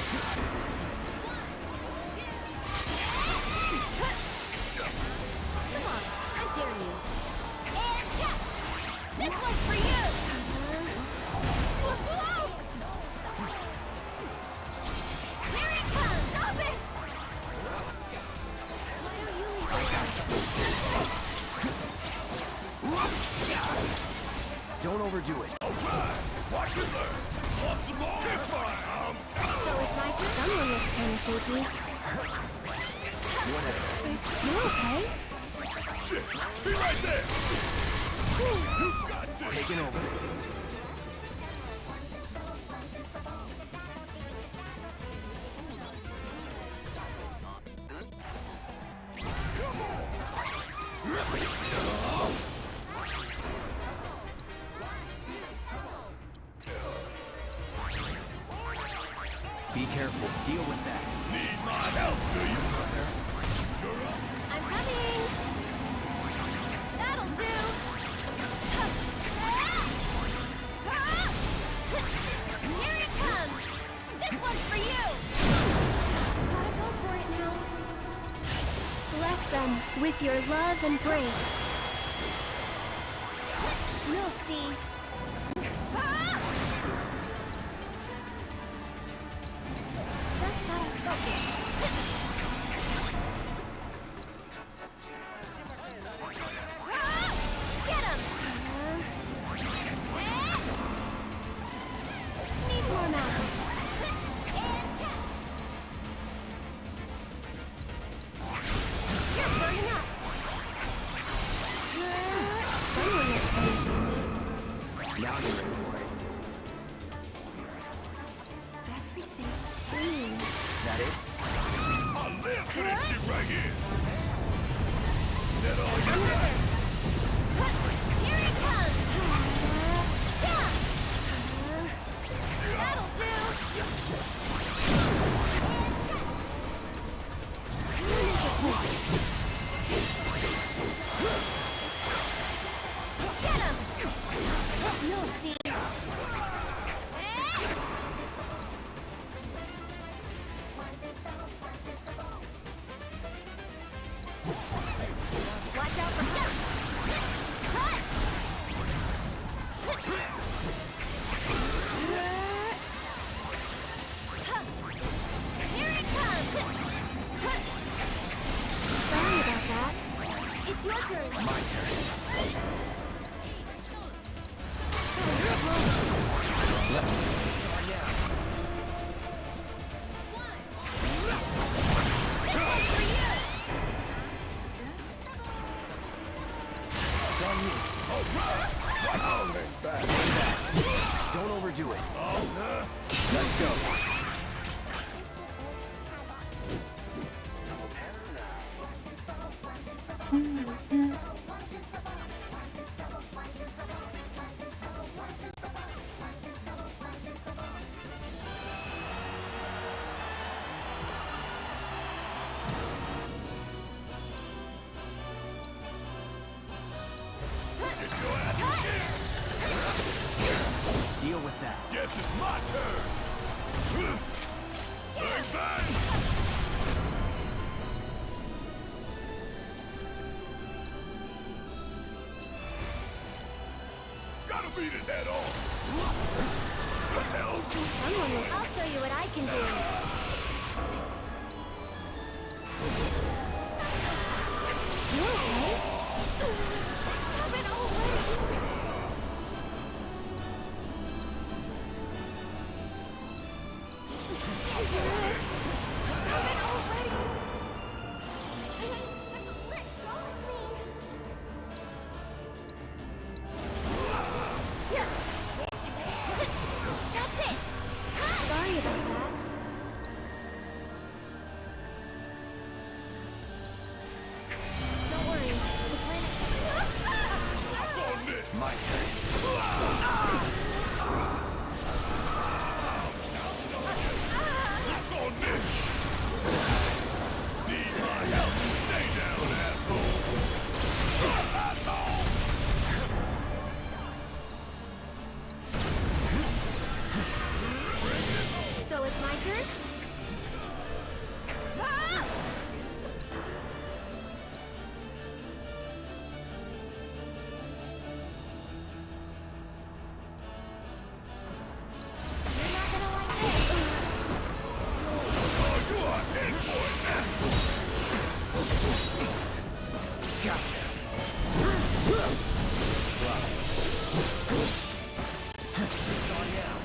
Come on, I dare you. And catch. This one's for you. Whoa! Here it comes. Stop it. Why don't you leave? Don't overdo it. Alright, watch and learn. Want some more? Get mine. So it's my turn. Someone looks kind of shaky. Whatever. You okay? Shit, be right there. You got this. Taking over. Be careful. Deal with that. Need my help, do you? You're up. I'm coming. That'll do. Here it comes. This one's for you. Gotta go for it now. Bless them with your love and grace. You'll see. Just gotta focus. Get him! Need more magic. And catch. You're burning up. Someone is finishing. Now you're ready for it. Everything's clean. That it? I'll live for this shit right here. That all you got? Here it comes! Yeah! That'll do! Get him! You'll see. Watch out for him! Cut! Here it comes! Sorry about that. It's your turn. My turn. This one's for you! It's on me. Stay back. Don't overdo it. Let's go. Deal with that. Guess it's my turn. Bang, bang! Gotta beat it head on. The hell? I'll show you what I can do. You okay? Stop it already! That's it! Sorry about that. Don't worry, the planet... My turn. Need my help. Stay down, asshole. So it's my turn? You're not gonna like this. Oh, you are in for it now. Gotcha. It's on now.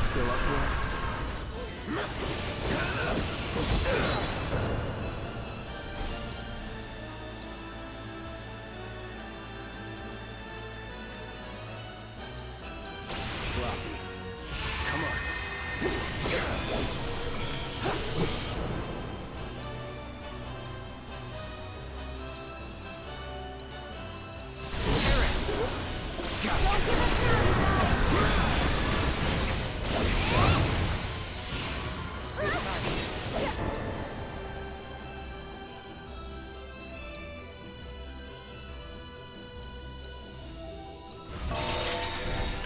Still up for it? Floppy. Come on.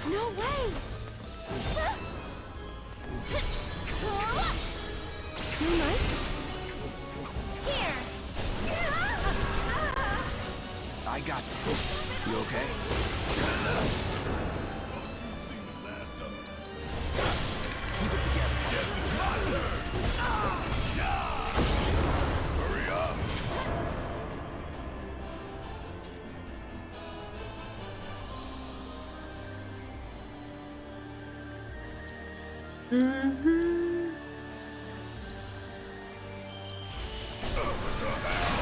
No way! Too much? Here! I got this. You okay? Keep it together. Guess it's my turn. Yeah. Hurry up.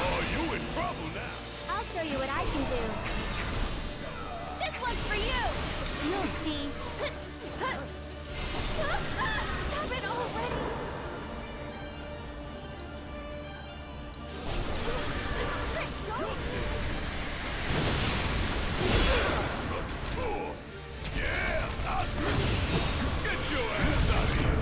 Oh, you in trouble now. I'll show you what I can do. This one's for you! You'll see. Stop it already! Yeah, get your ass out of here.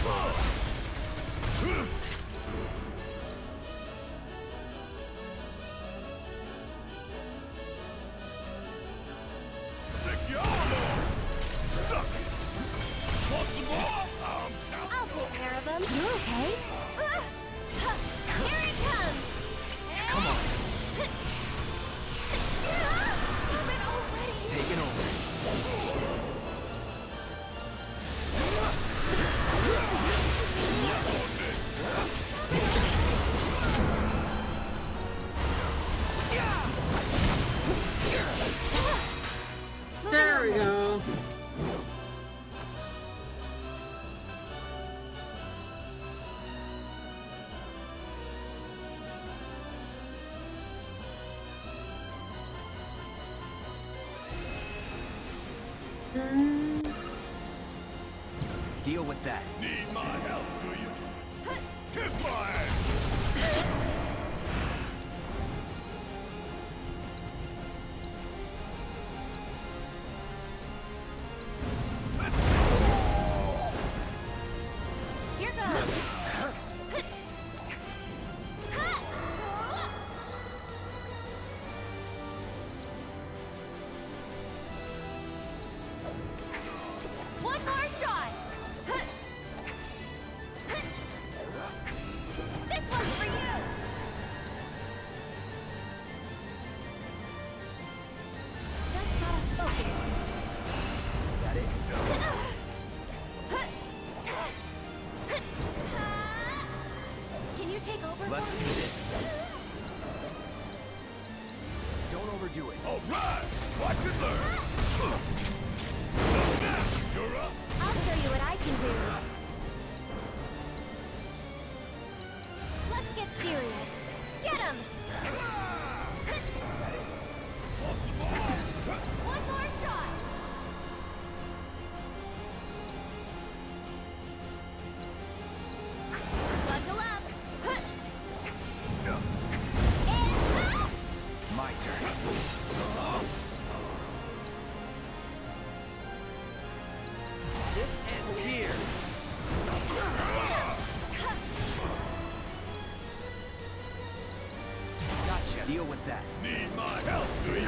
Come on. Take your arm off. Suck it. Want some more? I'll take care of him. You okay? Here it comes! Come on. Stop it already! Taking over. There we go. Deal with that. Need my help, do you? Kiss my ass. Let's One more shot. This one's for you. Just gotta focus. Got it? Can you take over? Let's for do me? this. Don't overdo it. All right, watch and learn. Now you're up. I'll show you what I can do. Let's get serious. Get him! One more shot. Buckle up. My turn. This ends here. Gotcha. Deal with that. Need my help, do you?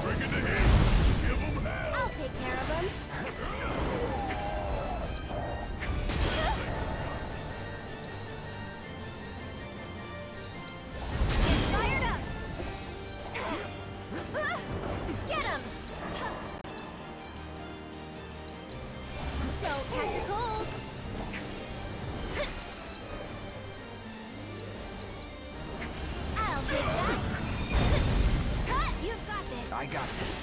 Bring it to him. Give him hell. I'll take care of him. Get fired up. Get him. Don't catch a cold. I'll take that. You've got this. I got this.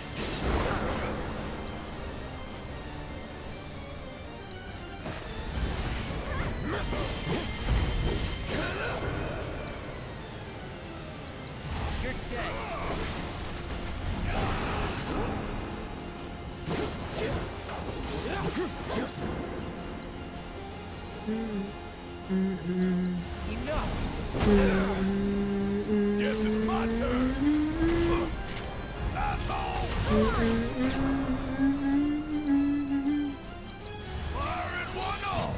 You're dead. Enough. Guess it's my turn. That's all. Firing one off.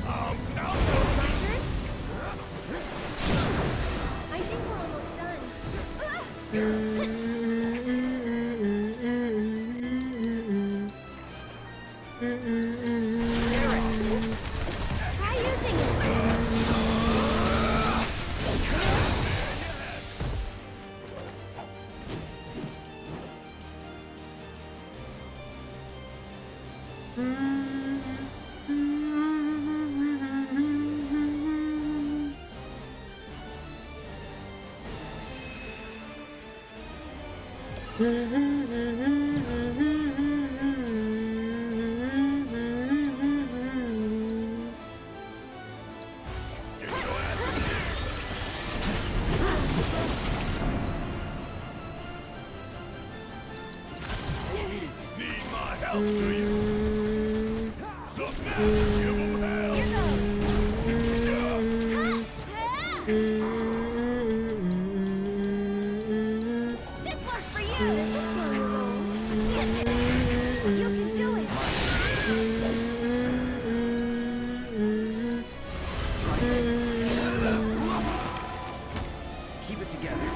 I'm counting. My turn? I think we're almost done. Try using it. Need my help, do you? Something else. Give him hell. This one's for you. This is slow roll. You can do it. Keep it together.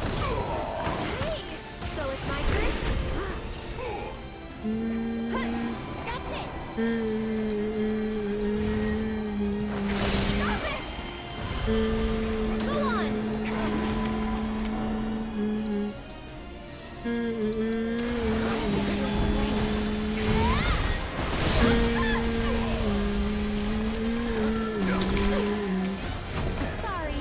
Hey, so it's my turn? That's it. Stop it. Go on. Sorry,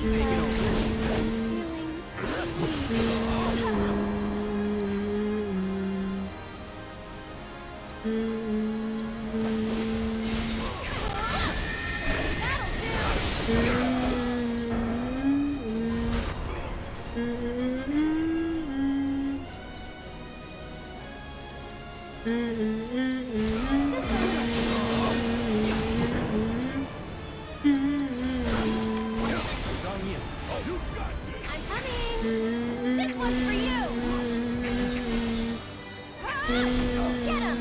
It's on you. I'm coming. This one's for you. Get him.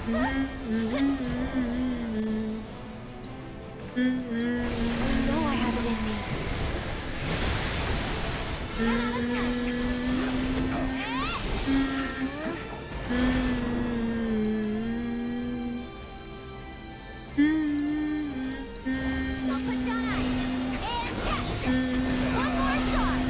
know I have it in me. I'll put down ice and catch. One more shot.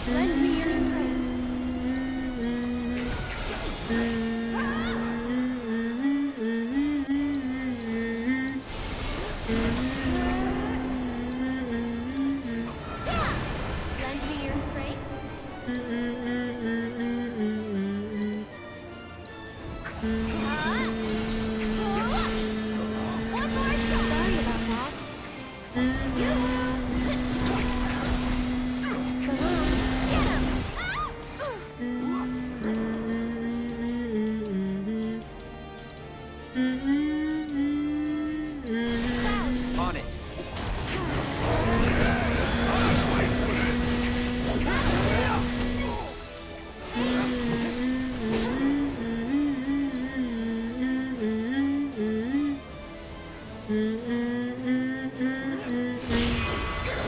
Lend me your strength. Lend me your strength. One more shot. Sorry about that. So long. Get him. On it.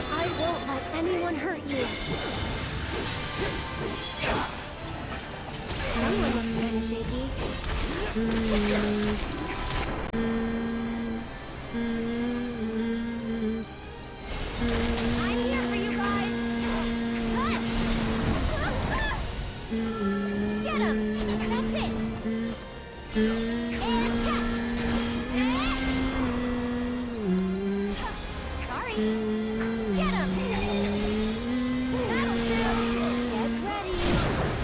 I won't let anyone hurt you. Someone looks kind of shaky. I'm here for you guys. Get him. That's it. And catch. Sorry. Get him. That'll do. Get ready.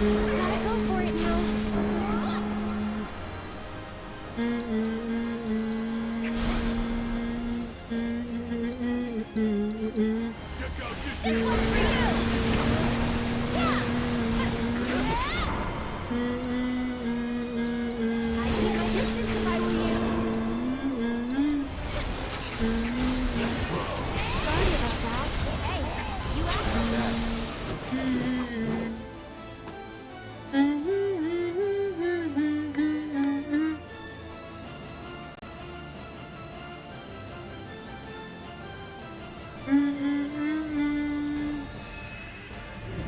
Gotta go for it now. This one's for you. I'd keep my distance if I were you. Sorry about that. Hey, you asked.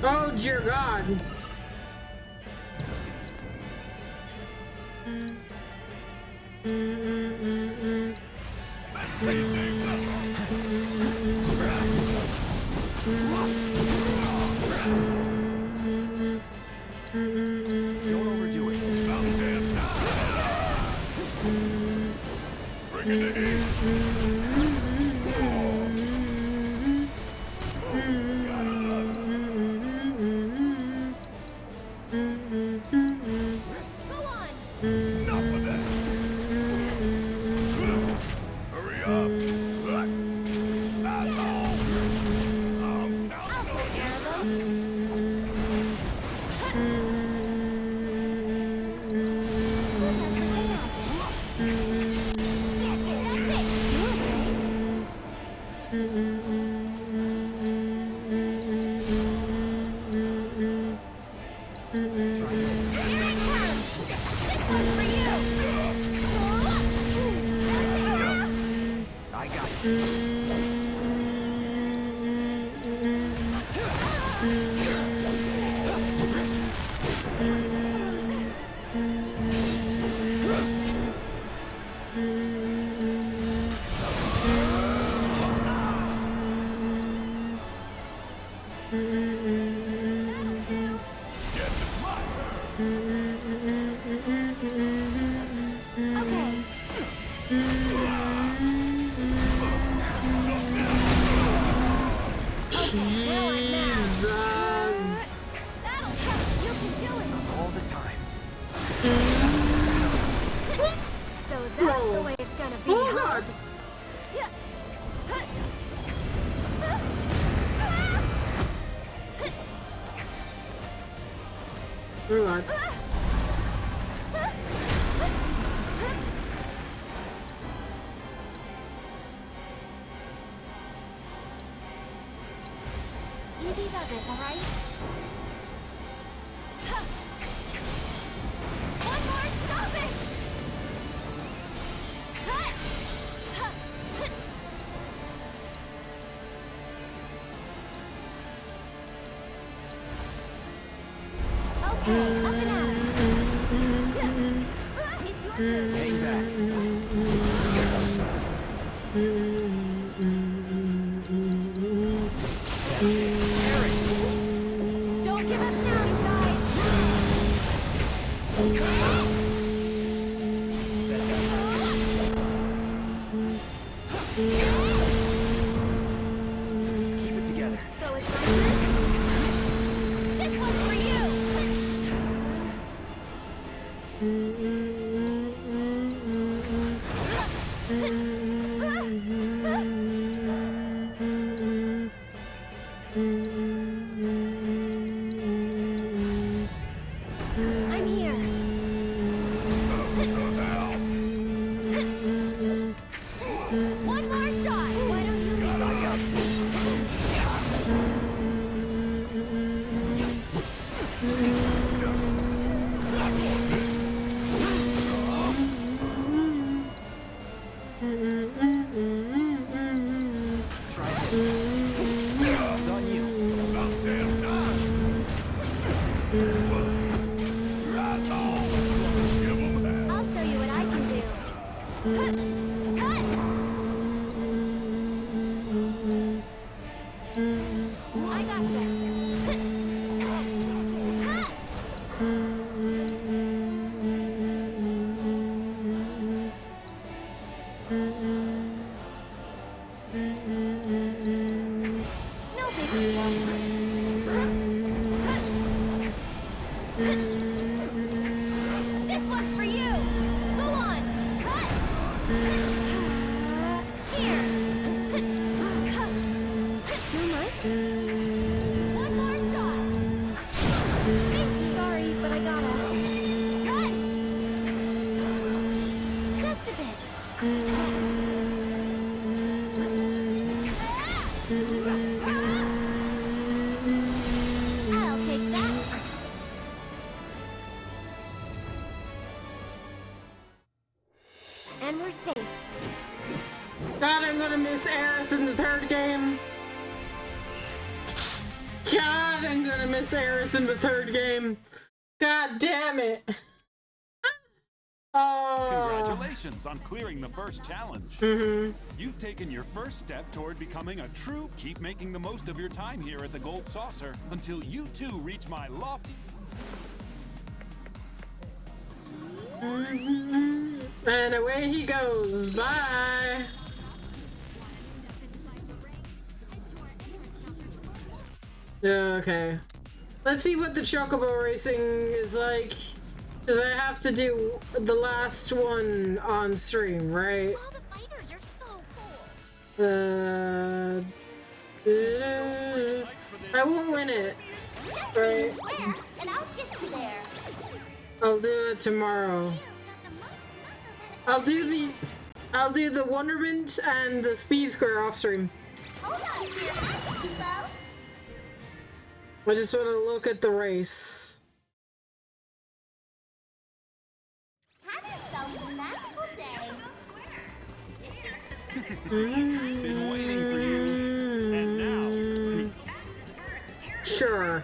Oh dear God. Don't overdo it. Go on. Hurry up. I'll take care of them. I got it. Get the the way it's gonna be. Oh huh? god! Oh god. Easy does it, alright? One more, stop it! Okay, up and at 'em. It's your turn. Hang back. Don't give up now, you guys! Keep it together. So it's my turn? This one's for you! I'm here. One more shot. Why don't you lead? I got It's on you. I'll show you what I can do. I gotcha. No big deal. This one's for you. Go on. Here. Too much? One more shot. Sorry, but I gotta. Just a bit. I'll take that. And we're safe. God, I'm gonna miss Aerith in the third game. God, I'm gonna miss Aerith in the third game. God damn it. Oh. Congratulations on clearing the first challenge. You've taken your first step toward becoming a true. Keep making the most of your time here at the Gold Saucer until you too reach my lofty. And away he goes. Bye. Okay. Let's see what the chocobo racing is like. Because I have to do the last one on stream, right? All the fighters are so cool. I won't win it. Right? Where? And I'll get you there. I'll do it tomorrow. I'll do the Wonderment and the Speed Square off stream. Hold on to your hat, Kubo. I just want to look at the race. Have yourself a magical day. Been waiting for you. And now. Sure.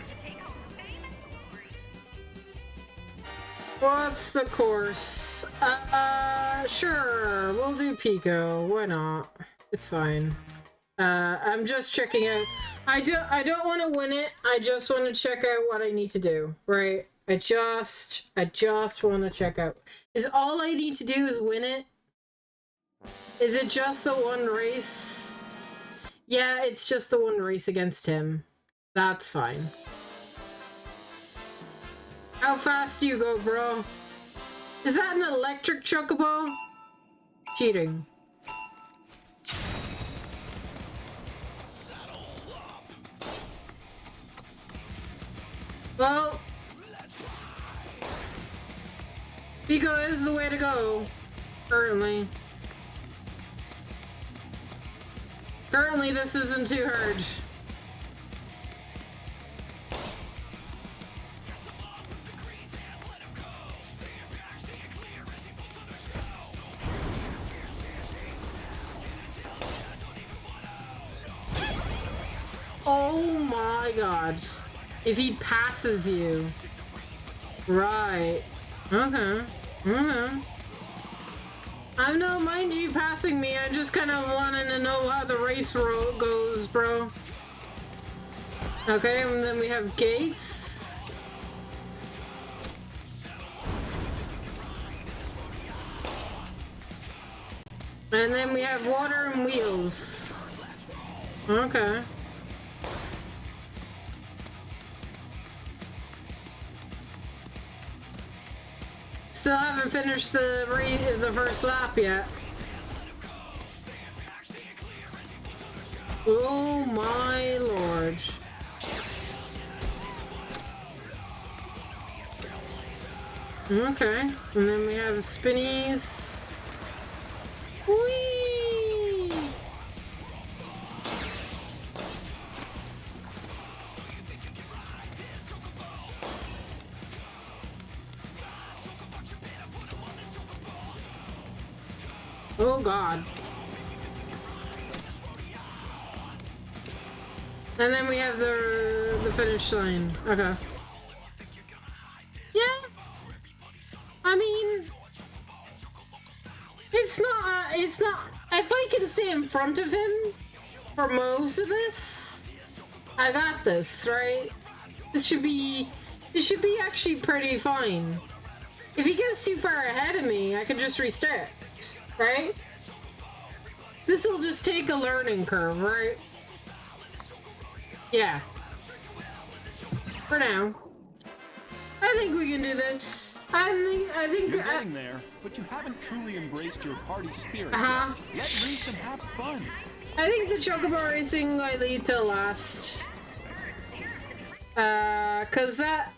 What's the course? Sure. We'll do Pico. Why not? It's fine. I'm just checking out. I don't want to win it. I just want to check out what I need to do. Right? I just want to check out. Is all I need to do is win it? Is it just the one race? Yeah, it's just the one race against him. That's fine. How fast do you go, bro? Is that an electric chocobo? cheating. Well, Pico is the way to go, currently. Currently, this isn't too hard. Oh my god. If he passes you. Right. Okay. I don't mind you passing me, I just kind of wanted to know how the race road goes, bro. Okay, and then we have gates. And then we have water and wheels. Okay. Still haven't finished the first lap yet. Oh my lord. Okay, and then we have spinnies. Whee! Oh god. And then we have the finish line. Okay. Yeah. I mean, it's not, if I can stay in front of him for most of this, I got this, right? This should be actually pretty fine. If he gets too far ahead of me, I can just restart, right? This will just take a learning curve, right? Yeah. For now. I think we can do this. I think you're getting there, but you haven't truly embraced your party spirit. Uh-huh. Let loose and have fun. I think the chocobo racing might lead to last. Cause that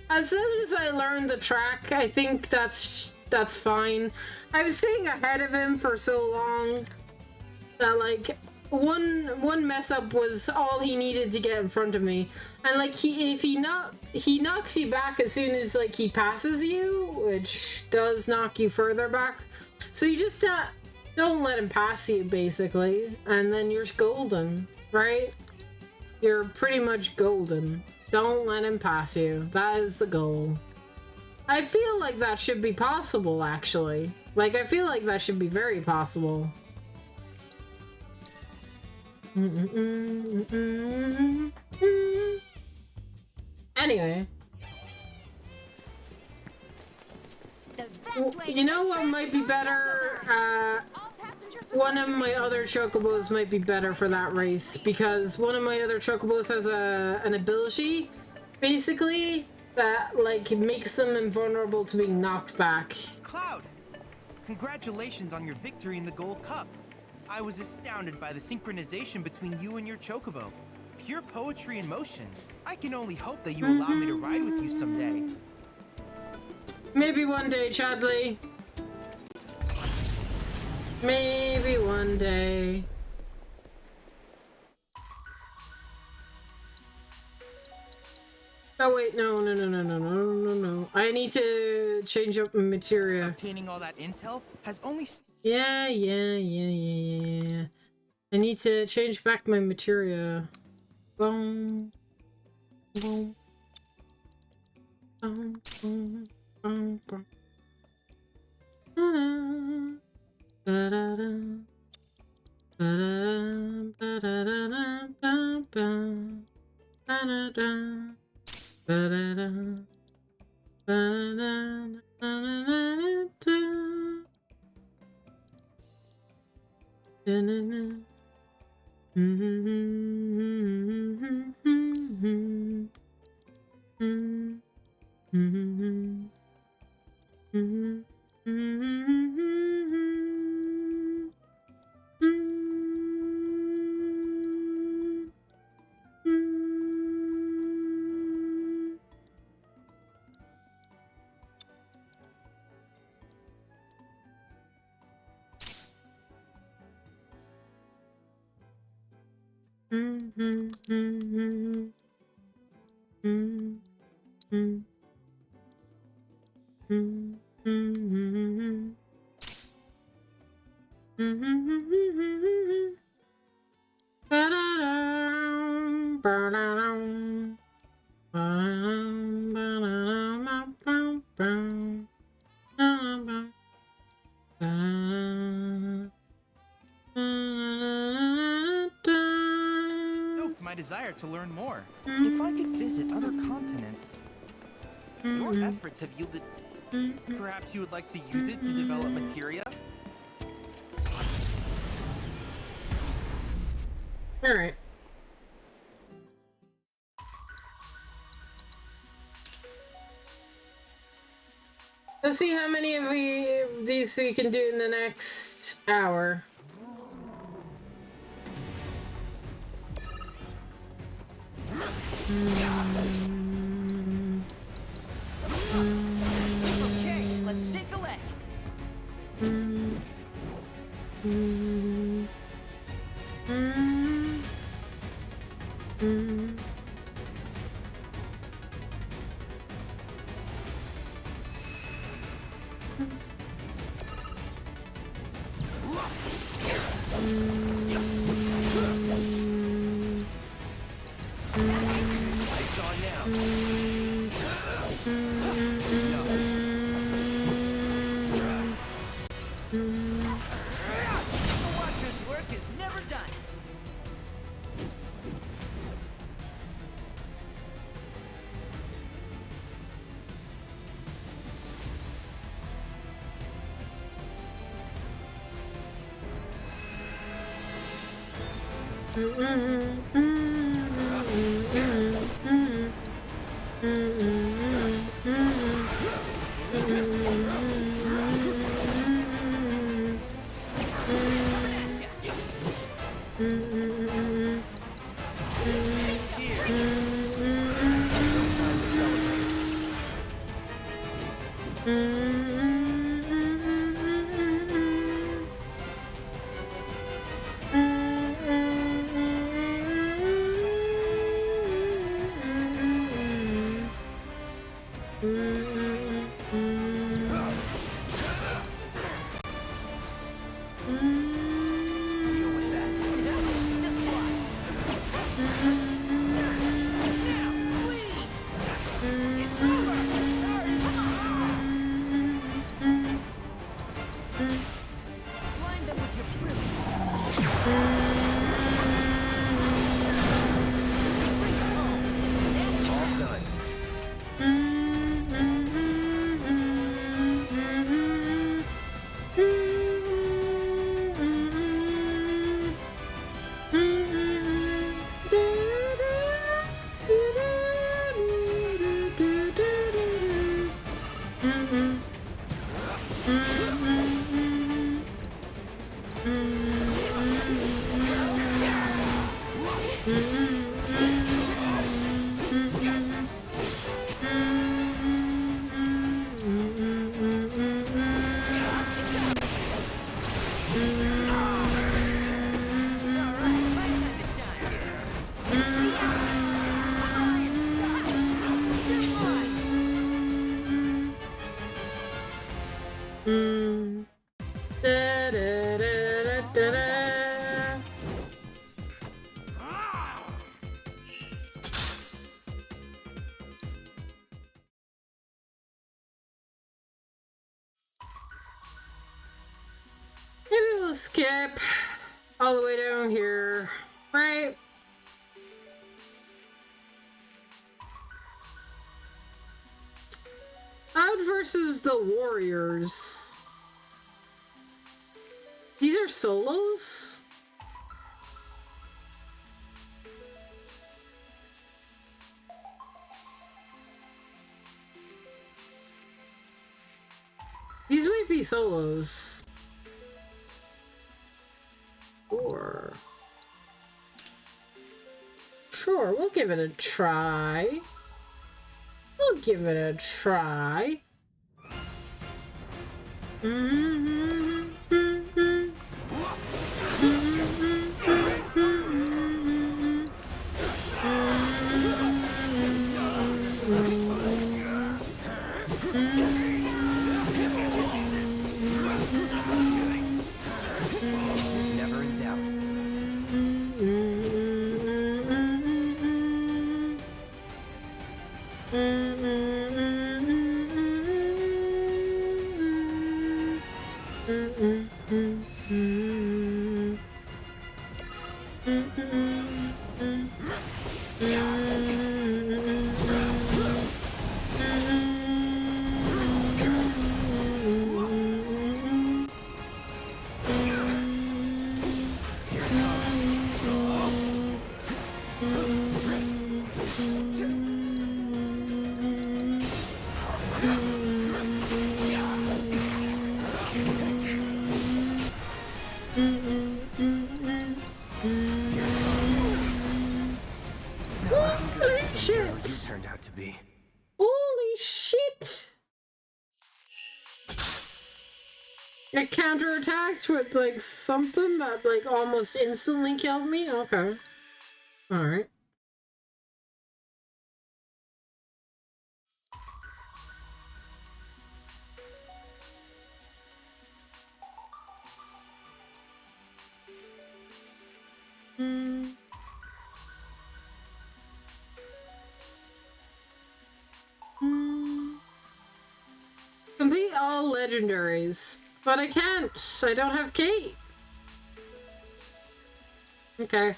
as soon as I learn the track, I think that's fine. I was staying ahead of him for so long that like one mess up was all he needed to get in front of me, and like he knocks you back as soon as like he passes you, which does knock you further back. So you just don't let him pass you basically, and then you're golden, right? You're pretty much golden. Don't let him pass you. That is the goal. I feel like that should be possible, actually. Like, I feel like that should be very possible. Anyway. You know what might be better? One of my other chocobos might be better for that race, because one of my other chocobos has an ability, basically, that like makes them invulnerable to being knocked back. Cloud, congratulations on your victory in the Gold Cup. I was astounded by the synchronization between you and your chocobo. Pure poetry in motion. I can only hope that you allow me to ride with you someday. Maybe one day, Chadley. Maybe one day. Oh wait, no. I need to change up my materia. Obtaining all that intel has only... Yeah. I need to change back my materia. Boom. Boom. Boom. Boom. Boom. Boom. Da-da-da. Ba-da-da. Ba-da-da. Ba-ba. Da-da-da. Ba-da-da. Ba-da-da. Da-da-da. Da-da-da. Stoked my desire to learn more. If I could visit other continents, your efforts have yielded. Perhaps you would like to use it to develop materia? All right. Let's see how many of these we can do in the next hour. Okay, let's shake a leg. Lights on now. The Watcher's work is never done. Blind them with your brilliance. All done. Maybe we'll skip all the way down here, right? Cloud versus the Warriors. These are solos? These might be solos. Or... Sure, we'll give it a try. We'll give it a try. Never in doubt. Turned out to be. Holy shit! It counterattacks with like something that like almost instantly killed me? Okay. Alright. Complete all legendaries. But I can't. I don't have Kate. Okay.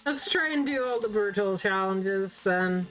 Let's try and do all the brutal challenges then.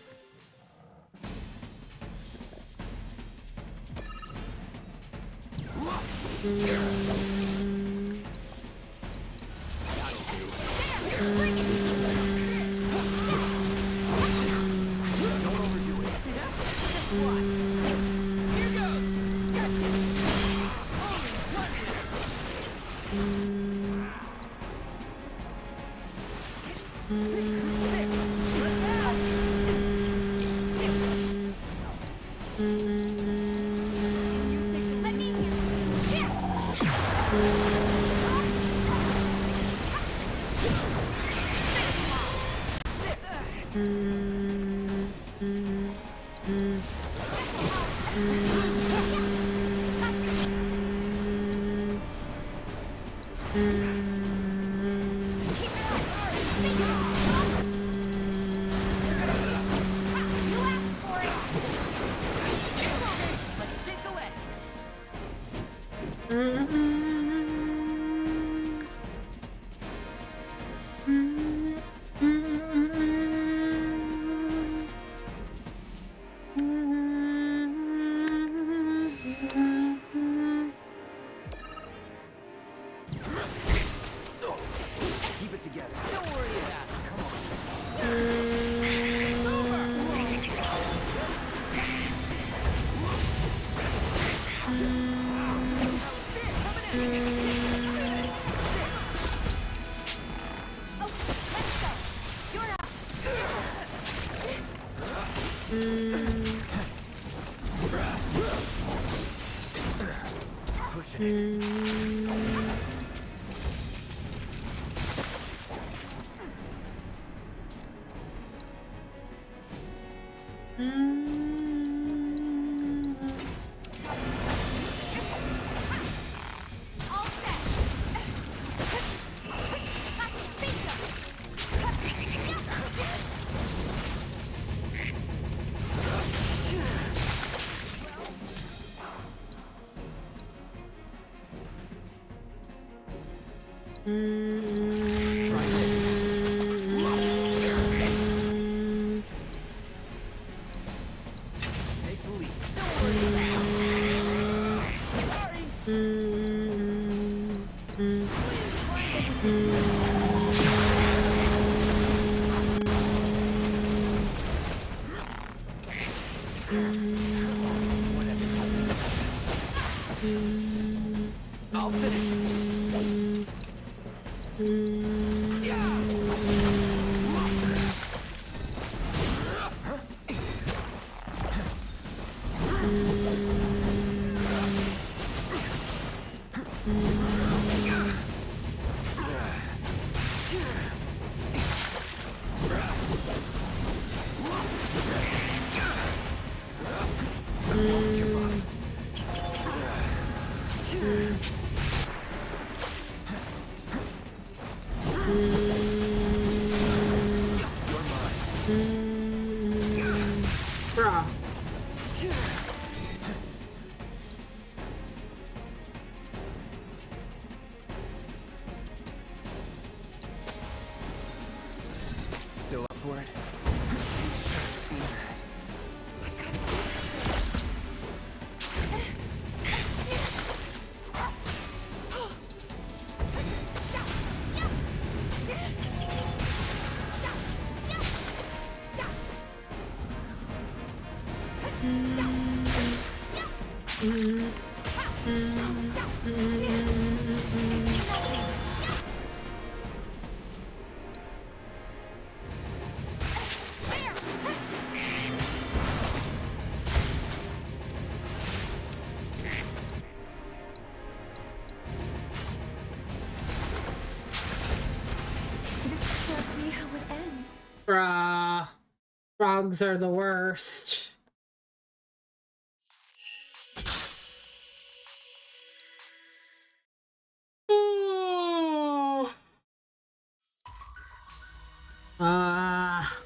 Bruh. Still up for it? This can't be how it ends. Bruh. Frogs are the worst. Ooh. Ah.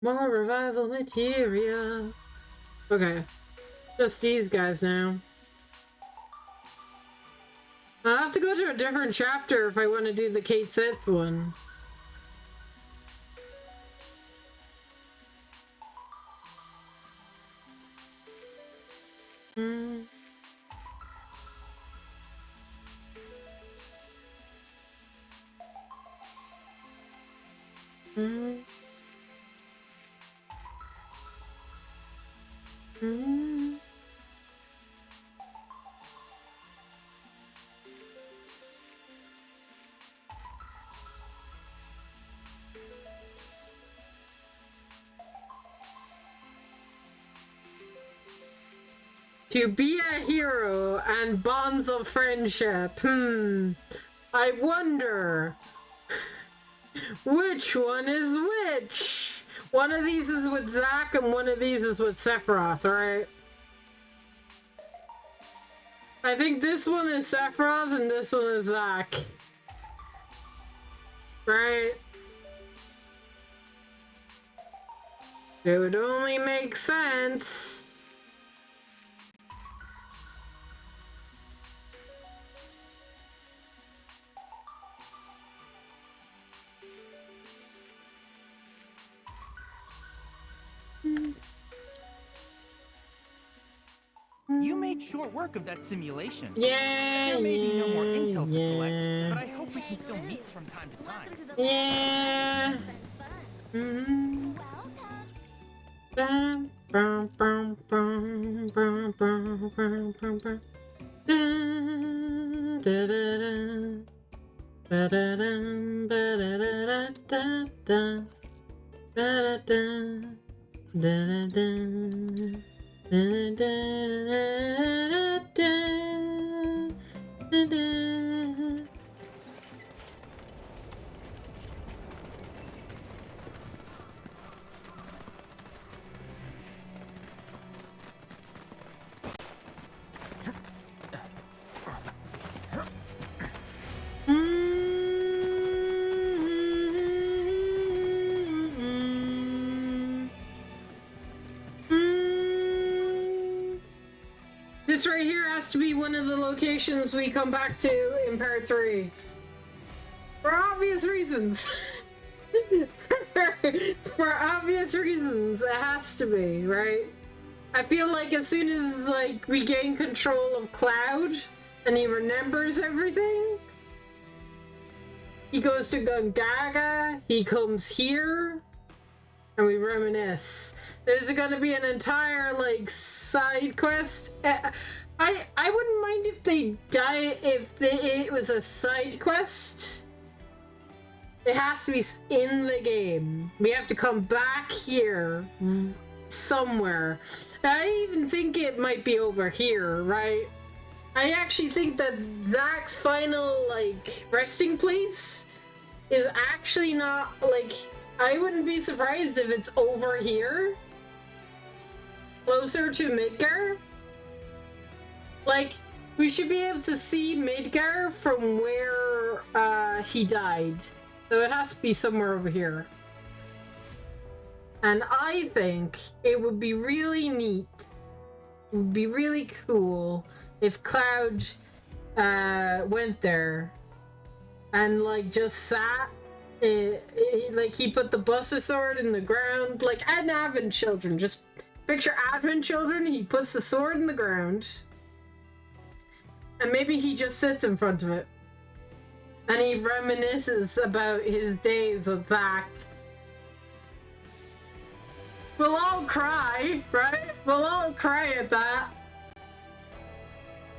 More revival materia. Okay. Just these guys now. I'll have to go to a different chapter if I want to do the Kate Sith one. To be a hero and bonds of friendship. I wonder which one is which. One of these is with Zack and one of these is with Sephiroth, right? I think this one is Sephiroth and this one is Zack. Right? It would only make sense. You made short work of that simulation. Yeah, there may be no more intel to collect, but I hope we can still meet from time to time. Yeah. This right here has to be one of the locations we come back to in part 3. For obvious reasons. For obvious reasons, it has to be, right? I feel like as soon as like we gain control of Cloud and he remembers everything, he goes to Gungaga, he comes here, and we reminisce. There's gonna be an entire like side quest. I wouldn't mind if they die it was a side quest. It has to be in the game. We have to come back here somewhere. I even think it might be over here, right? I actually think that Zack's final like resting place is actually not like, I wouldn't be surprised if it's over here. Closer to Midgar. Like, we should be able to see Midgar from where he died. So it has to be somewhere over here. And I think it would be really neat, it would be really cool if Cloud went there and like just sat. Like he put the Buster Sword in the ground, like an Advent Children. Just picture Advent Children. He puts the sword in the ground, and maybe he just sits in front of it, and he reminisces about his days with Zack. We'll all cry, right? We'll all cry at that.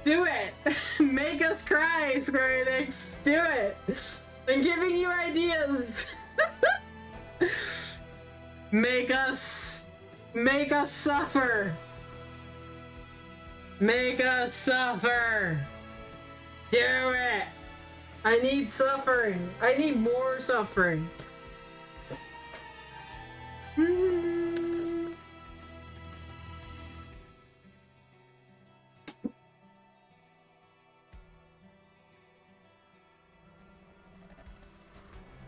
Do it! Make us cry, Square Enix. Do it! I'm giving you ideas. Make us suffer. Make us suffer. Do it. I need suffering. I need more suffering.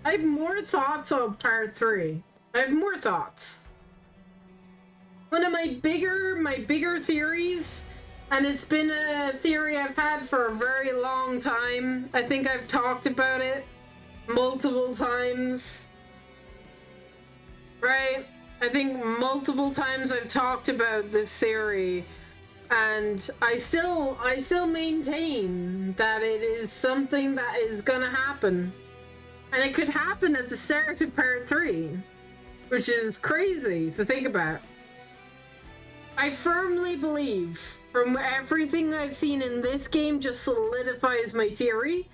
I have more thoughts on part 3. I have more thoughts. One of my bigger theories, and it's been a theory I've had for a very long time. I think I've talked about it multiple times. Right? I think multiple times I've talked about this theory, and I still maintain that it is something that is gonna happen. And it could happen at the start of part 3, which is crazy to think about. I firmly believe, from everything I've seen in this game just solidifies my theory,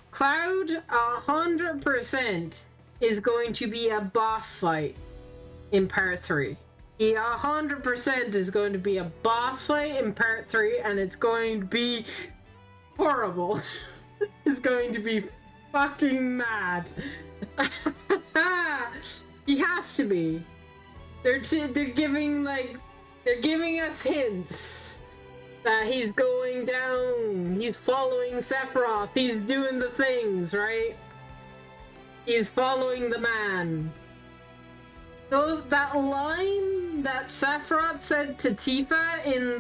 Cloud 100% is going to be a boss fight in part 3. He 100% is going to be a boss fight in part 3, and it's going to be horrible. It's going to be fucking mad. He has to be. They're giving they're giving us hints that he's going down. He's following Sephiroth. He's doing the things, right? He's following the man. So that line that Sephiroth said to Tifa in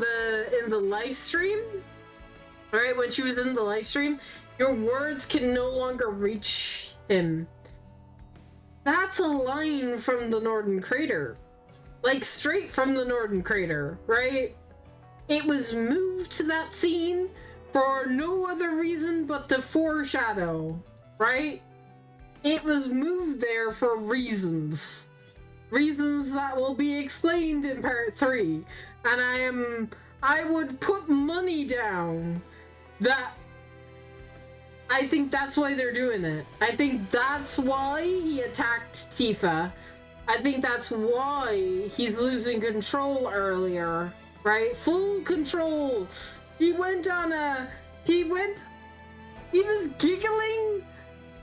the live stream, right, when she was in the live stream, your words can no longer reach him. That's a line from the Northern Crater. Like, straight from the Northern Crater, right? It was moved to that scene for no other reason but to foreshadow, right? It was moved there for reasons. Reasons that will be explained in part 3. And I would put money down that I think that's why they're doing it. I think that's why he attacked Tifa. I think that's why he's losing control earlier, right? Full control. He was giggling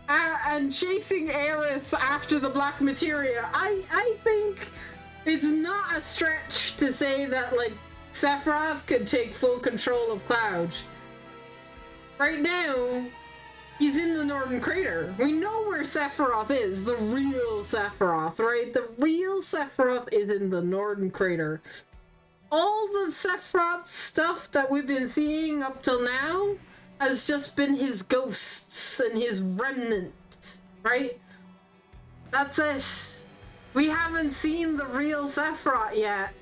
and chasing Aerith after the Black Materia. I think it's not a stretch to say that, like, Sephiroth could take full control of Cloud. Right now, he's in the Northern Crater. We know where Sephiroth is, the real Sephiroth, right? The real Sephiroth is in the Northern Crater. All the Sephiroth stuff that we've been seeing up till now has just been his ghosts and his remnants, right? That's it. We haven't seen the real Sephiroth yet.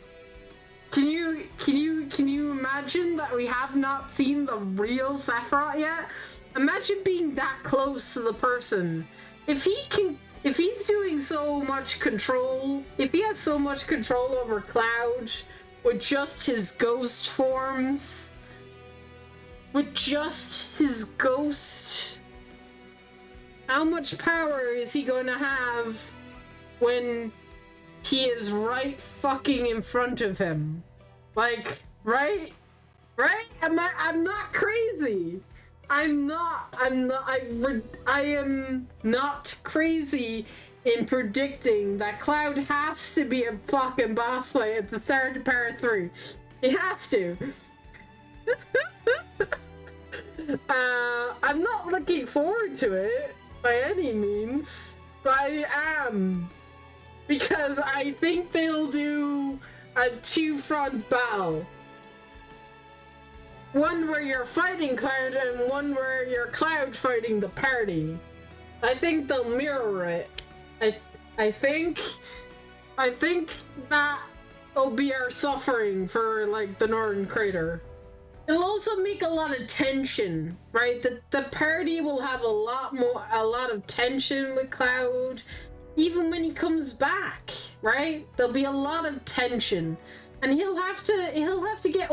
Can you imagine that we have not seen the real Sephiroth yet? Imagine being that close to the person. If he's doing so much control, if he has so much control over Cloud with just his ghost forms, with just his ghost, how much power is he going to have when he is right fucking in front of him? Like, right? I'm not crazy. I am not crazy in predicting that Cloud has to be a fucking boss fight at the start of part 3. He has to. I'm not looking forward to it by any means, but I am. Because I think they'll do a 2-front battle. One where you're fighting Cloud and one where you're Cloud fighting the party. I think they'll mirror it. I think that will be our suffering for, like, the Northern Crater. It'll also make a lot of tension, right? The party will have a lot of tension with Cloud, even when he comes back, right? There'll be a lot of tension. And he'll have to get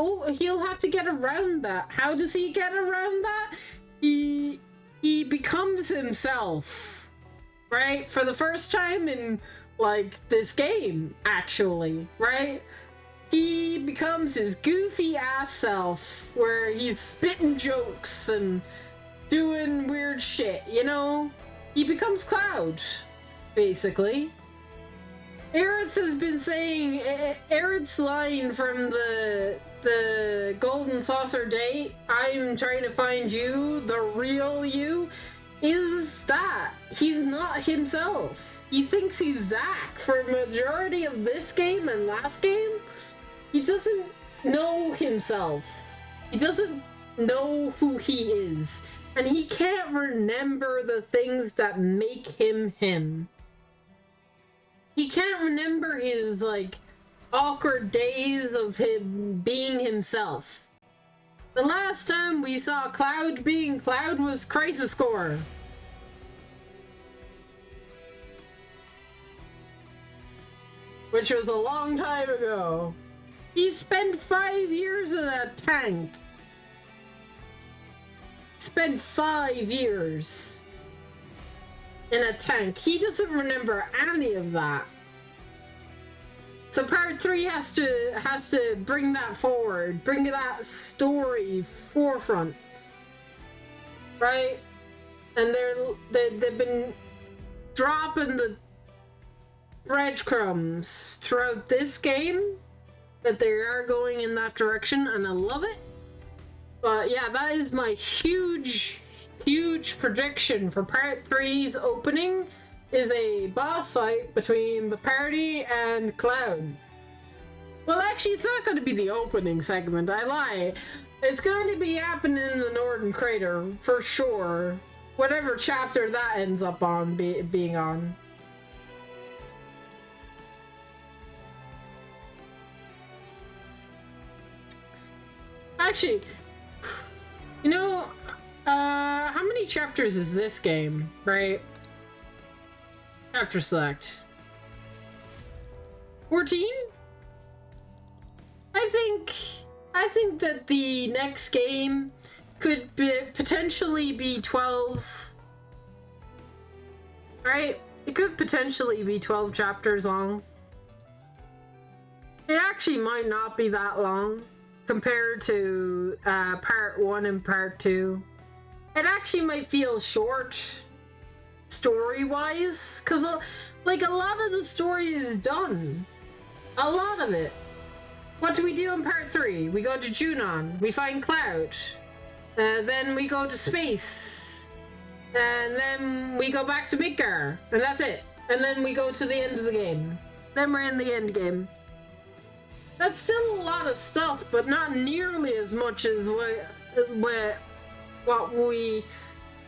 around that. How does he get around that? He becomes himself, right? For the first time in, like, this game, actually, right? He becomes his goofy ass self, where he's spitting jokes and doing weird shit, you know? He becomes Cloud, basically. Aerith has been saying, Aerith's line from the Golden Saucer date, I'm trying to find you, the real you, is that he's not himself. He thinks he's Zack for a majority of this game and last game. He doesn't know himself. He doesn't know who he is. And he can't remember the things that make him him. He can't remember his, like, awkward days of him being himself. The last time we saw Cloud being Cloud was Crisis Core. Which was a long time ago. He spent 5 years in a tank. Spent 5 years in a tank. He doesn't remember any of that. So part 3 has to bring that forward, bring that story forefront, right? And they've been dropping breadcrumbs throughout this game that they are going in that direction, and I love it. But yeah, that is my huge prediction for Part 3's opening, is a boss fight between the party and Cloud. Well, actually, it's not going to be the opening segment, I lie. It's going to be happening in the Northern Crater, for sure. Whatever chapter that ends up on, being on. Actually, you know, how many chapters is this game, right? Chapter select. 14? I think that the next game could potentially be 12. Right? It could potentially be 12 chapters long. It actually might not be that long compared to part 1 and part 2. It actually might feel short story-wise, because like a lot of the story is done. A lot of it. What do we do in part 3? We go to Junon, we find Cloud, then we go to space, and then we go back to Midgar, and that's it. And then we go to the end of the game. Then we're in the end game. That's still a lot of stuff, but not nearly as much as what we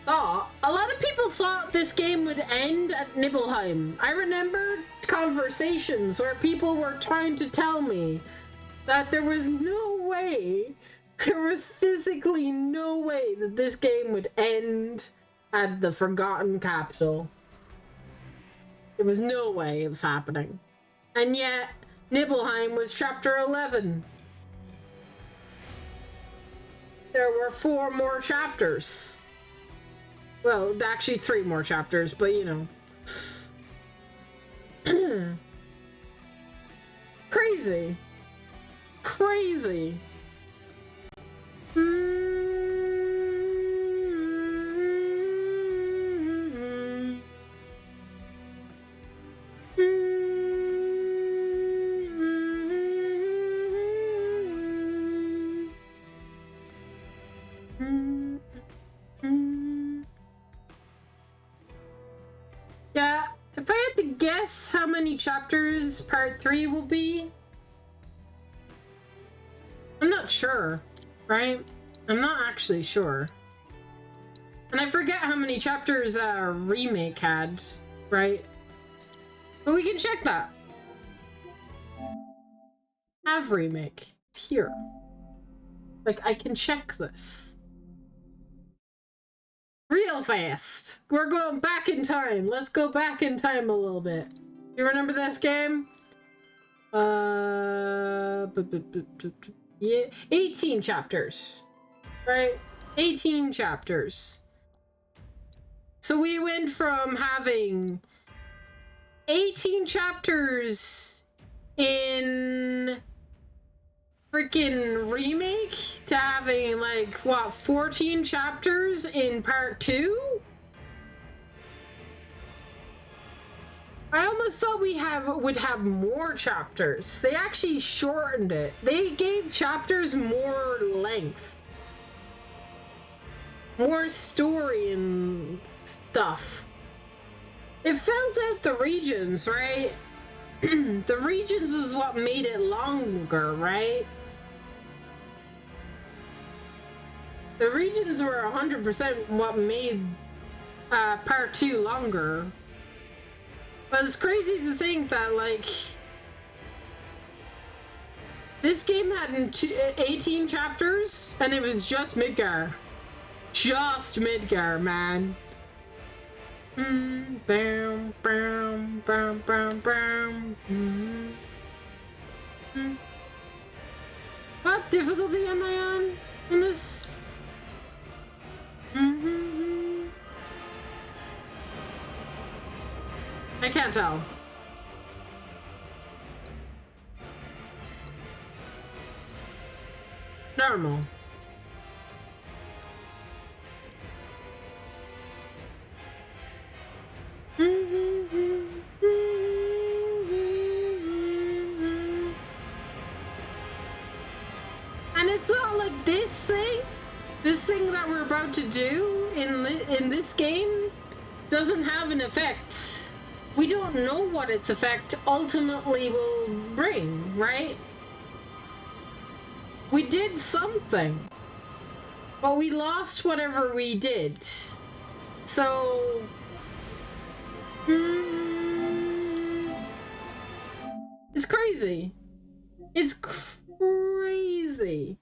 thought. A lot of people thought this game would end at Nibelheim. I remember conversations where people were trying to tell me that there was physically no way that this game would end at the Forgotten Capital. There was no way it was happening. And yet, Nibelheim was chapter 11. There were 4 more chapters. Well, actually 3 more chapters, but you know. Crazy. Crazy. Yeah, if I had to guess how many chapters part 3 will be, I'm not sure, right? I'm not actually sure. And I forget how many chapters Remake had, right? But we can check that. Have Remake. It's here. Like, I can check this. Real fast. We're going back in time. Let's go back in time a little bit. You remember this game? Yeah, 18 chapters. Right? 18 chapters. So we went from having 18 chapters in freaking Remake to having, like, what, 14 chapters in part 2? I almost thought we would have more chapters. They actually shortened it. They gave chapters more length. More story and stuff. It filled out the regions, right? The regions is what made it longer, right? The regions were 100% what made part 2 longer. But it's crazy to think that, like, this game had 18 chapters, and it was just Midgar. Just Midgar, man. Bam, bam, bam, bam, bam. What difficulty am I on in this? I can't tell. Normal. But like this thing that we're about to do in this game doesn't have an effect. We don't know what its effect ultimately will bring, right? We did something, but we lost whatever we did. So, it's crazy. It's crazy.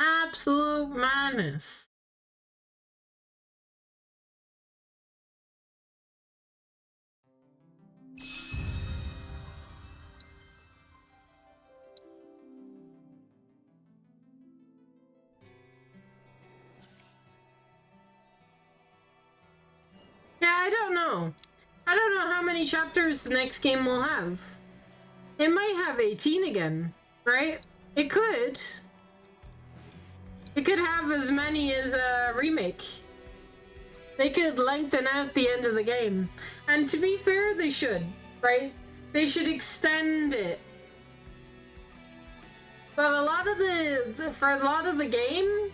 Absolute madness. Yeah, I don't know. I don't know how many chapters the next game will have. It might have 18 again, right? It could. It could have as many as a remake. They could lengthen out the end of the game. And to be fair, they should, right? They should extend it. But for a lot of the game,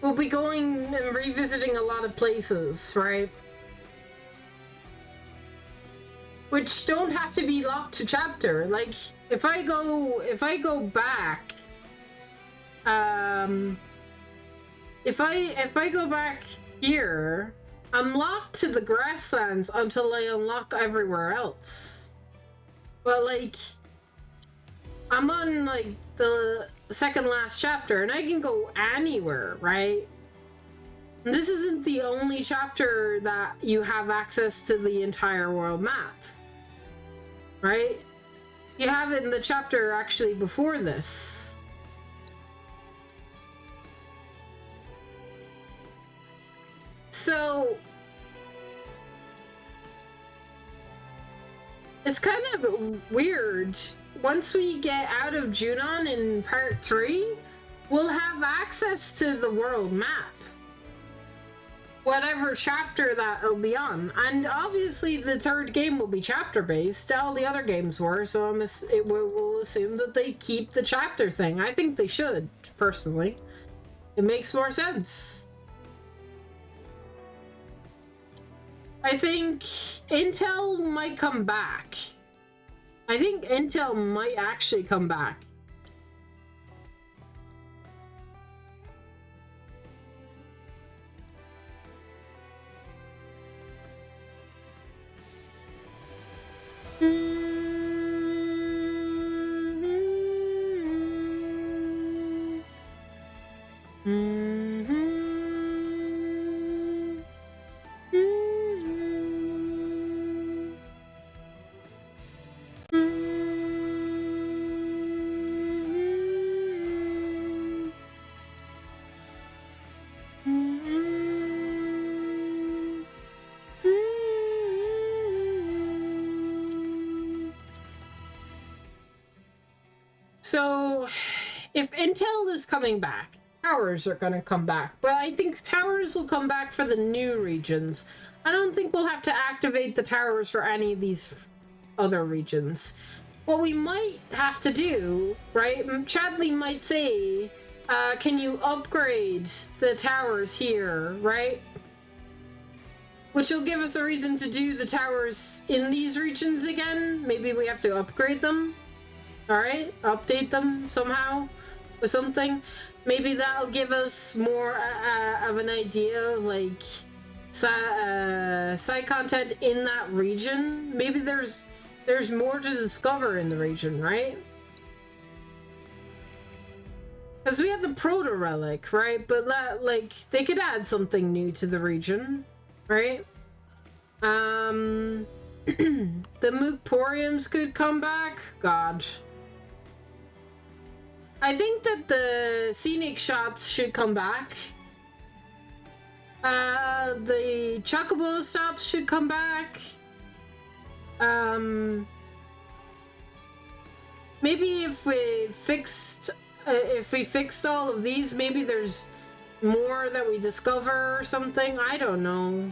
we'll be going and revisiting a lot of places, right? Which don't have to be locked to chapter. Like, if I go back, if I go back here, I'm locked to the grasslands until I unlock everywhere else. But like, I'm on like the second last chapter and I can go anywhere, right? And this isn't the only chapter that you have access to the entire world map, right? You have it in the chapter actually before this. So it's kind of weird. Once we get out of Junon in part 3, we'll have access to the world map. Whatever chapter that will be on. And obviously the third game will be chapter based. All the other games were, so we'll assume that they keep the chapter thing. I think they should, personally. It makes more sense. I think Intel might come back. I think Intel might actually come back. So, if Intel is coming back, towers are going to come back. But I think towers will come back for the new regions. I don't think we'll have to activate the towers for any of these other regions. What we might have to do, right? Chadley might say, can you upgrade the towers here, right? Which will give us a reason to do the towers in these regions again. Maybe we have to upgrade them. Alright, update them somehow with something. Maybe that'll give us more of an idea of like side content in that region. Maybe there's more to discover in the region, right? Because we have the proto relic, right? But that, like, they could add something new to the region, right? The Mookporiums could come back. God. I think that the scenic shots should come back. The Chocobo stops should come back. Maybe if we fixed all of these, maybe there's more that we discover or something. I don't know.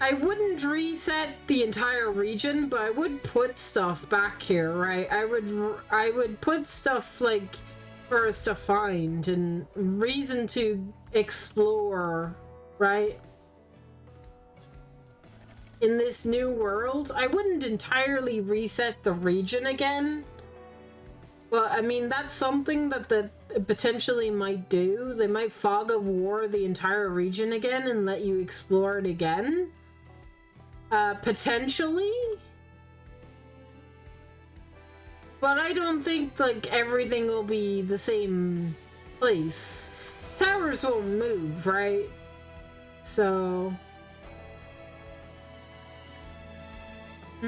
I wouldn't reset the entire region, but I would put stuff back here, right? I would put stuff like for us to find and reason to explore, right? In this new world. I wouldn't entirely reset the region again. But I mean, that's something that the potentially might do. They might fog of war the entire region again and let you explore it again. Potentially. But I don't think like everything will be the same place. Towers won't move, right? So I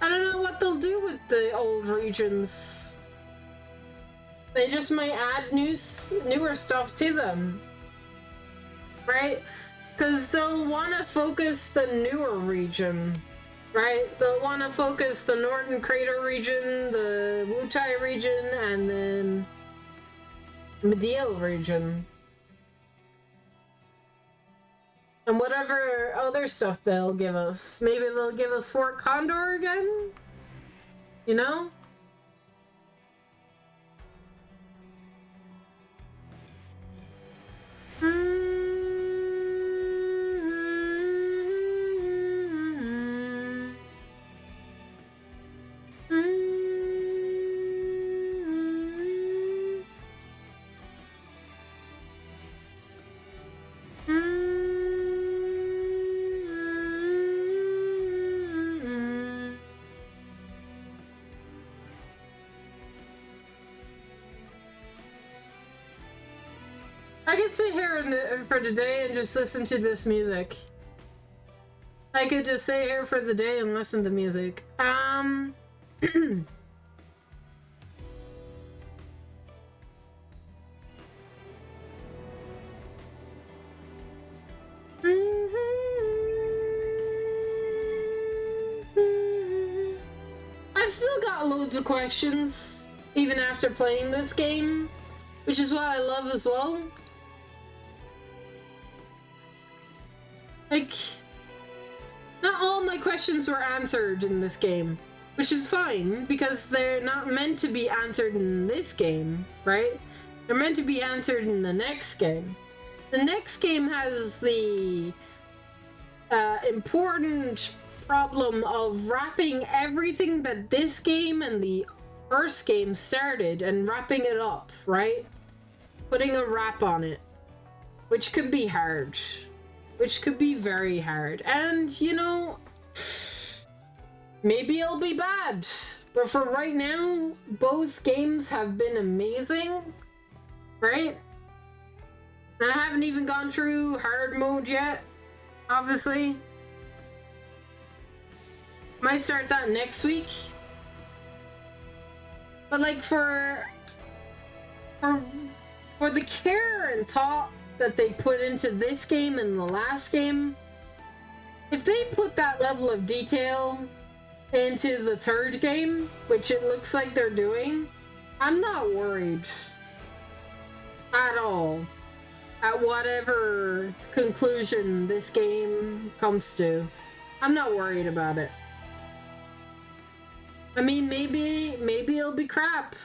don't know what they'll do with the old regions. They just might add newer stuff to them, right? Because they'll want to focus the newer region, right? They'll want to focus the Northern Crater region, the Wutai region, and then Mediel region. And whatever other stuff they'll give us. Maybe they'll give us Fort Condor again? You know? I could sit here for today and just listen to this music. I could just sit here for the day and listen to music. I've still got loads of questions, even after playing this game, which is what I love as well. Like, not all my questions were answered in this game, which is fine, because they're not meant to be answered in this game, right? They're meant to be answered in the next game. The next game has the important problem of wrapping everything that this game and the first game started and wrapping it up, right? Putting a wrap on it, which could be hard. Which could be very hard. And, you know, maybe it'll be bad. But for right now, both games have been amazing, right? And I haven't even gone through hard mode yet, obviously. Might start that next week. But like for the care and thought that they put into this game and the last game, if they put that level of detail into the third game, which it looks like they're doing, I'm not worried at all at whatever conclusion this game comes to. I'm not worried about it. I mean, maybe it'll be crap,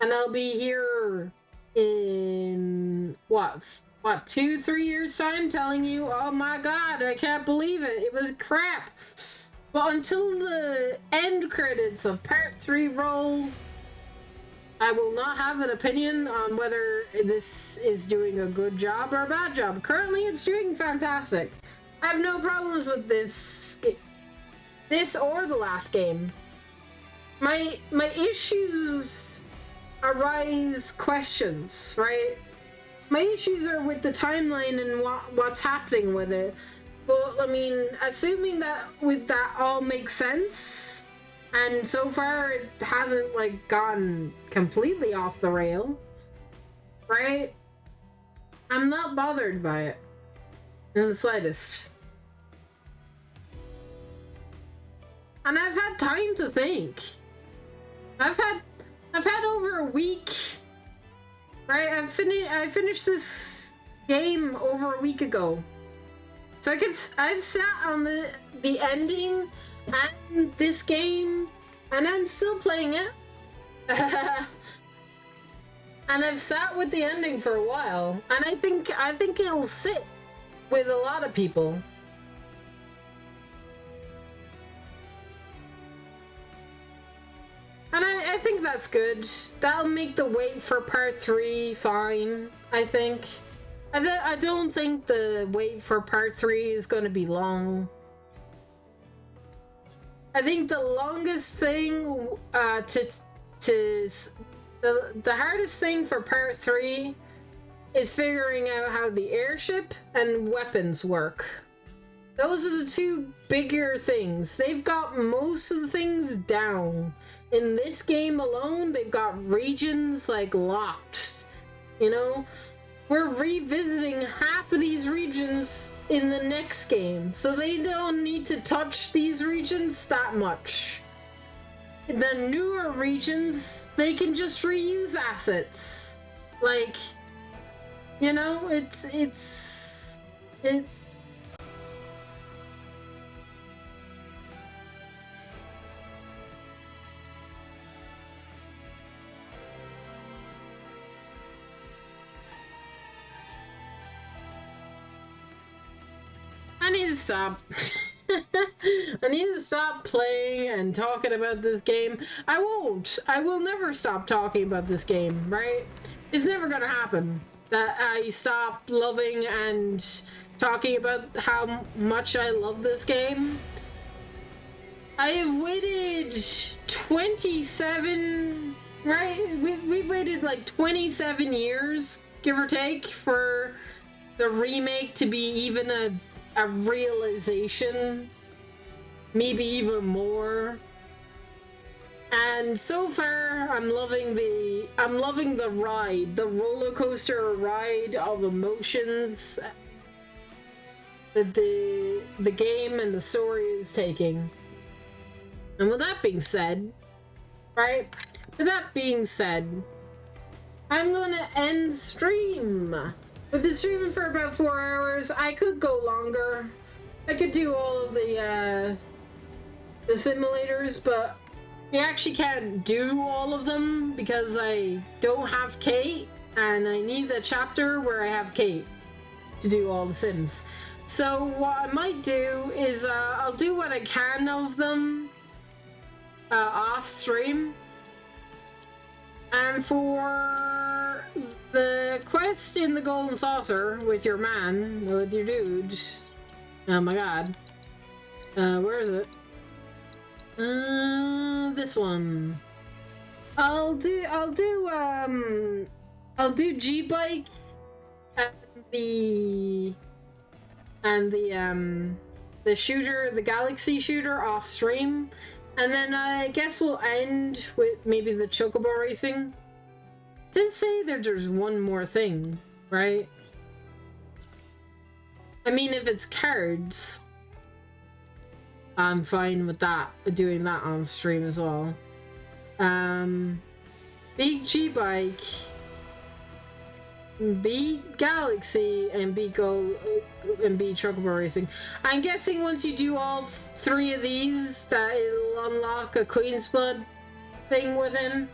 and I'll be here in what 2-3 years time telling you, oh my god, I can't believe it was crap. But until the end credits of part 3 roll, I will not have an opinion on whether this is doing a good job or a bad job. Currently it's doing fantastic. I have no problems with this or the last game. My issues arise questions, right? My issues are with the timeline and what's happening with it. Well, I mean, assuming that all makes sense, and so far it hasn't like gone completely off the rail, right? I'm not bothered by it in the slightest. And I've had time to think. I've had over a week, right? I finished this game over a week ago. So I've sat on the ending and this game, and I'm still playing it. And I've sat with the ending for a while, and I think it'll sit with a lot of people. And I think that's good. That'll make the wait for part 3 fine, I think. I don't think the wait for part 3 is going to be long. I think the longest thing the hardest thing for part 3 is figuring out how the airship and weapons work. Those are the two bigger things. They've got most of the things down. In this game alone, they've got regions like locked. You know, we're revisiting half of these regions in the next game, so they don't need to touch these regions that much. The newer regions, they can just reuse assets. Like, you know, it. I need to stop. I need to stop playing and talking about this game. I won't. I will never stop talking about this game, right? It's never gonna happen that I stop loving and talking about how much I love this game. I have waited 27, right? We've waited like 27 years, give or take, for the remake to be even a realization, maybe even more. And so far, I'm loving the ride, the roller coaster ride of emotions that the game and the story is taking. And with that being said, right? With that being said, I'm gonna end stream. We've been streaming for about 4 hours. I could go longer. I could do all of the simulators, but we actually can't do all of them because I don't have Kate, and I need a chapter where I have Kate to do all the sims. So what I might do is I'll do what I can of them off stream. And for the quest in the Golden Saucer with your man, with your dude, oh my god, where is it? This one. I'll do G-Bike and the shooter, the Galaxy shooter off stream. And then I guess we'll end with maybe the Chocobo racing. Did say that there's one more thing, right? I mean, if it's cards, I'm fine with that, doing that on stream as well. Beat G-Bike, beat Galaxy, and beat Chocobo Racing. I'm guessing once you do all 3 of these, that it'll unlock a Queen's Blood thing with him.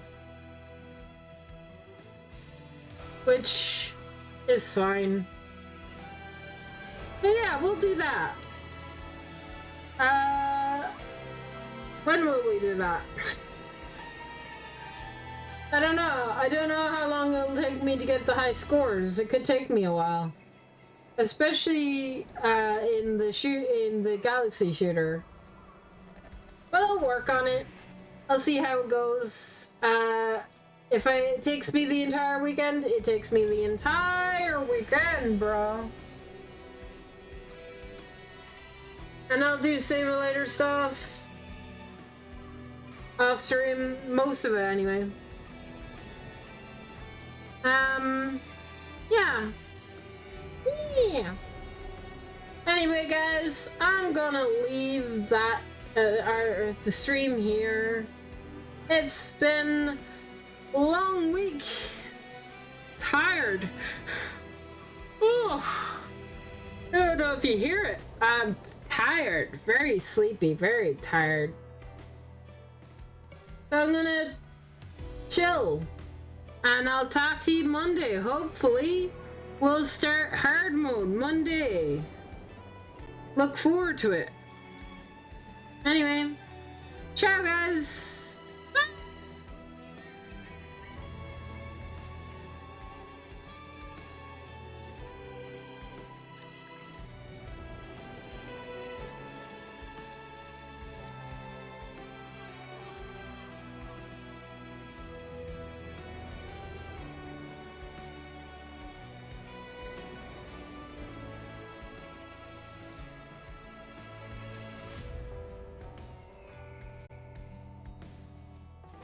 Which is fine. But yeah, we'll do that. When will we do that? I don't know. I don't know how long it'll take me to get the high scores. It could take me a while. Especially in the Galaxy shooter. But I'll work on it. I'll see how it goes. If it takes me the entire weekend, it takes me the entire weekend, bro. And I'll do simulator stuff off stream, most of it anyway. Yeah. Anyway, guys, I'm gonna leave that the stream here. It's been a long week. Tired. Oh. I don't know if you hear it. I'm tired. Very sleepy. Very tired. So I'm gonna chill. And I'll talk to you Monday. Hopefully, we'll start hard mode Monday. Look forward to it. Anyway, ciao guys!